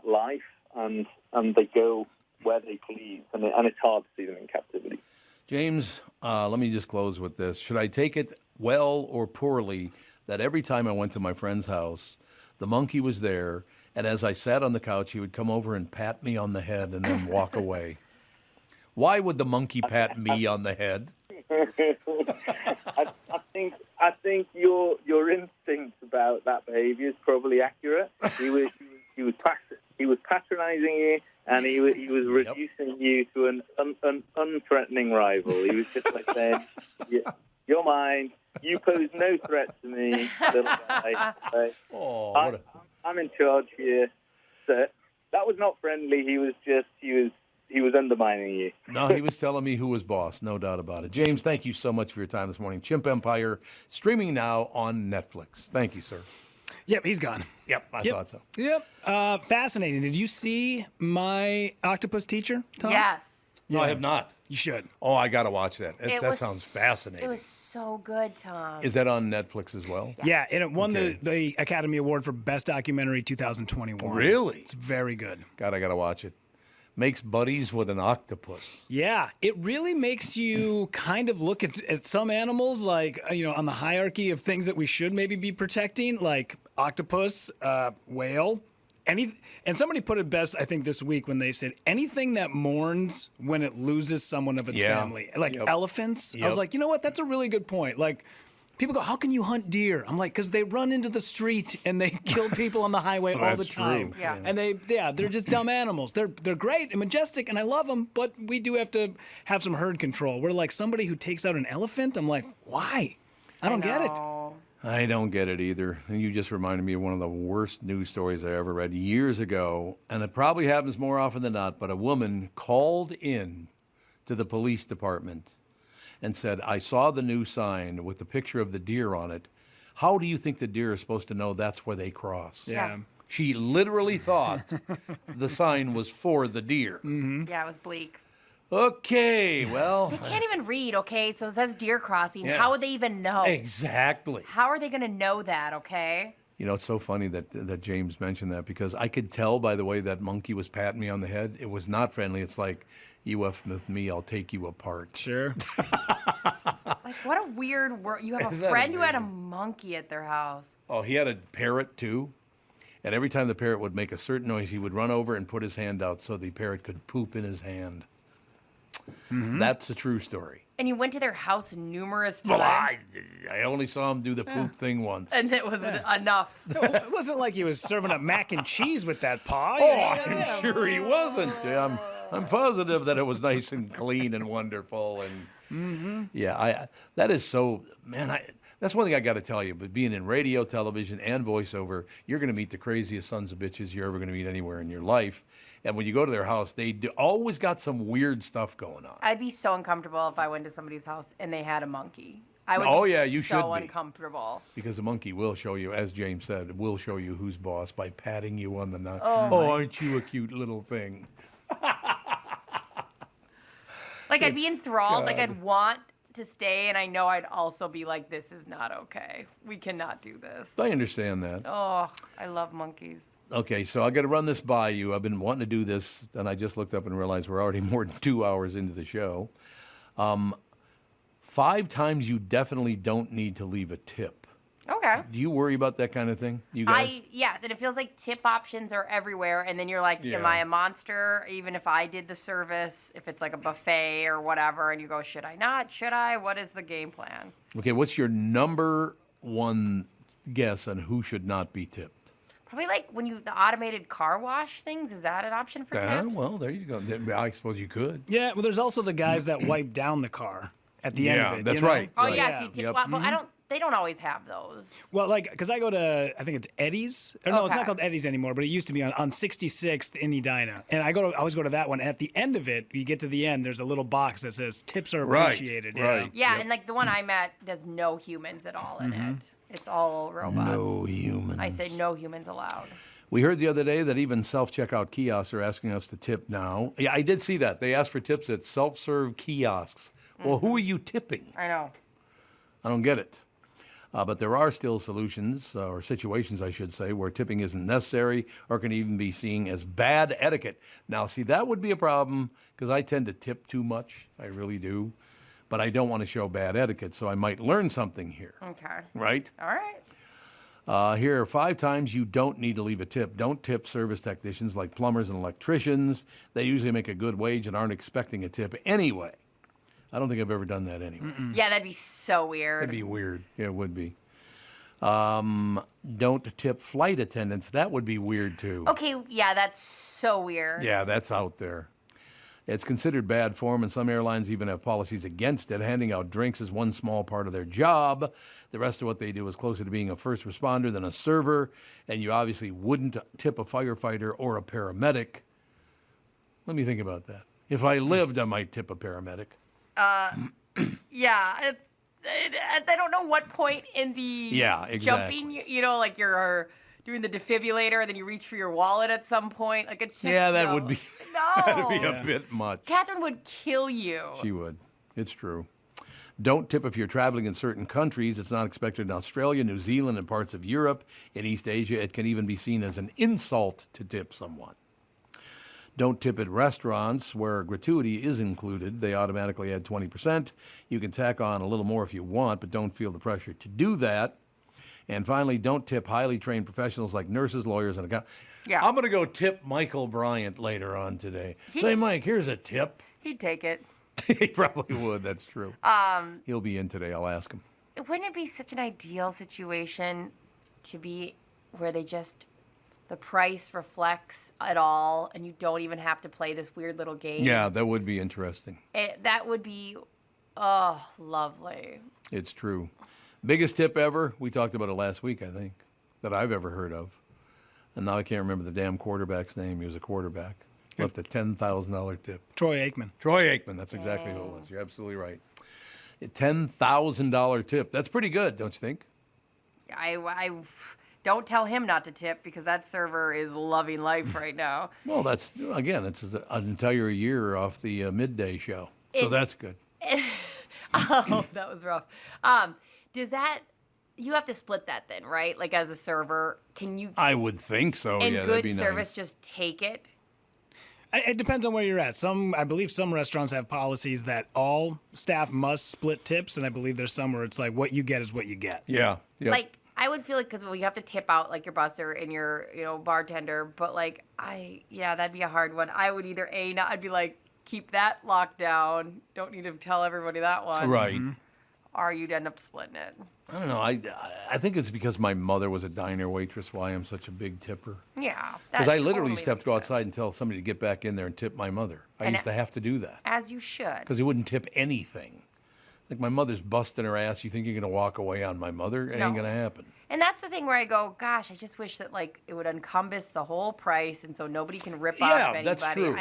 life, and they go where they please, and it's hard to see them in captivity. James, let me just close with this. Should I take it well or poorly that every time I went to my friend's house, the monkey was there, and as I sat on the couch, he would come over and pat me on the head and then walk away? Why would the monkey pat me on the head? I think your instinct about that behaviour is probably accurate. He was patronising you, and he was reducing you to an unthreatening rival. He was just like saying, "You're mine. You pose no threat to me, little guy. I'm in charge here." So that was not friendly. He was undermining you. No, he was telling me who was boss, no doubt about it. James, thank you so much for your time this morning. Chimp Empire, streaming now on Netflix. Thank you, sir. Yep, he's gone. Yep, I thought so. Yep. Fascinating. Did you see my Octopus teacher, Tom? Yes. No, I have not. You should. Oh, I got to watch that. That was sounds fascinating. It was so good, Tom. Is that on Netflix as well? Yeah, and it won the Academy Award for Best Documentary 2021. Really? It's very good. God, I got to watch it. Makes buddies with an octopus. Yeah, it really makes you kind of look at some animals, like, on the hierarchy of things that we should maybe be protecting, like octopus, whale. And somebody put it best, I think, this week when they said anything that mourns when it loses someone of its family, like elephants. I was like, you know what? That's a really good point. Like, people go, how can you hunt deer? I'm like, because they run into the street and they kill people on the highway all the time. True. Yeah. And they're just dumb animals. They're great and majestic, and I love them, but we do have to have some herd control. We're like somebody who takes out an elephant. I'm like, why? I don't get it. I don't get it either. And you just reminded me of one of the worst news stories I ever read years ago. And it probably happens more often than not, but a woman called in to the police department and said, I saw the new sign with the picture of the deer on it. How do you think the deer is supposed to know that's where they cross? Yeah. She literally thought the sign was for the deer. Mm-hmm. Yeah, it was bleak. Okay, well. They can't even read, okay? So it says deer crossing. Yeah. How would they even know? Exactly. How are they going to know that, okay? It's so funny that James mentioned that, because I could tell by the way that monkey was patting me on the head. It was not friendly. It's like, you F with me, I'll take you apart. Sure. Like, what a weird word. You have a friend who had a monkey at their house. Oh, he had a parrot too. And every time the parrot would make a certain noise, he would run over and put his hand out so the parrot could poop in his hand. Mm-hmm. That's a true story. And you went to their house numerous times. Well, I only saw him do the poop thing once. And it was enough. It wasn't like he was serving up mac and cheese with that paw. Oh, I'm sure he wasn't. I'm positive that it was nice and clean and wonderful. And that is so, man, that's one thing I got to tell you. But being in radio, television, and voiceover, you're going to meet the craziest sons of bitches you're ever going to meet anywhere in your life. And when you go to their house, they always got some weird stuff going on. I'd be so uncomfortable if I went to somebody's house and they had a monkey. I would you should so be. Uncomfortable. Because the monkey will show you, as James said, will show you who's boss by patting you on the neck. Oh, aren't you a cute little thing? Like, I'd be enthralled. Like, I'd want to stay, and I know I'd also be like, this is not okay. We cannot do this. I understand that. Oh, I love monkeys. Okay, so I got to run this by you. I've been wanting to do this, and I just looked up and realized we're already more than 2 hours into the show. 5 times you definitely don't need to leave a tip. Okay. Do you worry about that kind of thing, you guys? Yes, and it feels like tip options are everywhere, and then you're like, am I a monster? Even if I did the service, if it's like a buffet or whatever, and you go, should I not? Should I? What is the game plan? Okay, what's your number one guess on who should not be tipped? Probably like the automated car wash things. Is that an option for tips? Well, there you go. I suppose you could. Yeah, well, there's also the guys that wipe down the car at the end of it. That's right. Oh, right. yes, you tip. But I don't they don't always have those. Well, like, because I go to, I think it's Eddie's. Or no, it's Okay. not called Eddie's anymore, but it used to be on 66th in Edina. And I always go to that one. And at the end of it, you get to the end, there's a little box that says tips are appreciated. you know? Yeah, and like the one I'm at, there's no humans at all in it. It's all robots. No humans. I say no humans allowed. We heard the other day that even self-checkout kiosks are asking us to tip now. Yeah, I did see that. They asked for tips at self-serve kiosks. Well, who are you tipping? I know. I don't get it. But there are still solutions, or situations, I should say, where tipping isn't necessary or can even be seen as bad etiquette. Now, see, that would be a problem because I tend to tip too much. I really do. But I don't want to show bad etiquette, so I might learn something here. Okay. Right? All right. Here are 5 times you don't need to leave a tip. Don't tip service technicians like plumbers and electricians. They usually make a good wage and aren't expecting a tip anyway. I don't think I've ever done that anyway. Yeah, that'd be so weird. That'd be weird. Yeah, it would be. Don't tip flight attendants. That would be weird too. Okay, yeah, that's so weird. Yeah, that's out there. It's considered bad form, and some airlines even have policies against it. Handing out drinks is one small part of their job. The rest of what they do is closer to being a first responder than a server, and you obviously wouldn't tip a firefighter or a paramedic. Let me think about that. If I lived, I might tip a paramedic. Yeah, I don't know what point in the jumping, you know, like you're doing the defibrillator, and then you reach for your wallet at some point. Like it's just that would be no. that'd be a bit much. Katherine would kill you. She would. It's true. Don't tip if you're traveling in certain countries. It's not expected in Australia, New Zealand, and parts of Europe. In East Asia, it can even be seen as an insult to tip someone. Don't tip at restaurants where gratuity is included. They automatically add 20%. You can tack on a little more if you want, but don't feel the pressure to do that. And finally, don't tip highly trained professionals like nurses, lawyers, and accountants. Yeah. I'm going to go tip Michael Bryant later on today. Say, Mike, here's a tip. He'd take it. He probably would. That's true. He'll be in today. I'll ask him. Wouldn't it be such an ideal situation to be where the price reflects it all, and you don't even have to play this weird little game? Yeah, that would be interesting. That would be, lovely. It's true. Biggest tip ever, we talked about it last week, I think, that I've ever heard of. And now I can't remember the damn quarterback's name. He was a quarterback. Left a $10,000 tip. Troy Aikman. Troy Aikman, that's exactly who it was. You're absolutely right. A $10,000 tip. That's pretty good, don't you think? I don't tell him not to tip because that server is loving life right now. Well, that's, again, it's an entire year off the midday show. So that's good. Oh, that was rough. Does that, you have to split that then, right? Like as a server, can you? I would think so, in yeah, that'd be good service, nice. just take it? It depends on where you're at. I believe some restaurants have policies that all staff must split tips, and I believe there's some where it's like what you get is what you get. Yeah. Yep. Like I would feel like because you have to tip out like your busser and your bartender, but like that'd be a hard one. I would either I'd be like keep that locked down. Don't need to tell everybody that one. Right. Or you'd end up splitting it. I don't know. I think it's because my mother was a diner waitress why I'm such a big tipper. Yeah. Because I literally used to have to go outside and tell somebody to get back in there and tip my mother. I used to have to do that. As you should. Because he wouldn't tip anything. Like my mother's busting her ass. You think you're going to walk away on my mother? It ain't going to happen. And that's the thing where I go, gosh, I just wish that like it would encompass the whole price, and so nobody can rip off anybody. That's true.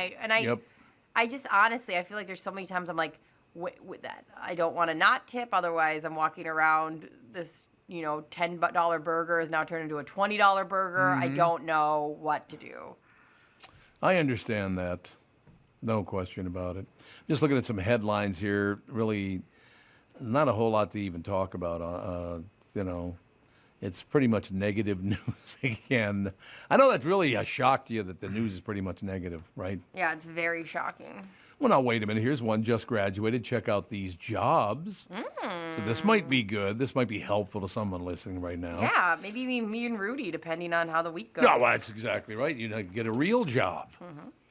I just honestly, I feel like there's so many times I'm like, with that, I don't want to not tip. Otherwise, I'm walking around this, $10 burger is now turned into a $20 burger. I don't know what to do. I understand that. No question about it. Just looking at some headlines here, really not a whole lot to even talk about. It's pretty much negative news again. I know that's really a shock to you that the news is pretty much negative, right? Yeah, it's very shocking. Well, now, wait a minute. Here's one just graduated. Check out these jobs. So this might be good. This might be helpful to someone listening right now. Yeah, maybe me and Rudy, depending on how the week goes. No, well, that's exactly right. Get a real job.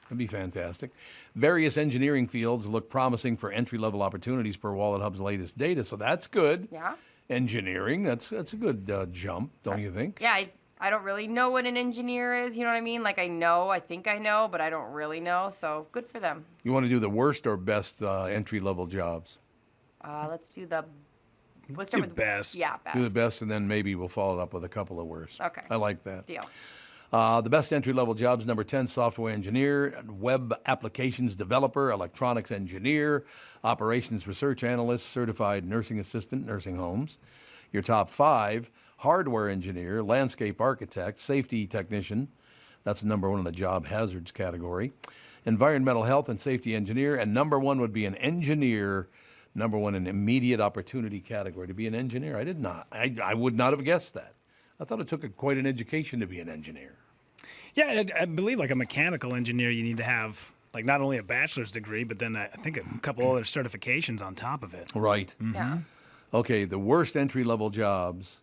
That'd be fantastic. Various engineering fields look promising for entry-level opportunities per Wallet Hub's latest data, so that's good. Yeah. Engineering, that's a good jump, don't you think? Yeah, I don't really know what an engineer is, you know what I mean? Like I think I know, but I don't really know, so good for them. You want to do the worst or best entry-level jobs? Let's do the Let's start with best. Yeah, best. Do the best, and then maybe we'll follow it up with a couple of worse. Okay. I like that. Deal. The best entry-level jobs, number 10, software engineer, web applications developer, electronics engineer, operations research analyst, certified nursing assistant, nursing homes. Your top 5, hardware engineer, landscape architect, safety technician. That's number 1 in the job hazards category. Environmental health and safety engineer, and number 1 would be an engineer, number 1 in immediate opportunity category. To be an engineer, I would not have guessed that. I thought it took quite an education to be an engineer. Yeah, I believe like a mechanical engineer, you need to have like not only a bachelor's degree, but then I think a couple other certifications on top of it. Right. Yeah. Okay, the worst entry-level jobs,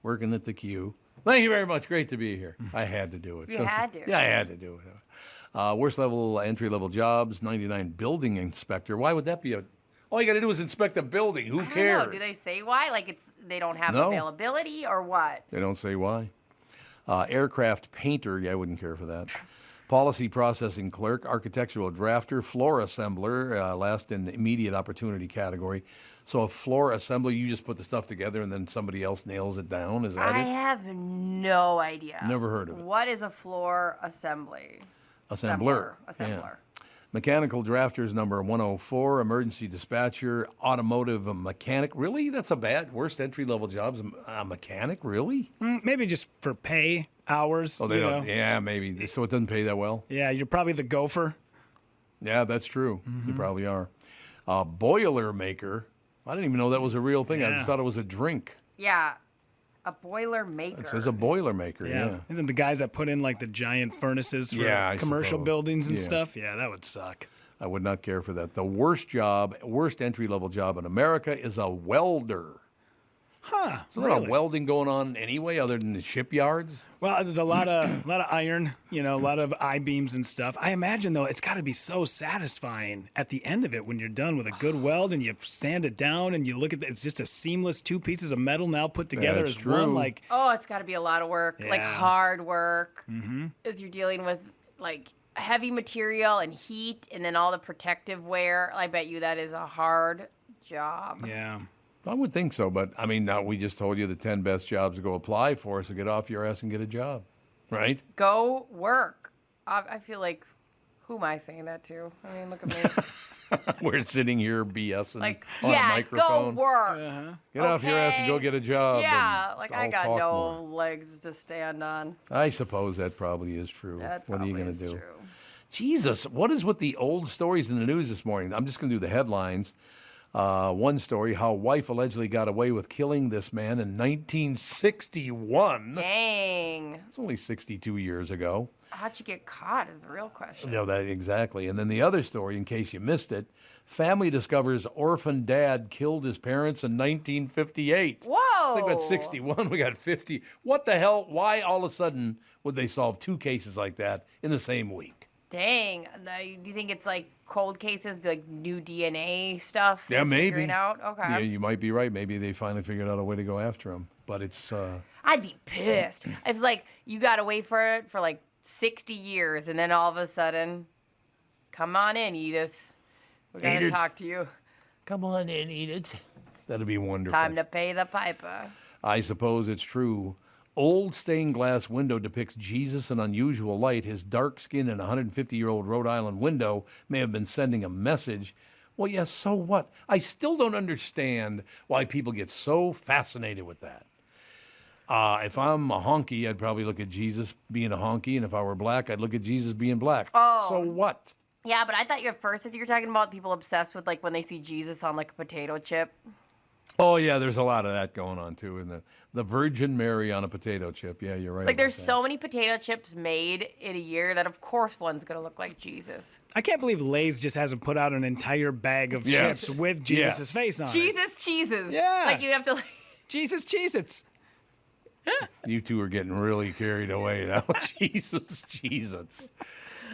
working at the queue. Thank you very much. Great to be here. I had to do it. You had to. Yeah, I had to do it. Worst entry-level jobs, 99 building inspector. Why would that be all you got to do is inspect a building. Who cares? I don't know. Do they say why? Like they don't have No. availability or what? They don't say why. Aircraft painter, yeah, I wouldn't care for that. Policy processing clerk, architectural drafter, floor assembler, last in the immediate opportunity category. So a floor assembler, you just put the stuff together and then somebody else nails it down. Is that I it? have no idea. Never heard of it. What is a floor assembly? Assembler. Assembler. Yeah. Mechanical drafters number 104, emergency dispatcher, automotive mechanic. Really? That's a worst entry-level jobs? A mechanic? Really? Maybe just for pay, hours. Oh, they don't. Yeah, maybe. So it doesn't pay that well? Yeah, you're probably the gopher. Yeah, that's true. You probably are. Boiler maker. I didn't even know that was a real thing. I just thought it was a drink. Yeah. A boiler maker. It says a boiler maker, yeah. Isn't the guys that put in like the giant furnaces for commercial buildings and stuff? Yeah, that would suck. I would not care for that. The worst entry-level job in America is a welder. Huh. Is there a welding going on anyway other than the shipyards? Well, there's a lot of iron, a lot of I-beams and stuff. I imagine, though, it's got to be so satisfying at the end of it when you're done with a good weld and you sand it down and you look at it's just a seamless 2 pieces of metal now put together as one. Like, oh, it's got to be a lot of work, like hard work, as you're dealing with like heavy material and heat and then all the protective wear. I bet you that is a hard job. Yeah. I would think so, but I mean, now we just told you the 10 best jobs to go apply for, so get off your ass and get a job, right? Go work. I feel like, who am I saying that to? I mean, look at me. We're sitting here BSing like, on a microphone. Go work. Get off your ass and go get a job. Yeah, like I I'll got talk no more. legs to stand on. I suppose that probably is true. That What are you probably going is to do? true. Jesus, what is with the old stories in the news this morning? I'm just going to do the headlines. One story, how wife allegedly got away with killing this man in 1961. Dang. It's only 62 years ago. How'd you get caught is the real question. No, that exactly. And then the other story, in case you missed it, family discovers orphan dad killed his parents in 1958. Whoa. We got 61, we got 50. What the hell? Why all of a sudden would they solve 2 cases like that in the same week? Dang. Do you think it's like cold cases, like new DNA stuff? Yeah, maybe. Figuring out? Okay. Yeah, you might be right. Maybe they finally figured out a way to go after him. But it's... I'd be pissed. It's like you got to wait for it for like 60 years, and then all of a sudden, come on in, Edith. We're going to Edith. talk to you. Come on in, Edith. That'd be wonderful. Time to pay the piper. I suppose it's true. Old stained glass window depicts Jesus in unusual light. His dark skin in a 150-year-old Rhode Island window may have been sending a message. Well, yes, so what? I still don't understand why people get so fascinated with that. If I'm a honky, I'd probably look at Jesus being a honky, and if I were black, I'd look at Jesus being black. Oh. So what? Yeah, but I thought you were talking about people obsessed with like when they see Jesus on like a potato chip. Oh, yeah, there's a lot of that going on, too, in the Virgin Mary on a potato chip. Yeah, you're right. Like there's about so many potato chips made in a year that of course one's going to look like Jesus. I can't believe Lay's just hasn't put out an entire bag of Yes. chips with Jesus' face on it. Jesus cheeses. Yeah. Like you have to like Jesus Cheez-Its. You two are getting really carried away now. Jesus.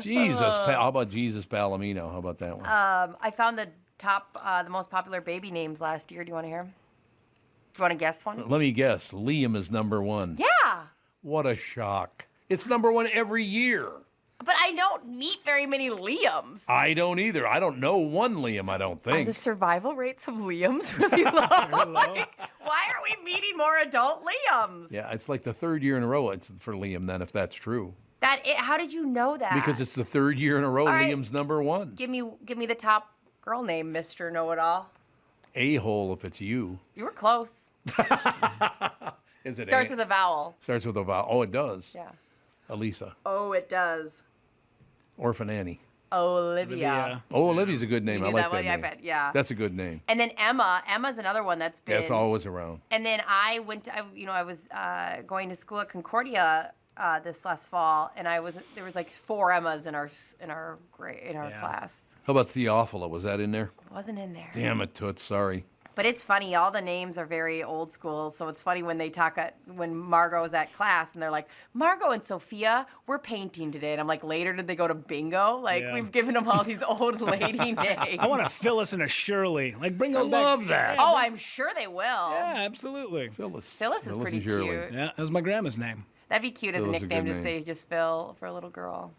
How about Jesus Palomino? How about that one? I found the most popular baby names last year. Do you want to hear 'em? Do you want to guess one? Let me guess. Liam is number 1. Yeah. What a shock. It's number 1 every year. But I don't meet very many Liams. I don't either. I don't know one Liam, I don't Are think. the survival rates of Liams really low? Like, why are we meeting more adult Liams? Yeah, it's like the third year in a row it's for Liam then, if that's true. How did you know that? Because it's the third year in a row All right. Liam's number one. Give me the top girl name, Mr. Know-It-All. A-hole if it's you. You were close. Is it Starts with a vowel. Starts with a vowel. Oh, it does. Yeah. Elisa. Oh, it does. Orphan Annie. Olivia. Oh, Olivia's a good name. You I knew like that that one? Yeah, I name. bet, yeah. That's a good name. And then Emma. Emma's another one that's been. That's always around. And then I went to, I was going to school at Concordia this last fall, and there was like 4 Emmas in our class. How about Theophila? Was that in there? It wasn't in there. Damn it, Toots. Sorry. But it's funny. All the names are very old school, so it's funny when they when Margot's at class and they're like, Margot and Sophia, we're painting today. And I'm like, later did they go to bingo? Like, we've given them all these old lady names. I want a Phyllis and a Shirley. Like, bring them I back. love that. Oh, I'm sure they will. Yeah, absolutely. Phyllis is pretty and Shirley. cute. Yeah, that was my grandma's name. That'd be cute as a Phyllis is a nickname good to say just Phil for a little girl.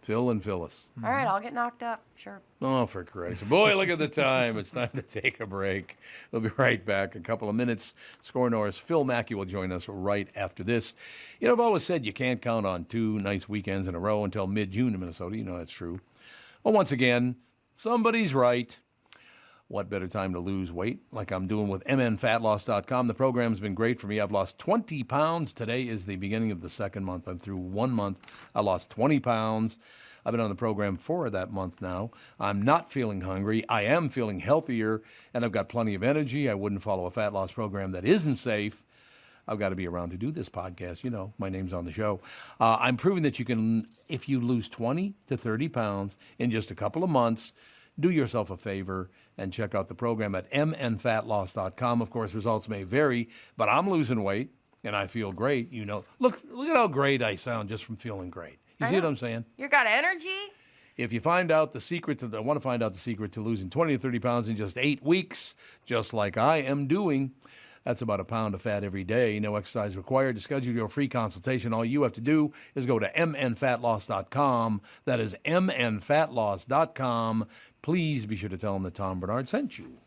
Phil and Phyllis. All right, I'll get knocked up. Sure. Oh, for Christ's sake. Boy, look at the time. It's time to take a break. We'll be right back in a couple of minutes. Skor Norris, Phil Mackey will join us right after this. You know, I've always said you can't count on 2 nice weekends in a row until mid-June in Minnesota. You know that's true. Well, once again, somebody's right. What better time to lose weight like I'm doing with mnfatloss.com. The program's been great for me. I've lost 20 pounds. Today is the beginning of the second month. I'm through 1 month. I lost 20 pounds. I've been on the program for that month now. I'm not feeling hungry. I am feeling healthier, and I've got plenty of energy. I wouldn't follow a fat loss program that isn't safe. I've got to be around to do this podcast. You know, my name's on the show. I'm proving that you can, if you lose 20 to 30 pounds in just a couple of months, do yourself a favor and check out the program at mnfatloss.com. Of course, results may vary, but I'm losing weight, and I feel great. You know, look at how great I sound just from feeling great. You see what I'm saying? You got energy? If you want to find out the secret to losing 20 to 30 pounds in just 8 weeks, just like I am doing, that's about a pound of fat every day. No exercise required. To schedule your free consultation, all you have to do is go to mnfatloss.com. That is mnfatloss.com. Please be sure to tell them that Tom Barnard sent you.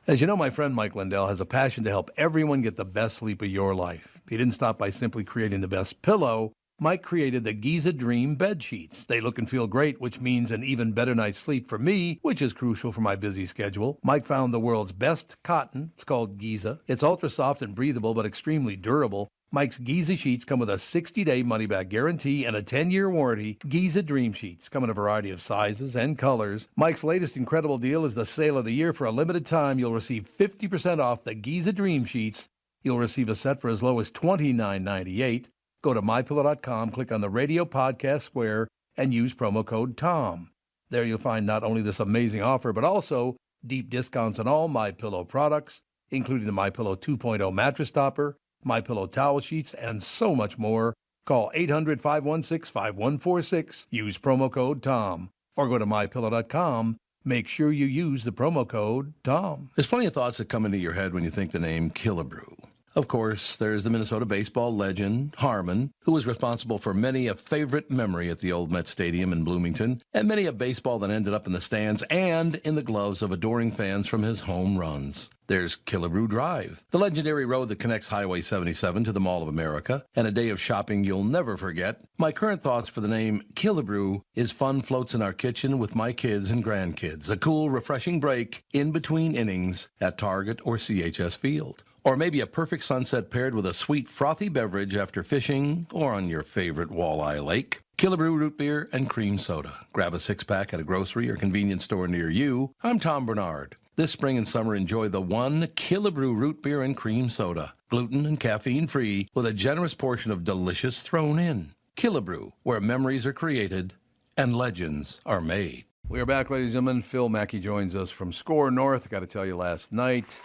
As you know, my friend Mike Lindell has a passion to help everyone get the best sleep of your life. He didn't stop by simply creating the best pillow. Mike created the Giza Dream bed sheets. They look and feel great, which means an even better night's sleep for me, which is crucial for my busy schedule. Mike found the world's best cotton. It's called Giza. It's ultra soft and breathable, but extremely durable. Mike's Giza sheets come with a 60-day money-back guarantee and a 10-year warranty. Giza Dream Sheets come in a variety of sizes and colors. Mike's latest incredible deal is the sale of the year. For a limited time, you'll receive 50% off the Giza Dream Sheets. You'll receive a set for as low as $29.98. Go to MyPillow.com, click on the radio podcast square, and use promo code TOM. There you'll find not only this amazing offer, but also deep discounts on all MyPillow products, including the MyPillow 2.0 mattress topper, MyPillow towel sheets, and so much more. Call 800-516-5146. Use promo code TOM. Or go to MyPillow.com. Make sure you use the promo code TOM. There's plenty of thoughts that come into your head when you think the name Killebrew. Of course, there's the Minnesota baseball legend, Harmon, who was responsible for many a favorite memory at the old Met Stadium in Bloomington, and many a baseball that ended up in the stands and in the gloves of adoring fans from his home runs. There's Killebrew Drive, the legendary road that connects Highway 77 to the Mall of America, and a day of shopping you'll never forget. My current thoughts for the name Killebrew is fun floats in our kitchen with my kids and grandkids, a cool, refreshing break in between innings at Target or CHS Field. Or maybe a perfect sunset paired with a sweet, frothy beverage after fishing or on your favorite walleye lake. Killebrew root beer and cream soda. Grab a 6-pack at a grocery or convenience store near you. I'm Tom Barnard. This spring and summer, enjoy the one Killebrew root beer and cream soda. Gluten and caffeine free with a generous portion of delicious thrown in. Killebrew, where memories are created and legends are made. We are back, ladies and gentlemen. Phil Mackey joins us from Skor North. Got to tell you, last night,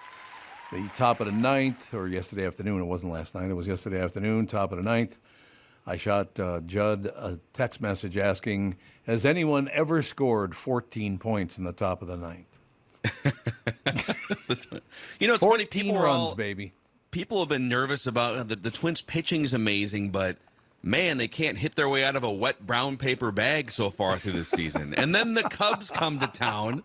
the top of the ninth, or yesterday afternoon. It wasn't last night. It was yesterday afternoon, top of the ninth. I shot Judd a text message asking, has anyone ever scored 14 points in the top of the ninth? You know, it's funny. People runs, baby. People have been nervous about the Twins' pitching is amazing, but man, they can't hit their way out of a wet brown paper bag so far through this season. And then the Cubs come to town,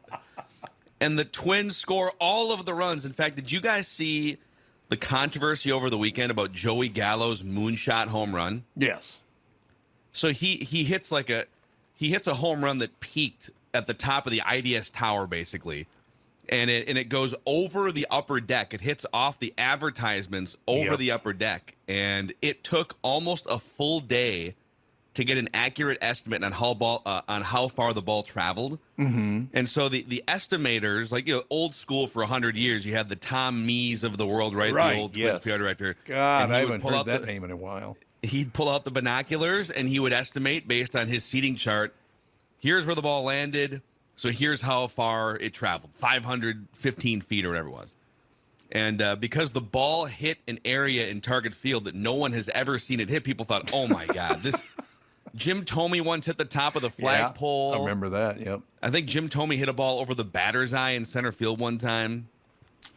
and the Twins score all of the runs. In fact, did you guys see the controversy over the weekend about Joey Gallo's moonshot home run? Yes. So he hits a home run that peaked at the top of the IDS tower, basically. And it goes over the upper deck. It hits off the advertisements over the upper deck. And it took almost a full day to get an accurate estimate on how far the ball traveled. Mm-hmm. And so the estimators, like, old school for 100 years, you had the Tom Mees of the world, right? The old Twins PR director. God, and I haven't heard that name in a while. He'd pull out the binoculars and he would estimate based on his seating chart. Here's where the ball landed. So here's how far it traveled, 515 feet or whatever it was. And because the ball hit an area in target field that no one has ever seen it hit, people thought, oh, my God, this Jim Thome once hit the top of the flagpole. I remember that, yep. I think Jim Thome hit a ball over the batter's eye in center field one time.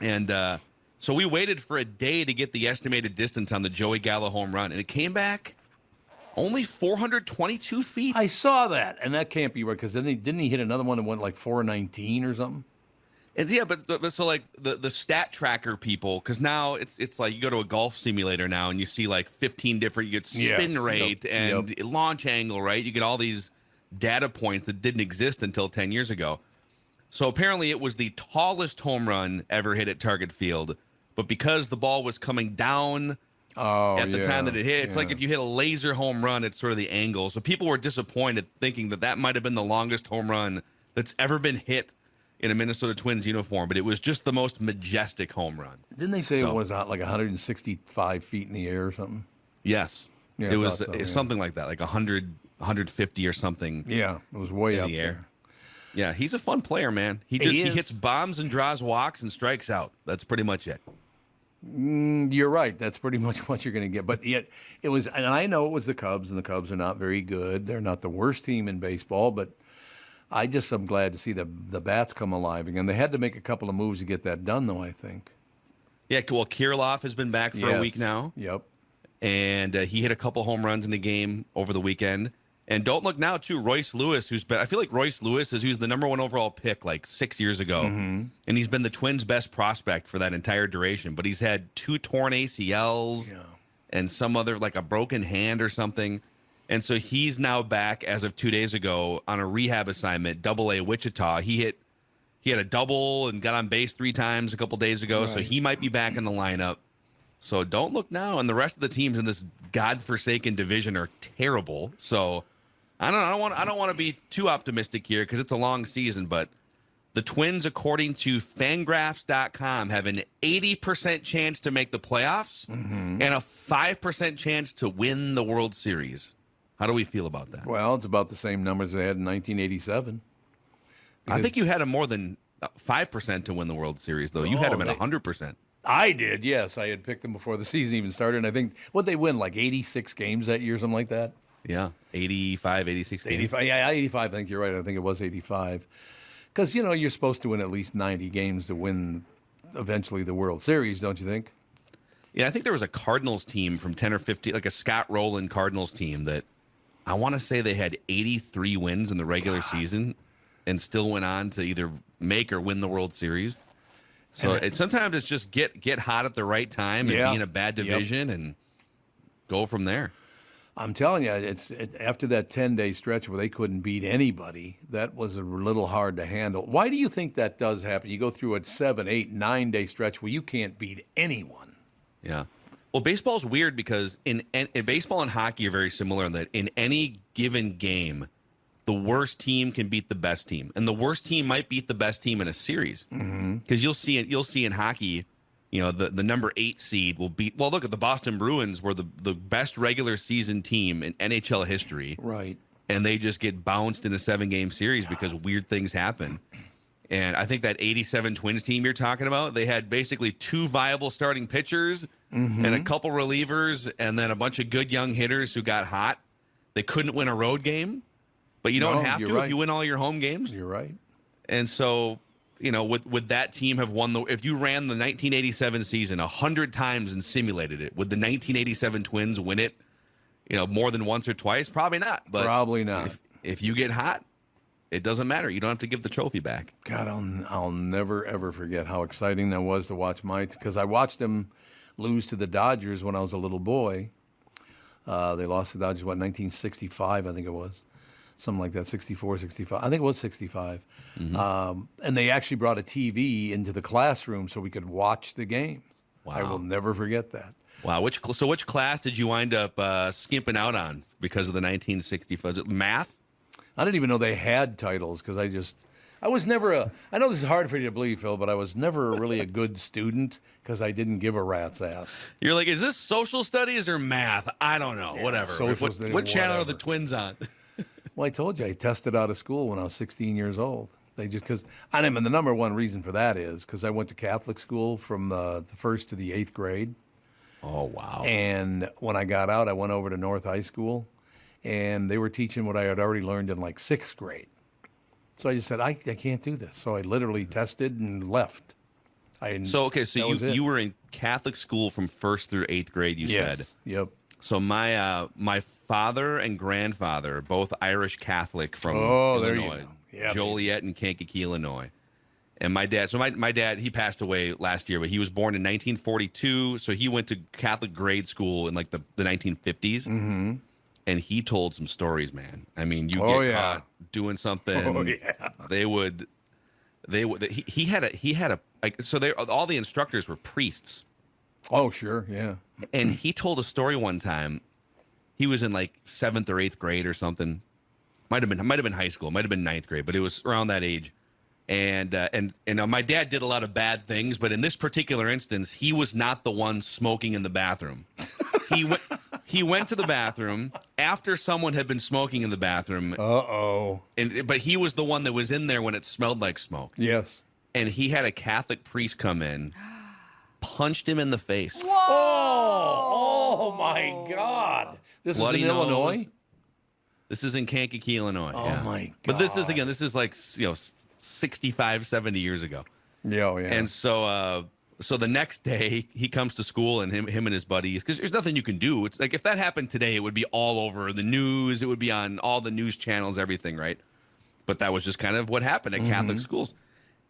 And so we waited for a day to get the estimated distance on the Joey Gallo home run, and it came back only 422 feet. I saw that, and that can't be right, because didn't he hit another one that went like 419 or something? And yeah, but so like the stat tracker people, because now it's like you go to a golf simulator now and you see like 15 different, you get spin rate and launch angle, right? You get all these data points that didn't exist until 10 years ago. So apparently it was the tallest home run ever hit at Target Field, but because the ball was coming down at the time that it hit, it's like if you hit a laser home run, it's sort of the angle. So people were disappointed, thinking that might have been the longest home run that's ever been hit in a Minnesota Twins uniform, but it was just the most majestic home run. Didn't they say it was like 165 feet in the air or something? Yes. Yeah, it was something like that, like 100, 150 or something. Yeah, it was way up the there. air. Yeah, he's a fun player, man. He hits bombs and draws walks and strikes out. That's pretty much it. You're right. That's pretty much what you're going to get. But yet, it was, and I know it was the Cubs, and the Cubs are not very good. They're not the worst team in baseball, but I just am glad to see the bats come alive again. They had to make a couple of moves to get that done, though, I think. Yeah, well, Kirilloff has been back for a week now. Yep. And he hit a couple home runs in the game over the weekend. And don't look now, too, Royce Lewis, I feel like Royce Lewis he was the number 1 overall pick like 6 years ago. Mm-hmm. And he's been the Twins' best prospect for that entire duration. But he's had 2 torn ACLs and some other, like a broken hand or something. And so he's now back as of 2 days ago on a rehab assignment, Double-A Wichita. He had a double and got on base 3 times a couple days ago. Right. So he might be back in the lineup. So don't look now. And the rest of the teams in this godforsaken division are terrible. So I don't want to be too optimistic here because it's a long season, but the Twins, according to Fangraphs.com, have an 80% chance to make the playoffs and a 5% chance to win the World Series. How do we feel about that? Well, it's about the same numbers they had in 1987. I think you had them more than 5% to win the World Series, though. You had them at 100%. I did, yes. I had picked them before the season even started, and I think, what'd they win, like 86 games that year, something like that? Yeah, 85, 86 games. 85, yeah, 85, I think you're right. I think it was 85. Because, you're supposed to win at least 90 games to win eventually the World Series, don't you think? Yeah, I think there was a Cardinals team from 10 or 15, like a Scott Rowland Cardinals team that I want to say they had 83 wins in the regular season and still went on to either make or win the World Series. So sometimes it's just get hot at the right time and be in a bad division and go from there. I'm telling you, after that 10-day stretch where they couldn't beat anybody, that was a little hard to handle. Why do you think that does happen? You go through a 7, 8, 9-day stretch where you can't beat anyone. Yeah. Well, baseball's weird because in baseball and hockey are very similar in that in any given game, the worst team can beat the best team, and the worst team might beat the best team in a series. Because you'll see in hockey, the number 8 seed will beat. Well, look at the Boston Bruins were the best regular season team in NHL history, right? And they just get bounced in a 7-game series because weird things happen. And I think that 87 Twins team you're talking about, they had basically 2 viable starting pitchers and a couple relievers, and then a bunch of good young hitters who got hot. They couldn't win a road game. But you don't have to if you win all your home games. You're right. And so, would that team have won if you ran the 1987 season 100 times and simulated it, would the 1987 Twins win it more than once or twice? Probably not. But Probably not. If you get hot, it doesn't matter. You don't have to give the trophy back. God, I'll never, ever forget how exciting that was to watch because I watched them lose to the Dodgers when I was a little boy. They lost to the Dodgers, 1965, I think it was. Something like that, 64, 65. I think it was 65. Mm-hmm. And they actually brought a TV into the classroom so we could watch the games. Wow. I will never forget that. Wow. Which class did you wind up skimping out on because of the 1965? Was it math? I didn't even know they had titles because I was never I know this is hard for you to believe, Phil, but I was never really a good student because I didn't give a rat's ass. You're like, is this social studies or math? I don't know. Whatever. What channel are the twins on? Well, I told you I tested out of school when I was 16 years old. They just because and the number one reason for that is because I went to Catholic school from the 1st to the 8th grade. Oh, wow. And when I got out, I went over to North High School, and they were teaching what I had already learned in like 6th grade. So I just said, I can't do this. So I literally tested and left. So you were in Catholic school from 1st through 8th grade, you said? Yep. So my father and grandfather, both Irish Catholic from Illinois, there you go. Yeah, Joliet and Kankakee, Illinois. And my dad, my dad, he passed away last year, but he was born in 1942. So he went to Catholic grade school in like the 1950s. Mm-hmm. And he told some stories, man. I mean, you get caught doing something. Oh, yeah. He had a all the instructors were priests. Oh, sure. Yeah. And he told a story one time. He was in like 7th or 8th grade or something. Might have been high school. Might have been 9th grade, but it was around that age. And my dad did a lot of bad things, but in this particular instance, he was not the one smoking in the bathroom. He went to the bathroom after someone had been smoking in the bathroom. Uh-oh. But he was the one that was in there when it smelled like smoke. Yes. And he had a Catholic priest come in, punched him in the face. Whoa! Oh my God. This Bloody is in Illinois? This is in Kankakee, Illinois. Oh my God. But this is like 65, 70 years ago. Yeah, yeah. And so the next day he comes to school and him and his buddies, because there's nothing you can do. It's like if that happened today, it would be all over the news. It would be on all the news channels, everything, right? But that was just kind of what happened at Catholic schools.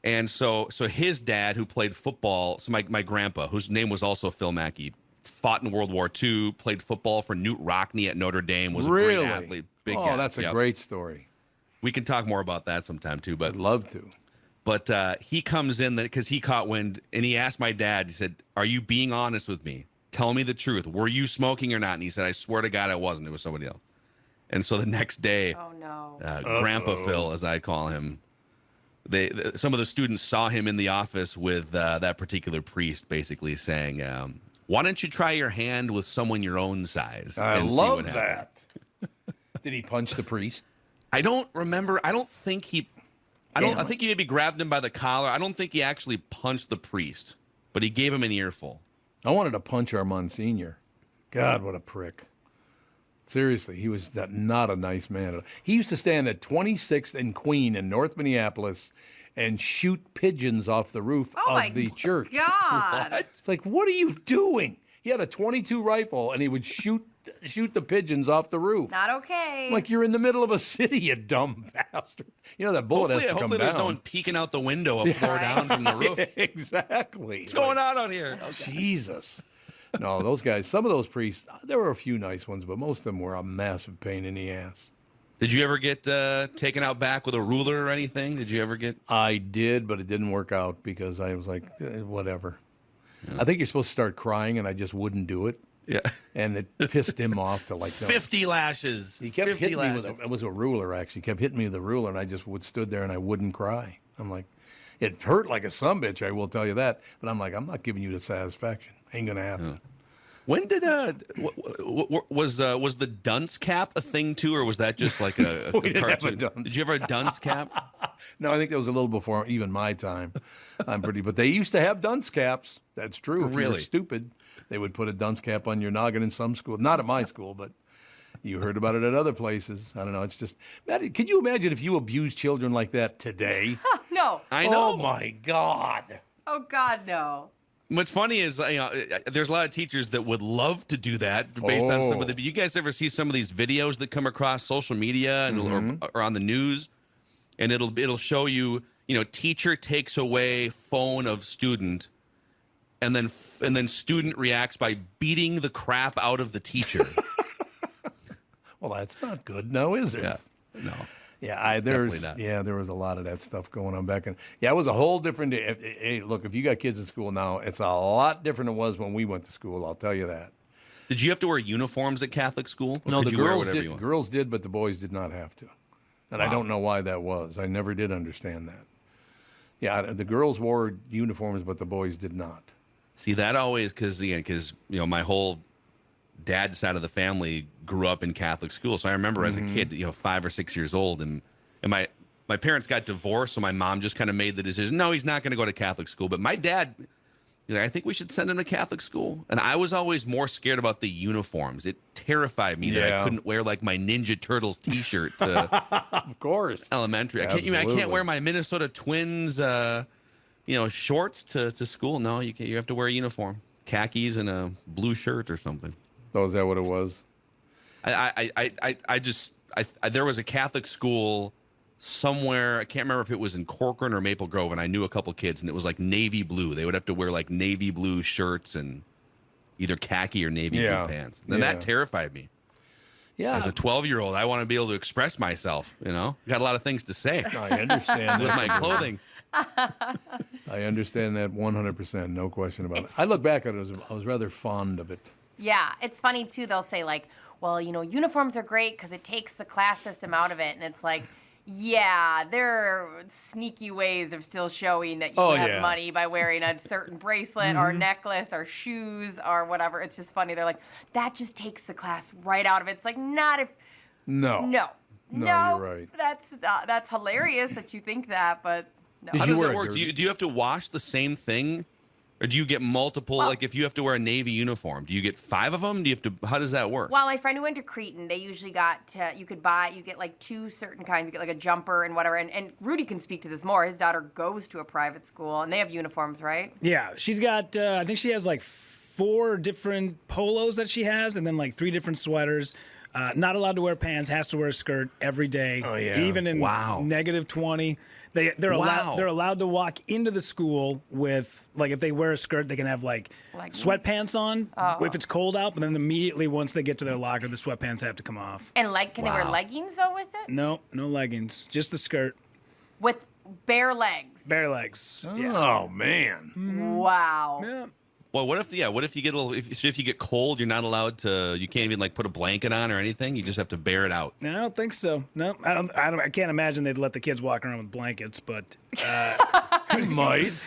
And so his dad, who played football, so my grandpa, whose name was also Phil Mackey, fought in World War II, played football for Newt Rockne at Notre Dame, was a great athlete. Big guy. That's a great story. We can talk more about that sometime too. But I'd love to. But he comes in because he caught wind, and he asked my dad, he said, "Are you being honest with me? Tell me the truth. Were you smoking or not?" And he said, "I swear to God I wasn't. It was somebody else." And so the next day, Grandpa Phil, as I call him, some of the students saw him in the office with that particular priest, basically saying, "Why don't you try your hand with someone your own size?" I and love see what that. happens. Did he punch the priest? I don't remember. I don't think he. I think he maybe grabbed him by the collar. I don't think he actually punched the priest, but he gave him an earful. I wanted to punch our Monsignor. God, what a prick. Seriously, he was not a nice man. He used to stand at 26th and Queen in North Minneapolis and shoot pigeons off the roof of the church. God. It's like, what are you doing? He had a .22 rifle, and he would shoot the pigeons off the roof. Not okay. I'm like, you're in the middle of a city, you dumb bastard. You know that bullet has to come down. Hopefully there's no one peeking out the window a floor down from the roof. Exactly. What's going on out here? Okay. Jesus. No, those guys, some of those priests, there were a few nice ones, but most of them were a massive pain in the ass. Did you ever get taken out back with a ruler or anything? Did you ever get? I did, but it didn't work out because I was like, whatever. Yeah. I think you're supposed to start crying, and I just wouldn't do it. Yeah. And it pissed him off to like 50 lashes. He kept hitting me with it was a ruler, actually. He kept hitting me with a ruler, and I just stood there and I wouldn't cry. I'm like, it hurt like a sumbitch, I will tell you that. But I'm like, I'm not giving you the satisfaction. Ain't gonna happen. Yeah. When did was the dunce cap a thing too, or was that just like a cartoon? Did you ever have a dunce cap? No, I think that was a little before even my time. But they used to have dunce caps. That's true. If you were stupid, they would put a dunce cap on your noggin in some school. Not at my school, but you heard about it at other places. I don't know. It's just, Maddie, can you imagine if you abused children like that today? No. I know. Oh my God. Oh God, no. What's funny is, there's a lot of teachers that would love to do that based on some of the. You guys ever see some of these videos that come across social media and or on the news, and it'll show you, teacher takes away phone of student, and then student reacts by beating the crap out of the teacher. Well, that's not good, no, is it? Yeah, no. Yeah, there was a lot of that stuff going on back in. Yeah, it was a whole different day. Hey, look, if you got kids in school now, it's a lot different than it was when we went to school. I'll tell you that. Did you have to wear uniforms at Catholic school? No, the girls did, but the boys did not have to. And I don't know why that was. I never did understand that. Yeah, the girls wore uniforms, but the boys did not. See, that always because my whole dad's side of the family grew up in Catholic school. So I remember as a kid, 5 or 6 years old, and my parents got divorced, so my mom just kind of made the decision, no, he's not going to go to Catholic school. But my dad, he's like, I think we should send him to Catholic school. And I was always more scared about the uniforms. It terrified me that I couldn't wear like my Ninja Turtles T-shirt to of course, elementary. I can't wear my Minnesota Twins shorts to school. No, you have to wear a uniform, khakis and a blue shirt or something. Oh, is that what it was? There was a Catholic school somewhere. I can't remember if it was in Corcoran or Maple Grove, and I knew a couple kids, and it was like navy blue. They would have to wear like navy blue shirts and either khaki or navy blue pants. And that terrified me. Yeah. As a 12-year-old, I want to be able to express myself. Got a lot of things to say. I understand with my clothing. I understand that 100%, no question about it. I look back at it, I was rather fond of it. Yeah, it's funny, too. They'll say, like, well, uniforms are great because it takes the class system out of it. And it's like, yeah, there are sneaky ways of still showing that you have money by wearing a certain bracelet or necklace or shoes or whatever. It's just funny. They're like, that just takes the class right out of it. It's like, not if... No, you're right. That's hilarious that you think that, but no. How does it work? Do you have to wash the same thing? Or do you get multiple, like if you have to wear a Navy uniform, do you get 5 of them? How does that work? Well, my friend who went to Cretan, they usually you get like 2 certain kinds. You get like a jumper and whatever. And Rudy can speak to this more. His daughter goes to a private school and they have uniforms, right? Yeah, she's got, I think she has like 4 different polos that she has and then like 3 different sweaters. Not allowed to wear pants, has to wear a skirt every day. Oh, yeah. Even in negative 20. They're allowed to walk into the school with, like, if they wear a skirt, they can have, like sweatpants on if it's cold out, but then immediately once they get to their locker, the sweatpants have to come off. And, can they wear leggings, though, with it? No leggings. Just the skirt. With bare legs? Bare legs. Oh, man. Wow. Yeah. Well, what if you get if you get cold, you're not allowed to, you can't even like put a blanket on or anything. You just have to bear it out. No, I don't think so. No, I can't imagine they'd let the kids walk around with blankets, but might.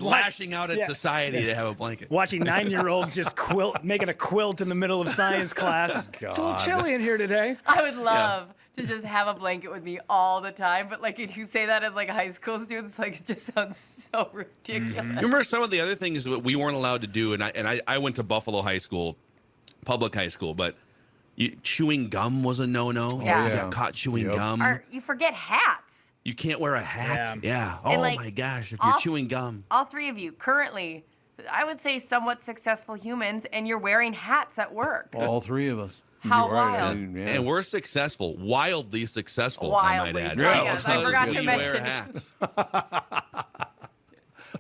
Lashing out at society to have a blanket. Watching 9-year-olds just making a quilt in the middle of science class. God. It's a little chilly in here today. I would love to just have a blanket with me all the time, but like if you say that as like high school students, like it just sounds so ridiculous. Remember some of the other things that we weren't allowed to do, and I went to Buffalo High School, public high school, but chewing gum was a no-no. Yeah. You got caught chewing gum. Or you forget hats. You can't wear a hat. Yeah. And, oh my gosh, if you're chewing gum. All 3 of you currently, I would say somewhat successful humans, and you're wearing hats at work. All 3 of us. How wild. And we're successful, wildly successful, Wildly, I might add. yes, I forgot to we mention. wear hats.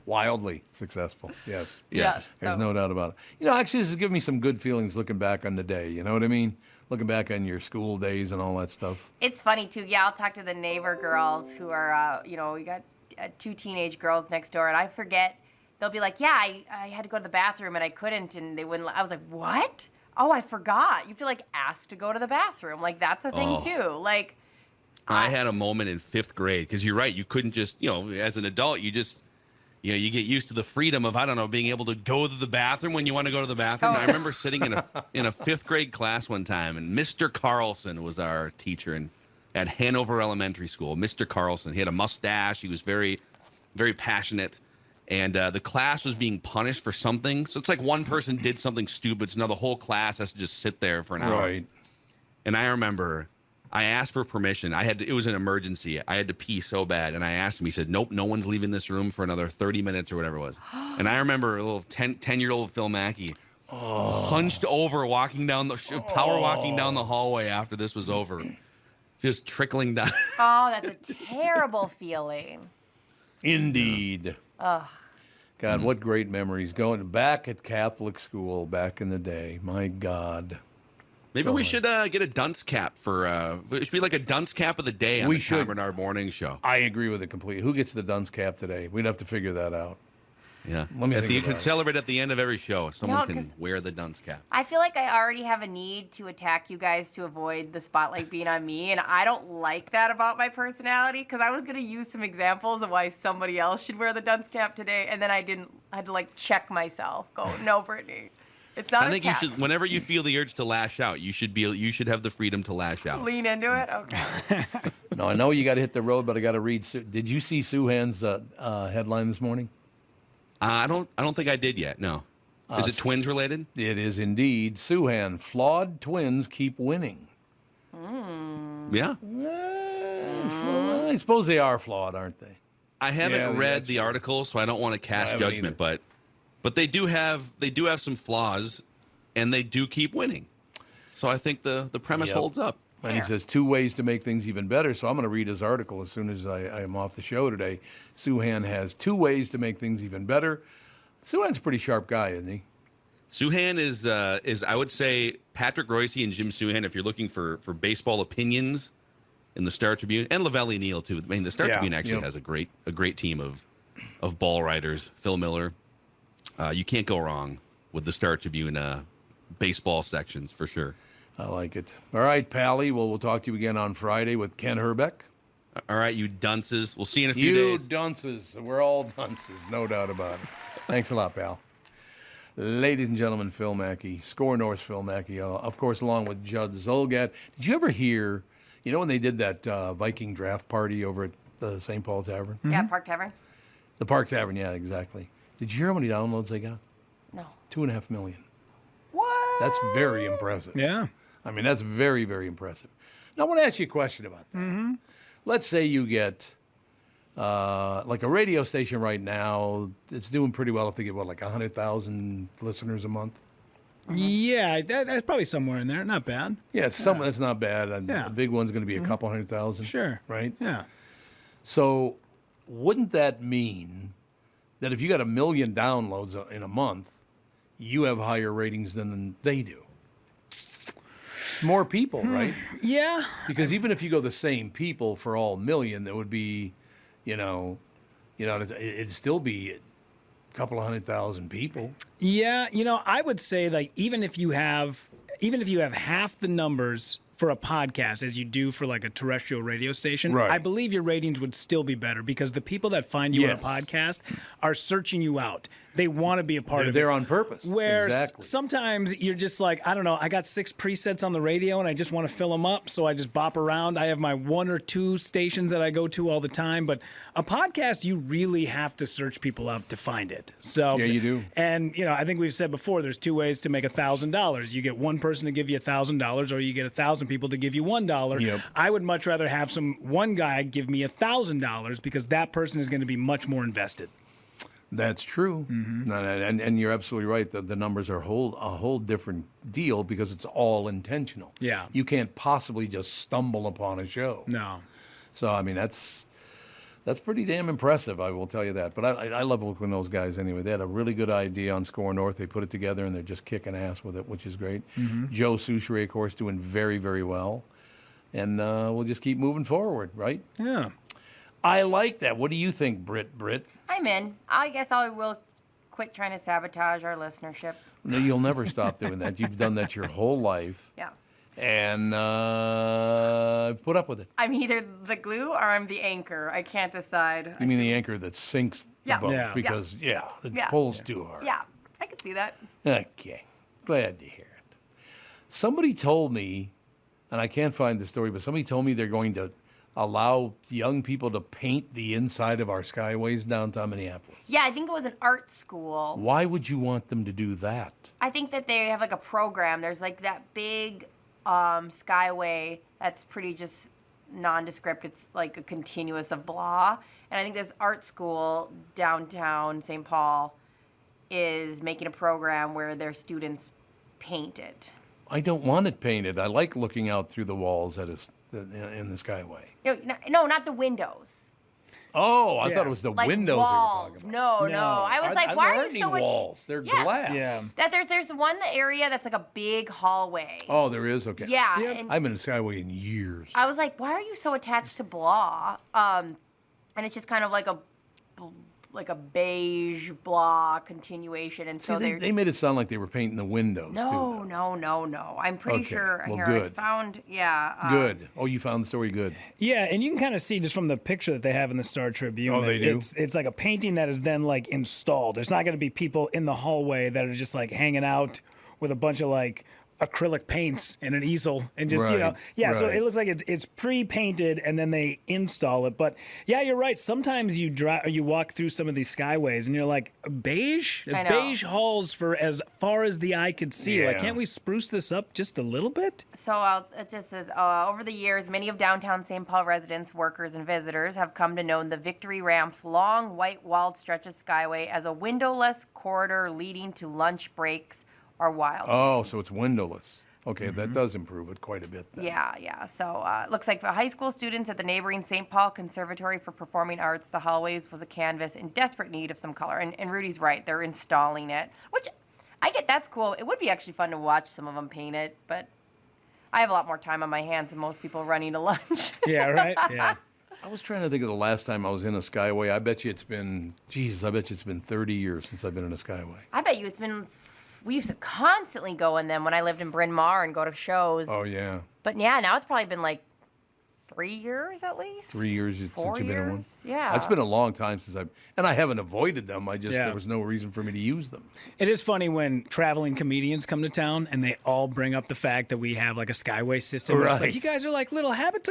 Wildly successful, yes. Yes. There's no doubt about it. Actually, this has given me some good feelings looking back on the day. You know what I mean? Looking back on your school days and all that stuff. It's funny, too. Yeah, I'll talk to the neighbor girls who are, we got 2 teenage girls next door, and I forget. They'll be like, yeah, I had to go to the bathroom, and I couldn't, and they wouldn't. I was like, what? Oh, I forgot. You have to, ask to go to the bathroom. That's a thing, too. I had a moment in 5th grade, because you're right. You couldn't just, as an adult, you just, you get used to the freedom of, being able to go to the bathroom when you want to go to the bathroom. I remember sitting in a 5th grade class one time, and Mr. Carlson was our teacher at Hanover Elementary School. Mr. Carlson. He had a mustache. He was very, very passionate. And the class was being punished for something. So it's like one person did something stupid, so now the whole class has to just sit there for an hour. Right. And I remember I asked for permission. It was an emergency. I had to pee so bad, and I asked him. He said, "Nope, no one's leaving this room for another 30 minutes or whatever it was." And I remember a little 10-year-old Phil Mackey hunched over, walking down the hallway after this was over, just trickling down. Oh, that's a terrible feeling. Indeed. Ugh. God, what great memories. Going back at Catholic school back in the day. My God. Maybe we should get a dunce cap for. It should be like a dunce cap of the day on the Tom Barnard Morning Show. I agree with it completely. Who gets the dunce cap today? We'd have to figure that out. Yeah. Let me think you about can it. celebrate at the end of every show. Someone No, can 'cause wear the dunce cap. I feel like I already have a need to attack you guys to avoid the spotlight being on me, and I don't like that about my personality, because I was going to use some examples of why somebody else should wear the dunce cap today, and then I had to like check myself. Go, no, Brittany. It's not I think attack. you should, whenever you feel the urge to lash out, you should have the freedom to lash out. Lean into it? Okay. No, I know you got to hit the road, but I got to read. Did you see Suhan's headline this morning? I don't think I did yet. No. Is it twins related? It is indeed. Suhan, flawed twins keep winning. Yeah. I suppose they are flawed, aren't they? I haven't read the article, so I don't want to cast judgment, but they do have some flaws, and they do keep winning. So I think the premise holds up. And he says 2 ways to make things even better. So I'm going to read his article as soon as I am off the show today. Suhan has 2 ways to make things even better. Suhan's a pretty sharp guy, isn't he? Suhan is I would say Patrick Royce and Jim Suhan, if you're looking for baseball opinions in the Star Tribune, and Lavelli Neal too. I mean, the Star Tribune actually has a great team of ball writers. Phil Miller. You can't go wrong with the Star Tribune baseball sections for sure. I like it. All right, Pally. Well, we'll talk to you again on Friday with Ken Herbeck. All right, you dunces. We'll see you in a few days. You dunces. We're all dunces, no doubt about it. Thanks a lot, pal. Ladies and gentlemen, Phil Mackey, Skor North Phil Mackey, of course, along with Judd Zolgad. Did you ever hear, when they did that Viking draft party over at the St. Paul Tavern? Yeah, Park Tavern. The Park Tavern, yeah, exactly. Did you hear how many downloads they got? No. 2.5 million. What? That's very impressive. Yeah. I mean, that's very, very impressive. Now, I want to ask you a question about that. Mm-hmm. Let's say you get, like a radio station right now, it's doing pretty well if they get, like 100,000 listeners a month? Yeah, that's probably somewhere in there. Not bad. Yeah, that's not bad. A big one's going to be a couple 100,000. Sure. Right? Yeah. So wouldn't that mean that if you got 1 million downloads in a month, you have higher ratings than they do? More people, right? Yeah. Because even if you go the same people for all 1 million, there would be, it'd still be a couple of 100,000 people. Yeah, I would say like even if you have half the numbers for a podcast as you do for like a terrestrial radio station, Right. I believe your ratings would still be better because the people that find you on a podcast are searching you out. They want to be a part of it. They're on purpose. Where Exactly. sometimes you're just like, I don't know, I got 6 presets on the radio and I just want to fill them up, so I just bop around. I have my 1 or 2 stations that I go to all the time, but a podcast, you really have to search people up to find it. So Yeah, you do. And, I think we've said before, there's 2 ways to make $1,000. You get one person to give you $1,000, or you get 1,000 people to give you $1. Yep. I would much rather have one guy give me $1,000 because that person is going to be much more invested. That's true. Mm-hmm. And you're absolutely right. The numbers are a whole different deal because it's all intentional. Yeah. You can't possibly just stumble upon a show. No. So, I mean, that's pretty damn impressive, I will tell you that. But I love working with those guys anyway. They had a really good idea on Skor North. They put it together, and they're just kicking ass with it, which is great. Mm-hmm. Joe Souchere, of course, doing very, very well. And we'll just keep moving forward, right? Yeah. I like that. What do you think, Britt? I'm in. I guess I will quit trying to sabotage our listenership. No, you'll never stop doing that. You've done that your whole life. Yeah. And put up with it. I'm either the glue or I'm the anchor. I can't decide. You mean the anchor that sinks the boat? Yeah. Because, it Yeah. pulls too hard. Yeah, I can see that. Okay. Glad to hear it. Somebody told me, and I can't find the story, but somebody told me they're going to allow young people to paint the inside of our skyways downtown Minneapolis. Yeah, I think it was an art school. Why would you want them to do that? I think that they have like a program. There's like that big Skyway that's pretty just nondescript. It's like a continuous of blah. And I think this art school downtown St. Paul is making a program where their students paint it. I don't want it painted. I like looking out through the walls in the Skyway. No, not the windows. Oh, I thought it was the like windows walls. they were talking about. No. I was like, why are you so walls? They're glass. Yeah. That there's one area that's like a big hallway. Oh, there is? Okay. Yeah. And I've been in Skyway in years. I was like, why are you so attached to blah? And it's just kind of like a beige blah continuation. And so they made it sound like they were painting the windows too. No. I'm pretty sure. Well, here, good. I found, good. Oh, you found the story good. Yeah, and you can kind of see just from the picture that they have in the Star Tribune. Oh, they do? It's like a painting that is then like installed. There's not going to be people in the hallway that are just like hanging out with a bunch of like acrylic paints and an easel and just, So it looks like it's pre-painted and then they install it. But yeah, you're right. Sometimes you walk through some of these Skyways and you're like, beige? I know. Beige halls for as far as the eye could see. Yeah. Like, can't we spruce this up just a little bit? So it just says, over the years, many of downtown St. Paul residents, workers, and visitors have come to know the Victory Ramp's long, white-walled stretch of Skyway as a windowless corridor leading to lunch breaks or wild. Oh, so it's windowless. Okay, that does improve it quite a bit then. Yeah. So it looks like for high school students at the neighboring St. Paul Conservatory for Performing Arts, the hallways was a canvas in desperate need of some color. And Rudy's right, they're installing it, which I get that's cool. It would be actually fun to watch some of them paint it, but I have a lot more time on my hands than most people running to lunch. Yeah, right? Yeah. I was trying to think of the last time I was in a Skyway. I bet you it's been 30 years since I've been in a Skyway. I bet you we used to constantly go in them when I lived in Bryn Mawr and go to shows. Oh, yeah. But yeah, now it's probably been like 3 years at least. 3 years since you've been in one? Yeah. It's been a long time since I haven't avoided them. Yeah. There was no reason for me to use them. It is funny when traveling comedians come to town and they all bring up the fact that we have like a Skyway system. Right. It's like, you guys are like like a little habit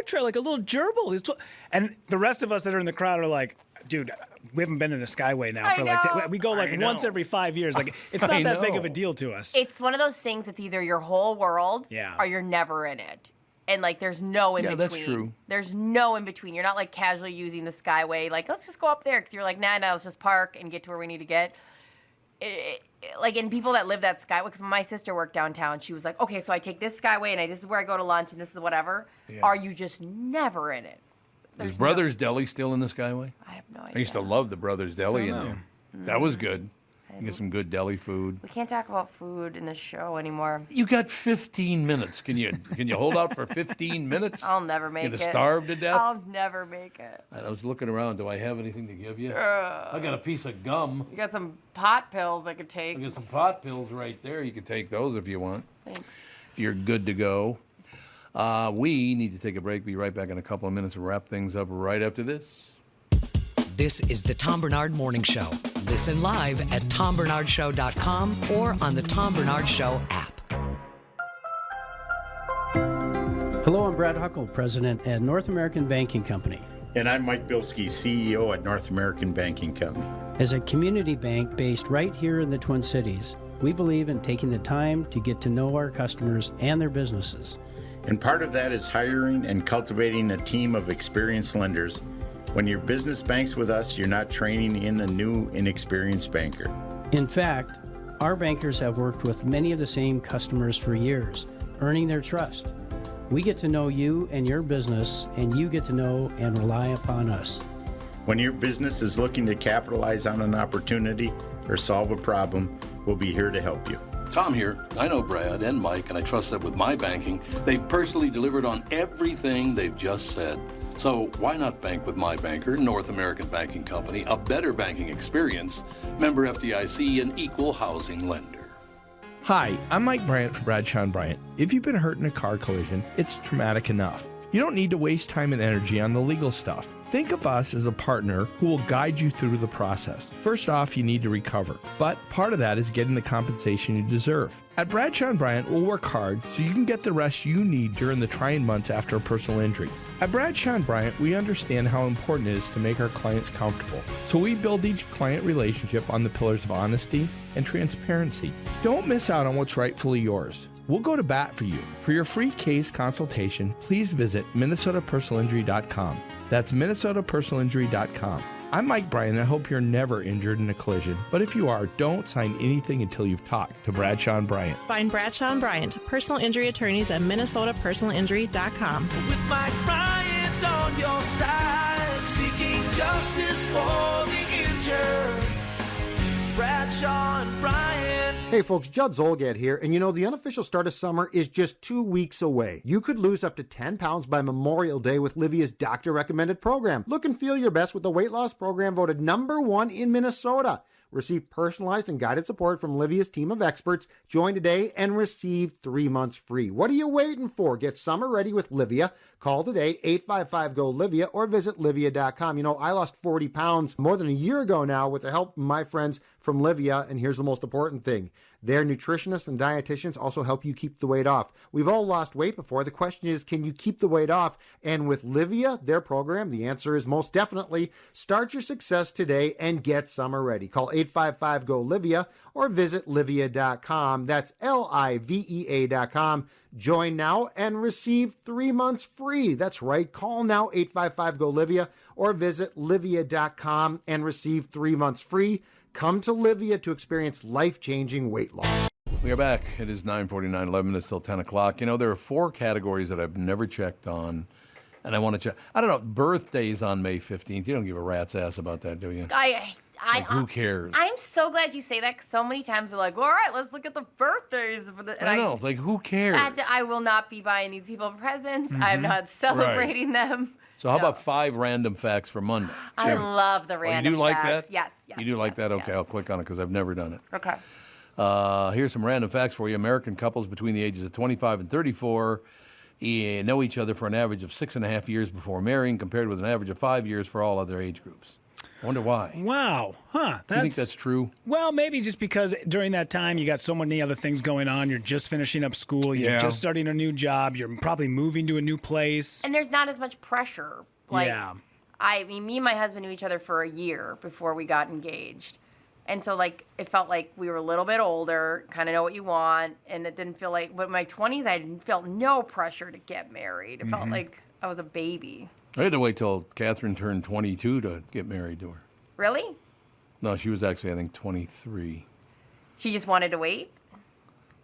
trail, like a little gerbil. And the rest of us that are in the crowd are like, dude, we haven't been in a Skyway now for we go like once every 5 years. Like it's not that big of a deal to us. It's one of those things that's either your whole world or you're never in it. And like there's no in between. That's true. There's no in between. You're not like casually using the Skyway, like let's just go up there because you're like, nah, let's just park and get to where we need to get. Like in people that live that Skyway, because my sister worked downtown, she was like, okay, so I take this Skyway and this is where I go to lunch and this is whatever. Yeah. Are you just never in it? Is Brothers Deli still in the Skyway? I have no idea. I used to love the Brothers Deli in there. That was good. You get some good deli food. We can't talk about food in the show anymore. You got 15 minutes. Can you hold out for 15 minutes? I'll never make it. You starve to death? I'll never make it. I was looking around. Do I have anything to give you? I got a piece of gum. You got some pot pills I could take. I got some pot pills right there. You can take those if you want. Thanks. If you're good to go. We need to take a break. Be right back in a couple of minutes and wrap things up right after this. This is the Tom Barnard Morning Show. Listen live at tombernardshow.com or on the Tom Barnard Show app. Hello, I'm Brad Huckle, President at North American Banking Company. And I'm Mike Bilski, CEO at North American Banking Company. As a community bank based right here in the Twin Cities, we believe in taking the time to get to know our customers and their businesses. And part of that is hiring and cultivating a team of experienced lenders. When your business banks with us, you're not training in a new, inexperienced banker. In fact, our bankers have worked with many of the same customers for years, earning their trust. We get to know you and your business, and you get to know and rely upon us. When your business is looking to capitalize on an opportunity or solve a problem, we'll be here to help you. Tom here. I know Brad and Mike, and I trust that with my banking, they've personally delivered on everything they've just said. So why not bank with my banker, North American Banking Company, a better banking experience, member FDIC, and equal housing lender. Hi, I'm Mike Bryant from Bradshaw & Bryant. If you've been hurt in a car collision, it's traumatic enough. You don't need to waste time and energy on the legal stuff. Think of us as a partner who will guide you through the process. First off, you need to recover, but part of that is getting the compensation you deserve. At Bradshaw & Bryant, we'll work hard so you can get the rest you need during the trying months after a personal injury. At Bradshaw & Bryant, we understand how important it is to make our clients comfortable, so we build each client relationship on the pillars of honesty and transparency. Don't miss out on what's rightfully yours. We'll go to bat for you. For your free case consultation, please visit minnesotapersonalinjury.com. That's minnesotapersonalinjury.com. I'm Mike Bryan, and I hope you're never injured in a collision. But if you are, don't sign anything until you've talked to Bradshaw and Bryant. Find Bradshaw and Bryant, personal injury attorneys at minnesotapersonalinjury.com. With Mike Bryant on your side, seeking justice for the injured. Bradshaw and Bryant. Hey folks, Judd Zolgad here, and you know the unofficial start of summer is just 2 weeks away. You could lose up to 10 pounds by Memorial Day with Livia's doctor-recommended program. Look and feel your best with the weight loss program voted #1 in Minnesota. Receive personalized and guided support from Livia's team of experts. Join today and receive 3 months free. What are you waiting for? Get summer ready with Livia. Call today, 855-GO-LIVIA, or visit livia.com. You know, I lost 40 pounds more than a year ago now with the help of my friends from Livia, and here's the most important thing. Their nutritionists and dietitians also help you keep the weight off. We've all lost weight before. The question is, can you keep the weight off? And with Livia, their program, the answer is most definitely. Start your success today and get summer ready. Call 855-GO-LIVIA or visit livia.com. That's LIVEA.com. Join now and receive 3 months free. That's right. Call now, 855-GO-LIVIA, or visit livia.com and receive 3 months free. Come to Livia to experience life-changing weight loss. We are back. It is 9:49, 11 minutes till 10 o'clock. You know, there are 4 categories that I've never checked on, and I want to check. I don't know, birthdays on May 15th. You don't give a rat's ass about that, do you? Who cares? I'm so glad you say that, because so many times they're like, all right, let's look at the birthdays. I know. Like, who cares? I will not be buying these people presents. I'm not celebrating them. So how about 5 random facts for Monday? I love the random You do like facts. that? Yes. You do like that? Okay, I'll click on it because I've never done it. Okay. Here's some random facts for you. American couples between the ages of 25 and 34 know each other for an average of 6.5 years before marrying, compared with an average of 5 years for all other age groups. I wonder why. Wow. Huh. Do you think that's true? Well, maybe just because during that time you got so many other things going on. You're just finishing up school. You're just starting a new job. You're probably moving to a new place. And there's not as much pressure. I mean, me and my husband knew each other for a year before we got engaged. And so, like, it felt like we were a little bit older, kind of know what you want. And it didn't feel like, but in my 20s, I felt no pressure to get married. It felt like I was a baby. I had to wait till Katherine turned 22 to get married to her. Really? No, she was actually, I think, 23. She just wanted to wait?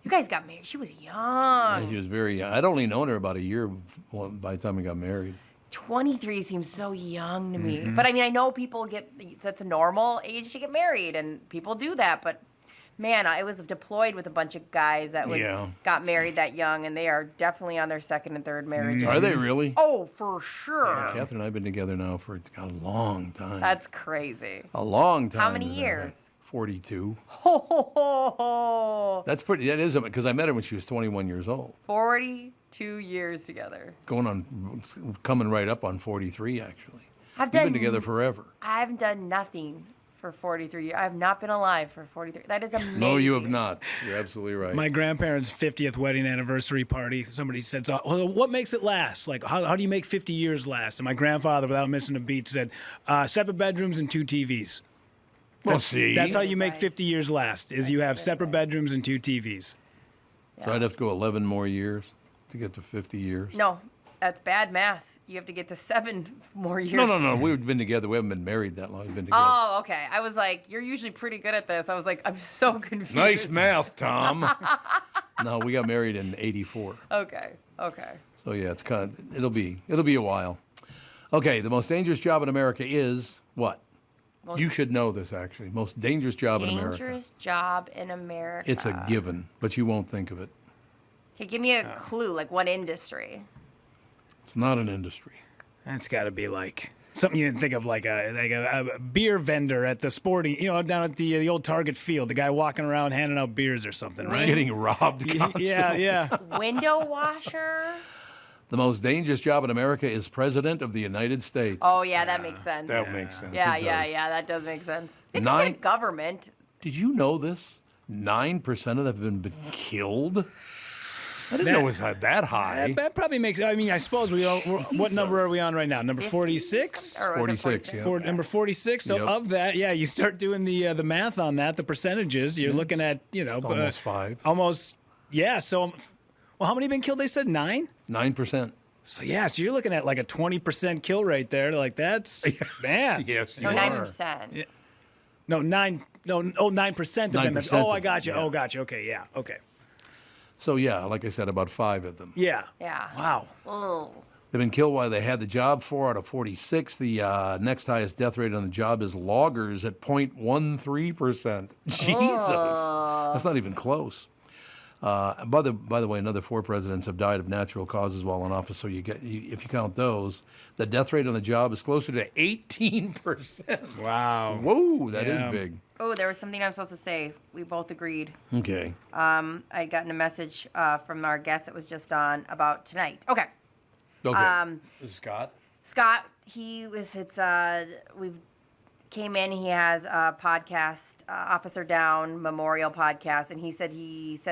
You guys got married. She was young. Yeah, she was very young. I'd only known her about a year by the time we got married. 23 seems so young to me. But I mean, I know people that's a normal age to get married, and people do that. But man, I was deployed with a bunch of guys that got married that young, and they are definitely on their second and third marriages. Are they really? Oh, for sure. Yeah, Katherine and I have been together now for a long time. That's crazy. A long time. How many years? 42. Oh, That is, because I met her when she was 21 years old. 42 years together. Coming right up on 43, actually. We've been together forever. I haven't done nothing for 43 years. I have not been alive for 43. That is amazing. No, you have not. You're absolutely right. My grandparents' 50th wedding anniversary party, somebody said, so, well, what makes it last? Like, how do you make 50 years last? And my grandfather, without missing a beat, said, separate bedrooms and 2 TVs. That's how you make 50 years last, is you have separate bedrooms and 2 TVs. So I'd have to go 11 more years to get to 50 years. No, that's bad math. You have to get to 7 more years. No. We've been together. We haven't been married that long. We've been together. Oh, okay. I was like, you're usually pretty good at this. I was like, I'm so confused. Nice math, Tom. No, we got married in 84. Okay. So yeah, it's it'll be a while. Okay, the most dangerous job in America is what? You should know this, actually. Most dangerous job in America. Dangerous job in America. It's a given, but you won't think of it. Okay, give me a clue, like what industry? It's not an industry. That's got to be like something you didn't think of, like a beer vendor at the sporting, down at the old Target field, the guy walking around handing out beers or something, right? Getting robbed constantly. Yeah. Window washer? The most dangerous job in America is President of the United States. Oh, yeah, that makes sense. That makes sense. Yeah, that does make sense. It's like government. Did you know this? 9% of them have been killed? I didn't know it was that high. That probably makes. I mean, I suppose what number are we on right now? Number 46. 46. Yeah. Number 46. So of that, you start doing the math on that, the percentages. You're looking at almost 5. Almost. Yeah. So Well, how many have been killed? They said 9? 9%. So, yeah, so you're looking at like a 20% kill rate there. Like, that's, man. Yes, No, 9%. Yeah. No, 9% of them. 9% Oh, I of got you. them, yeah. Oh, got you. Okay, yeah, okay. So, yeah, like I said, about 5 of them. Yeah. Yeah. Wow. Oh. They've been killed while they had the job, 4 out of 46. The next highest death rate on the job is loggers at 0.13%. Jesus. That's not even close. By the way, another 4 presidents have died of natural causes while in office. So if you count those, the death rate on the job is closer to 18%. Wow. Whoa, that is big. Oh, there was something I'm supposed to say. We both agreed. Okay. I'd gotten a message from our guest that was just on about tonight. Okay. This is Scott. Scott, we came in. He has a podcast, Officer Down Memorial Podcast, and he said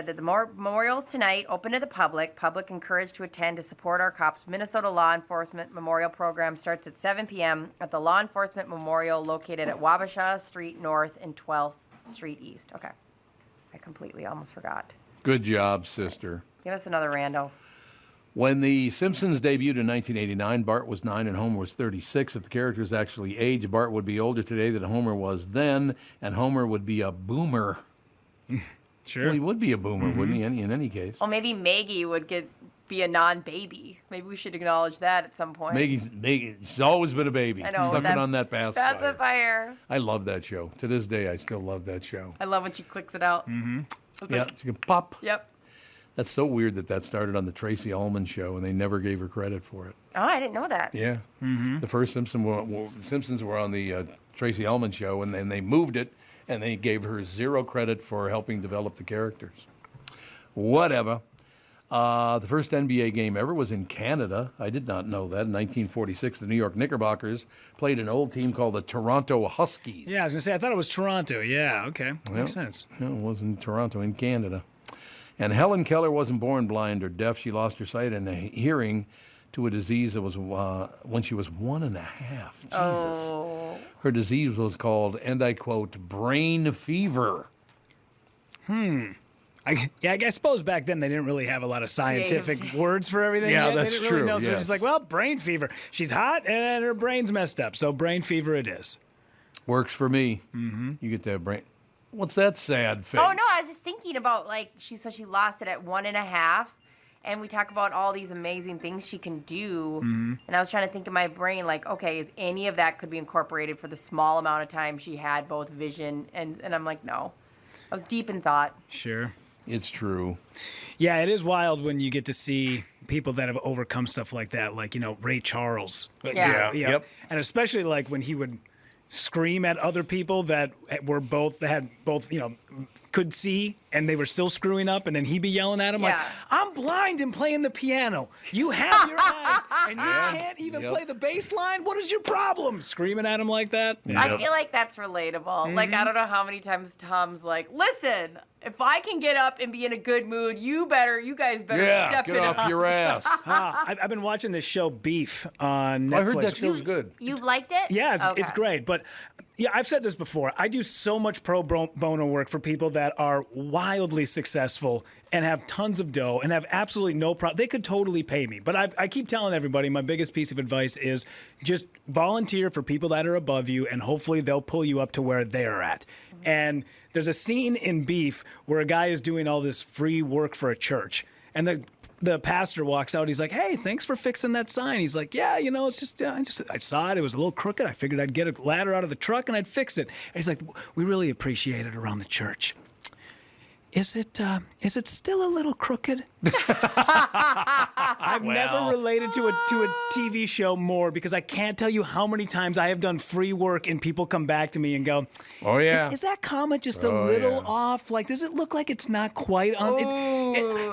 that the memorials tonight open to the public. Public encouraged to attend to support our cops. Minnesota Law Enforcement Memorial Program starts at 7 p.m. at the Law Enforcement Memorial located at Wabasha Street North and 12th Street East. Okay, I completely almost forgot. Good job, sister. Give us another rando. When The Simpsons debuted in 1989, Bart was 9 and Homer was 36. If the characters actually aged, Bart would be older today than Homer was then, and Homer would be a boomer. Sure. Well, he would be a boomer, wouldn't he, in any case? Well, maybe Maggie would be a non-baby. Maybe we should acknowledge that at some point. Maggie, she's always been a baby. I know. Sucking on that pacifier. Pacifier. I love that show. To this day, I still love that show. I love when she clicks it out. Mm-hmm. It's Yeah, like, she can pop. Yep. That's so weird that started on the Tracy Ullman show, and they never gave her credit for it. Oh, I didn't know that. Yeah. Mm-hmm. The first Simpsons were on the Tracy Ullman show, and then they moved it, and they gave her 0 credit for helping develop the characters. Whatever. The first NBA game ever was in Canada. I did not know that. In 1946, the New York Knickerbockers played an old team called the Toronto Huskies. Yeah, I was going to say, I thought it was Toronto. Yeah, okay. Makes sense. Yeah, it was in Toronto, in Canada. And Helen Keller wasn't born blind or deaf. She lost her sight and hearing to a disease that was when she was 1.5. Jesus. Oh. Her disease was called, and I quote, brain fever. I suppose back then they didn't really have a lot of scientific words for everything. Yeah, They that's didn't really true, know, so it's yes. just like, well, brain fever. She's hot and her brain's messed up, so brain fever it is. Works for me. Mm-hmm. You get that brain. What's that sad face? Oh no, I was just thinking about she lost it at 1.5, and we talk about all these amazing things she can do, and I was trying to think in my brain okay, is any of that could be incorporated for the small amount of time she had both vision and I'm like, no. I was deep in thought. Sure. It's true. Yeah, it is wild when you get to see people that have overcome stuff like that, like, Ray Charles. Yeah. Yep. And especially when he would scream at other people that had both could see and they were still screwing up, and then he'd be yelling at him like, I'm blind and playing the piano. You have your eyes and you can't even play the bass line? What is your problem? Screaming at him like that. I feel like that's relatable. I don't know how many times Tom's like, listen, if I can get up and be in a good mood, you guys better step get it off up. your ass. I've been watching this show Beef on Netflix. I heard that show's good. You've liked it? Yeah, it's great. But yeah, I've said this before. I do so much pro bono work for people that are wildly successful and have tons of dough and have absolutely no problem. They could totally pay me. But I keep telling everybody my biggest piece of advice is just volunteer for people that are above you, and hopefully they'll pull you up to where they're at. And there's a scene in Beef where a guy is doing all this free work for a church. And the pastor walks out. He's like, hey, thanks for fixing that sign. He's like, yeah, it's just, I saw it. It was a little crooked. I figured I'd get a ladder out of the truck and I'd fix it. And he's like, we really appreciate it around the church. Is it still a little crooked? I've never related to a TV show more, because I can't tell you how many times I have done free work and people come back to me and go, oh yeah, is that comment just a little off? Like, does it look like it's not quite on?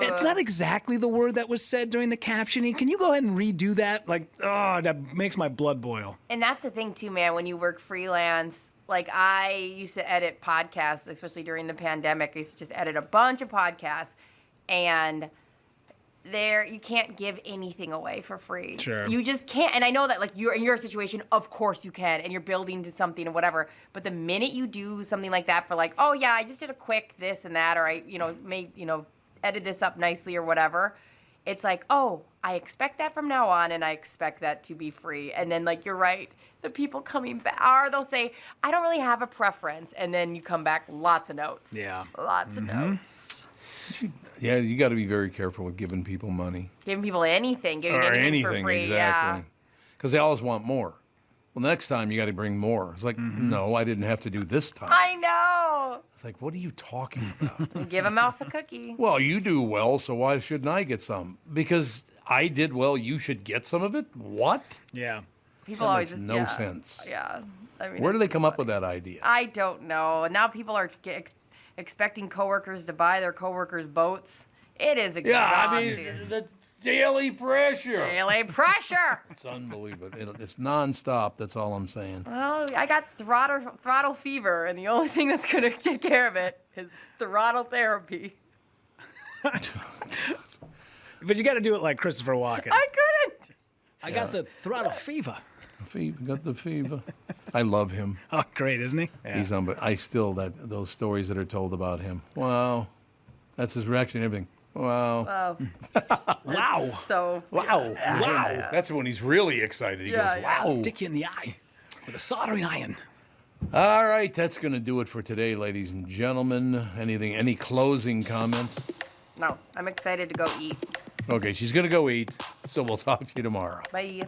It's not exactly the word that was said during the captioning. Can you go ahead and redo that? Like, that makes my blood boil. And that's the thing too, man, when you work freelance. I used to edit podcasts, especially during the pandemic. I used to just edit a bunch of podcasts, and you can't give anything away for free. Sure. You just can't. And I know that you're in your situation, of course you can, and you're building to something or whatever. But the minute you do something like that for oh yeah, I just did a quick this and that, or I made edit this up nicely or whatever, it's like, oh, I expect that from now on, and I expect that to be free. And then, like, you're right, the people coming back, or they'll say, I don't really have a preference, and then you come back, lots of notes. Yeah. Lots of notes. Yeah, you got to be very careful with giving people money. Giving people anything, giving Or anything for anything, free. exactly. Because they always want more. Well, next time you got to bring more. It's like, no, I didn't have to do this time. I know. It's like, what are you talking about? Give a mouse a cookie. Well, you do well, so why shouldn't I get some? Because I did well, you should get some of it? What? Yeah. People that always makes just no yeah. sense. Yeah. I mean, Where do it's they just come up funny. with that idea? I don't know. And now people are expecting coworkers to buy their coworkers boats. It is exhausting. Yeah, I mean, the daily pressure. Daily pressure. It's unbelievable. It's nonstop. That's all I'm saying. Well, I got throttle fever, and the only thing that's going to take care of it is throttle therapy. But you got to do it like Christopher Walken. I couldn't. I got the throttle fever. Got the fever. I love him. Oh, great, isn't he? Yeah. He's I still those stories that are told about him. Wow, that's his reaction. Everything. Wow. Wow. So. Wow. Yeah. Wow. That's when he's really excited. He goes, wow. Stick you in the eye with a soldering iron. All right, that's going to do it for today, ladies and gentlemen. Any closing comments? No, I'm excited to go eat. Okay, she's going to go eat, so we'll talk to you tomorrow. Bye.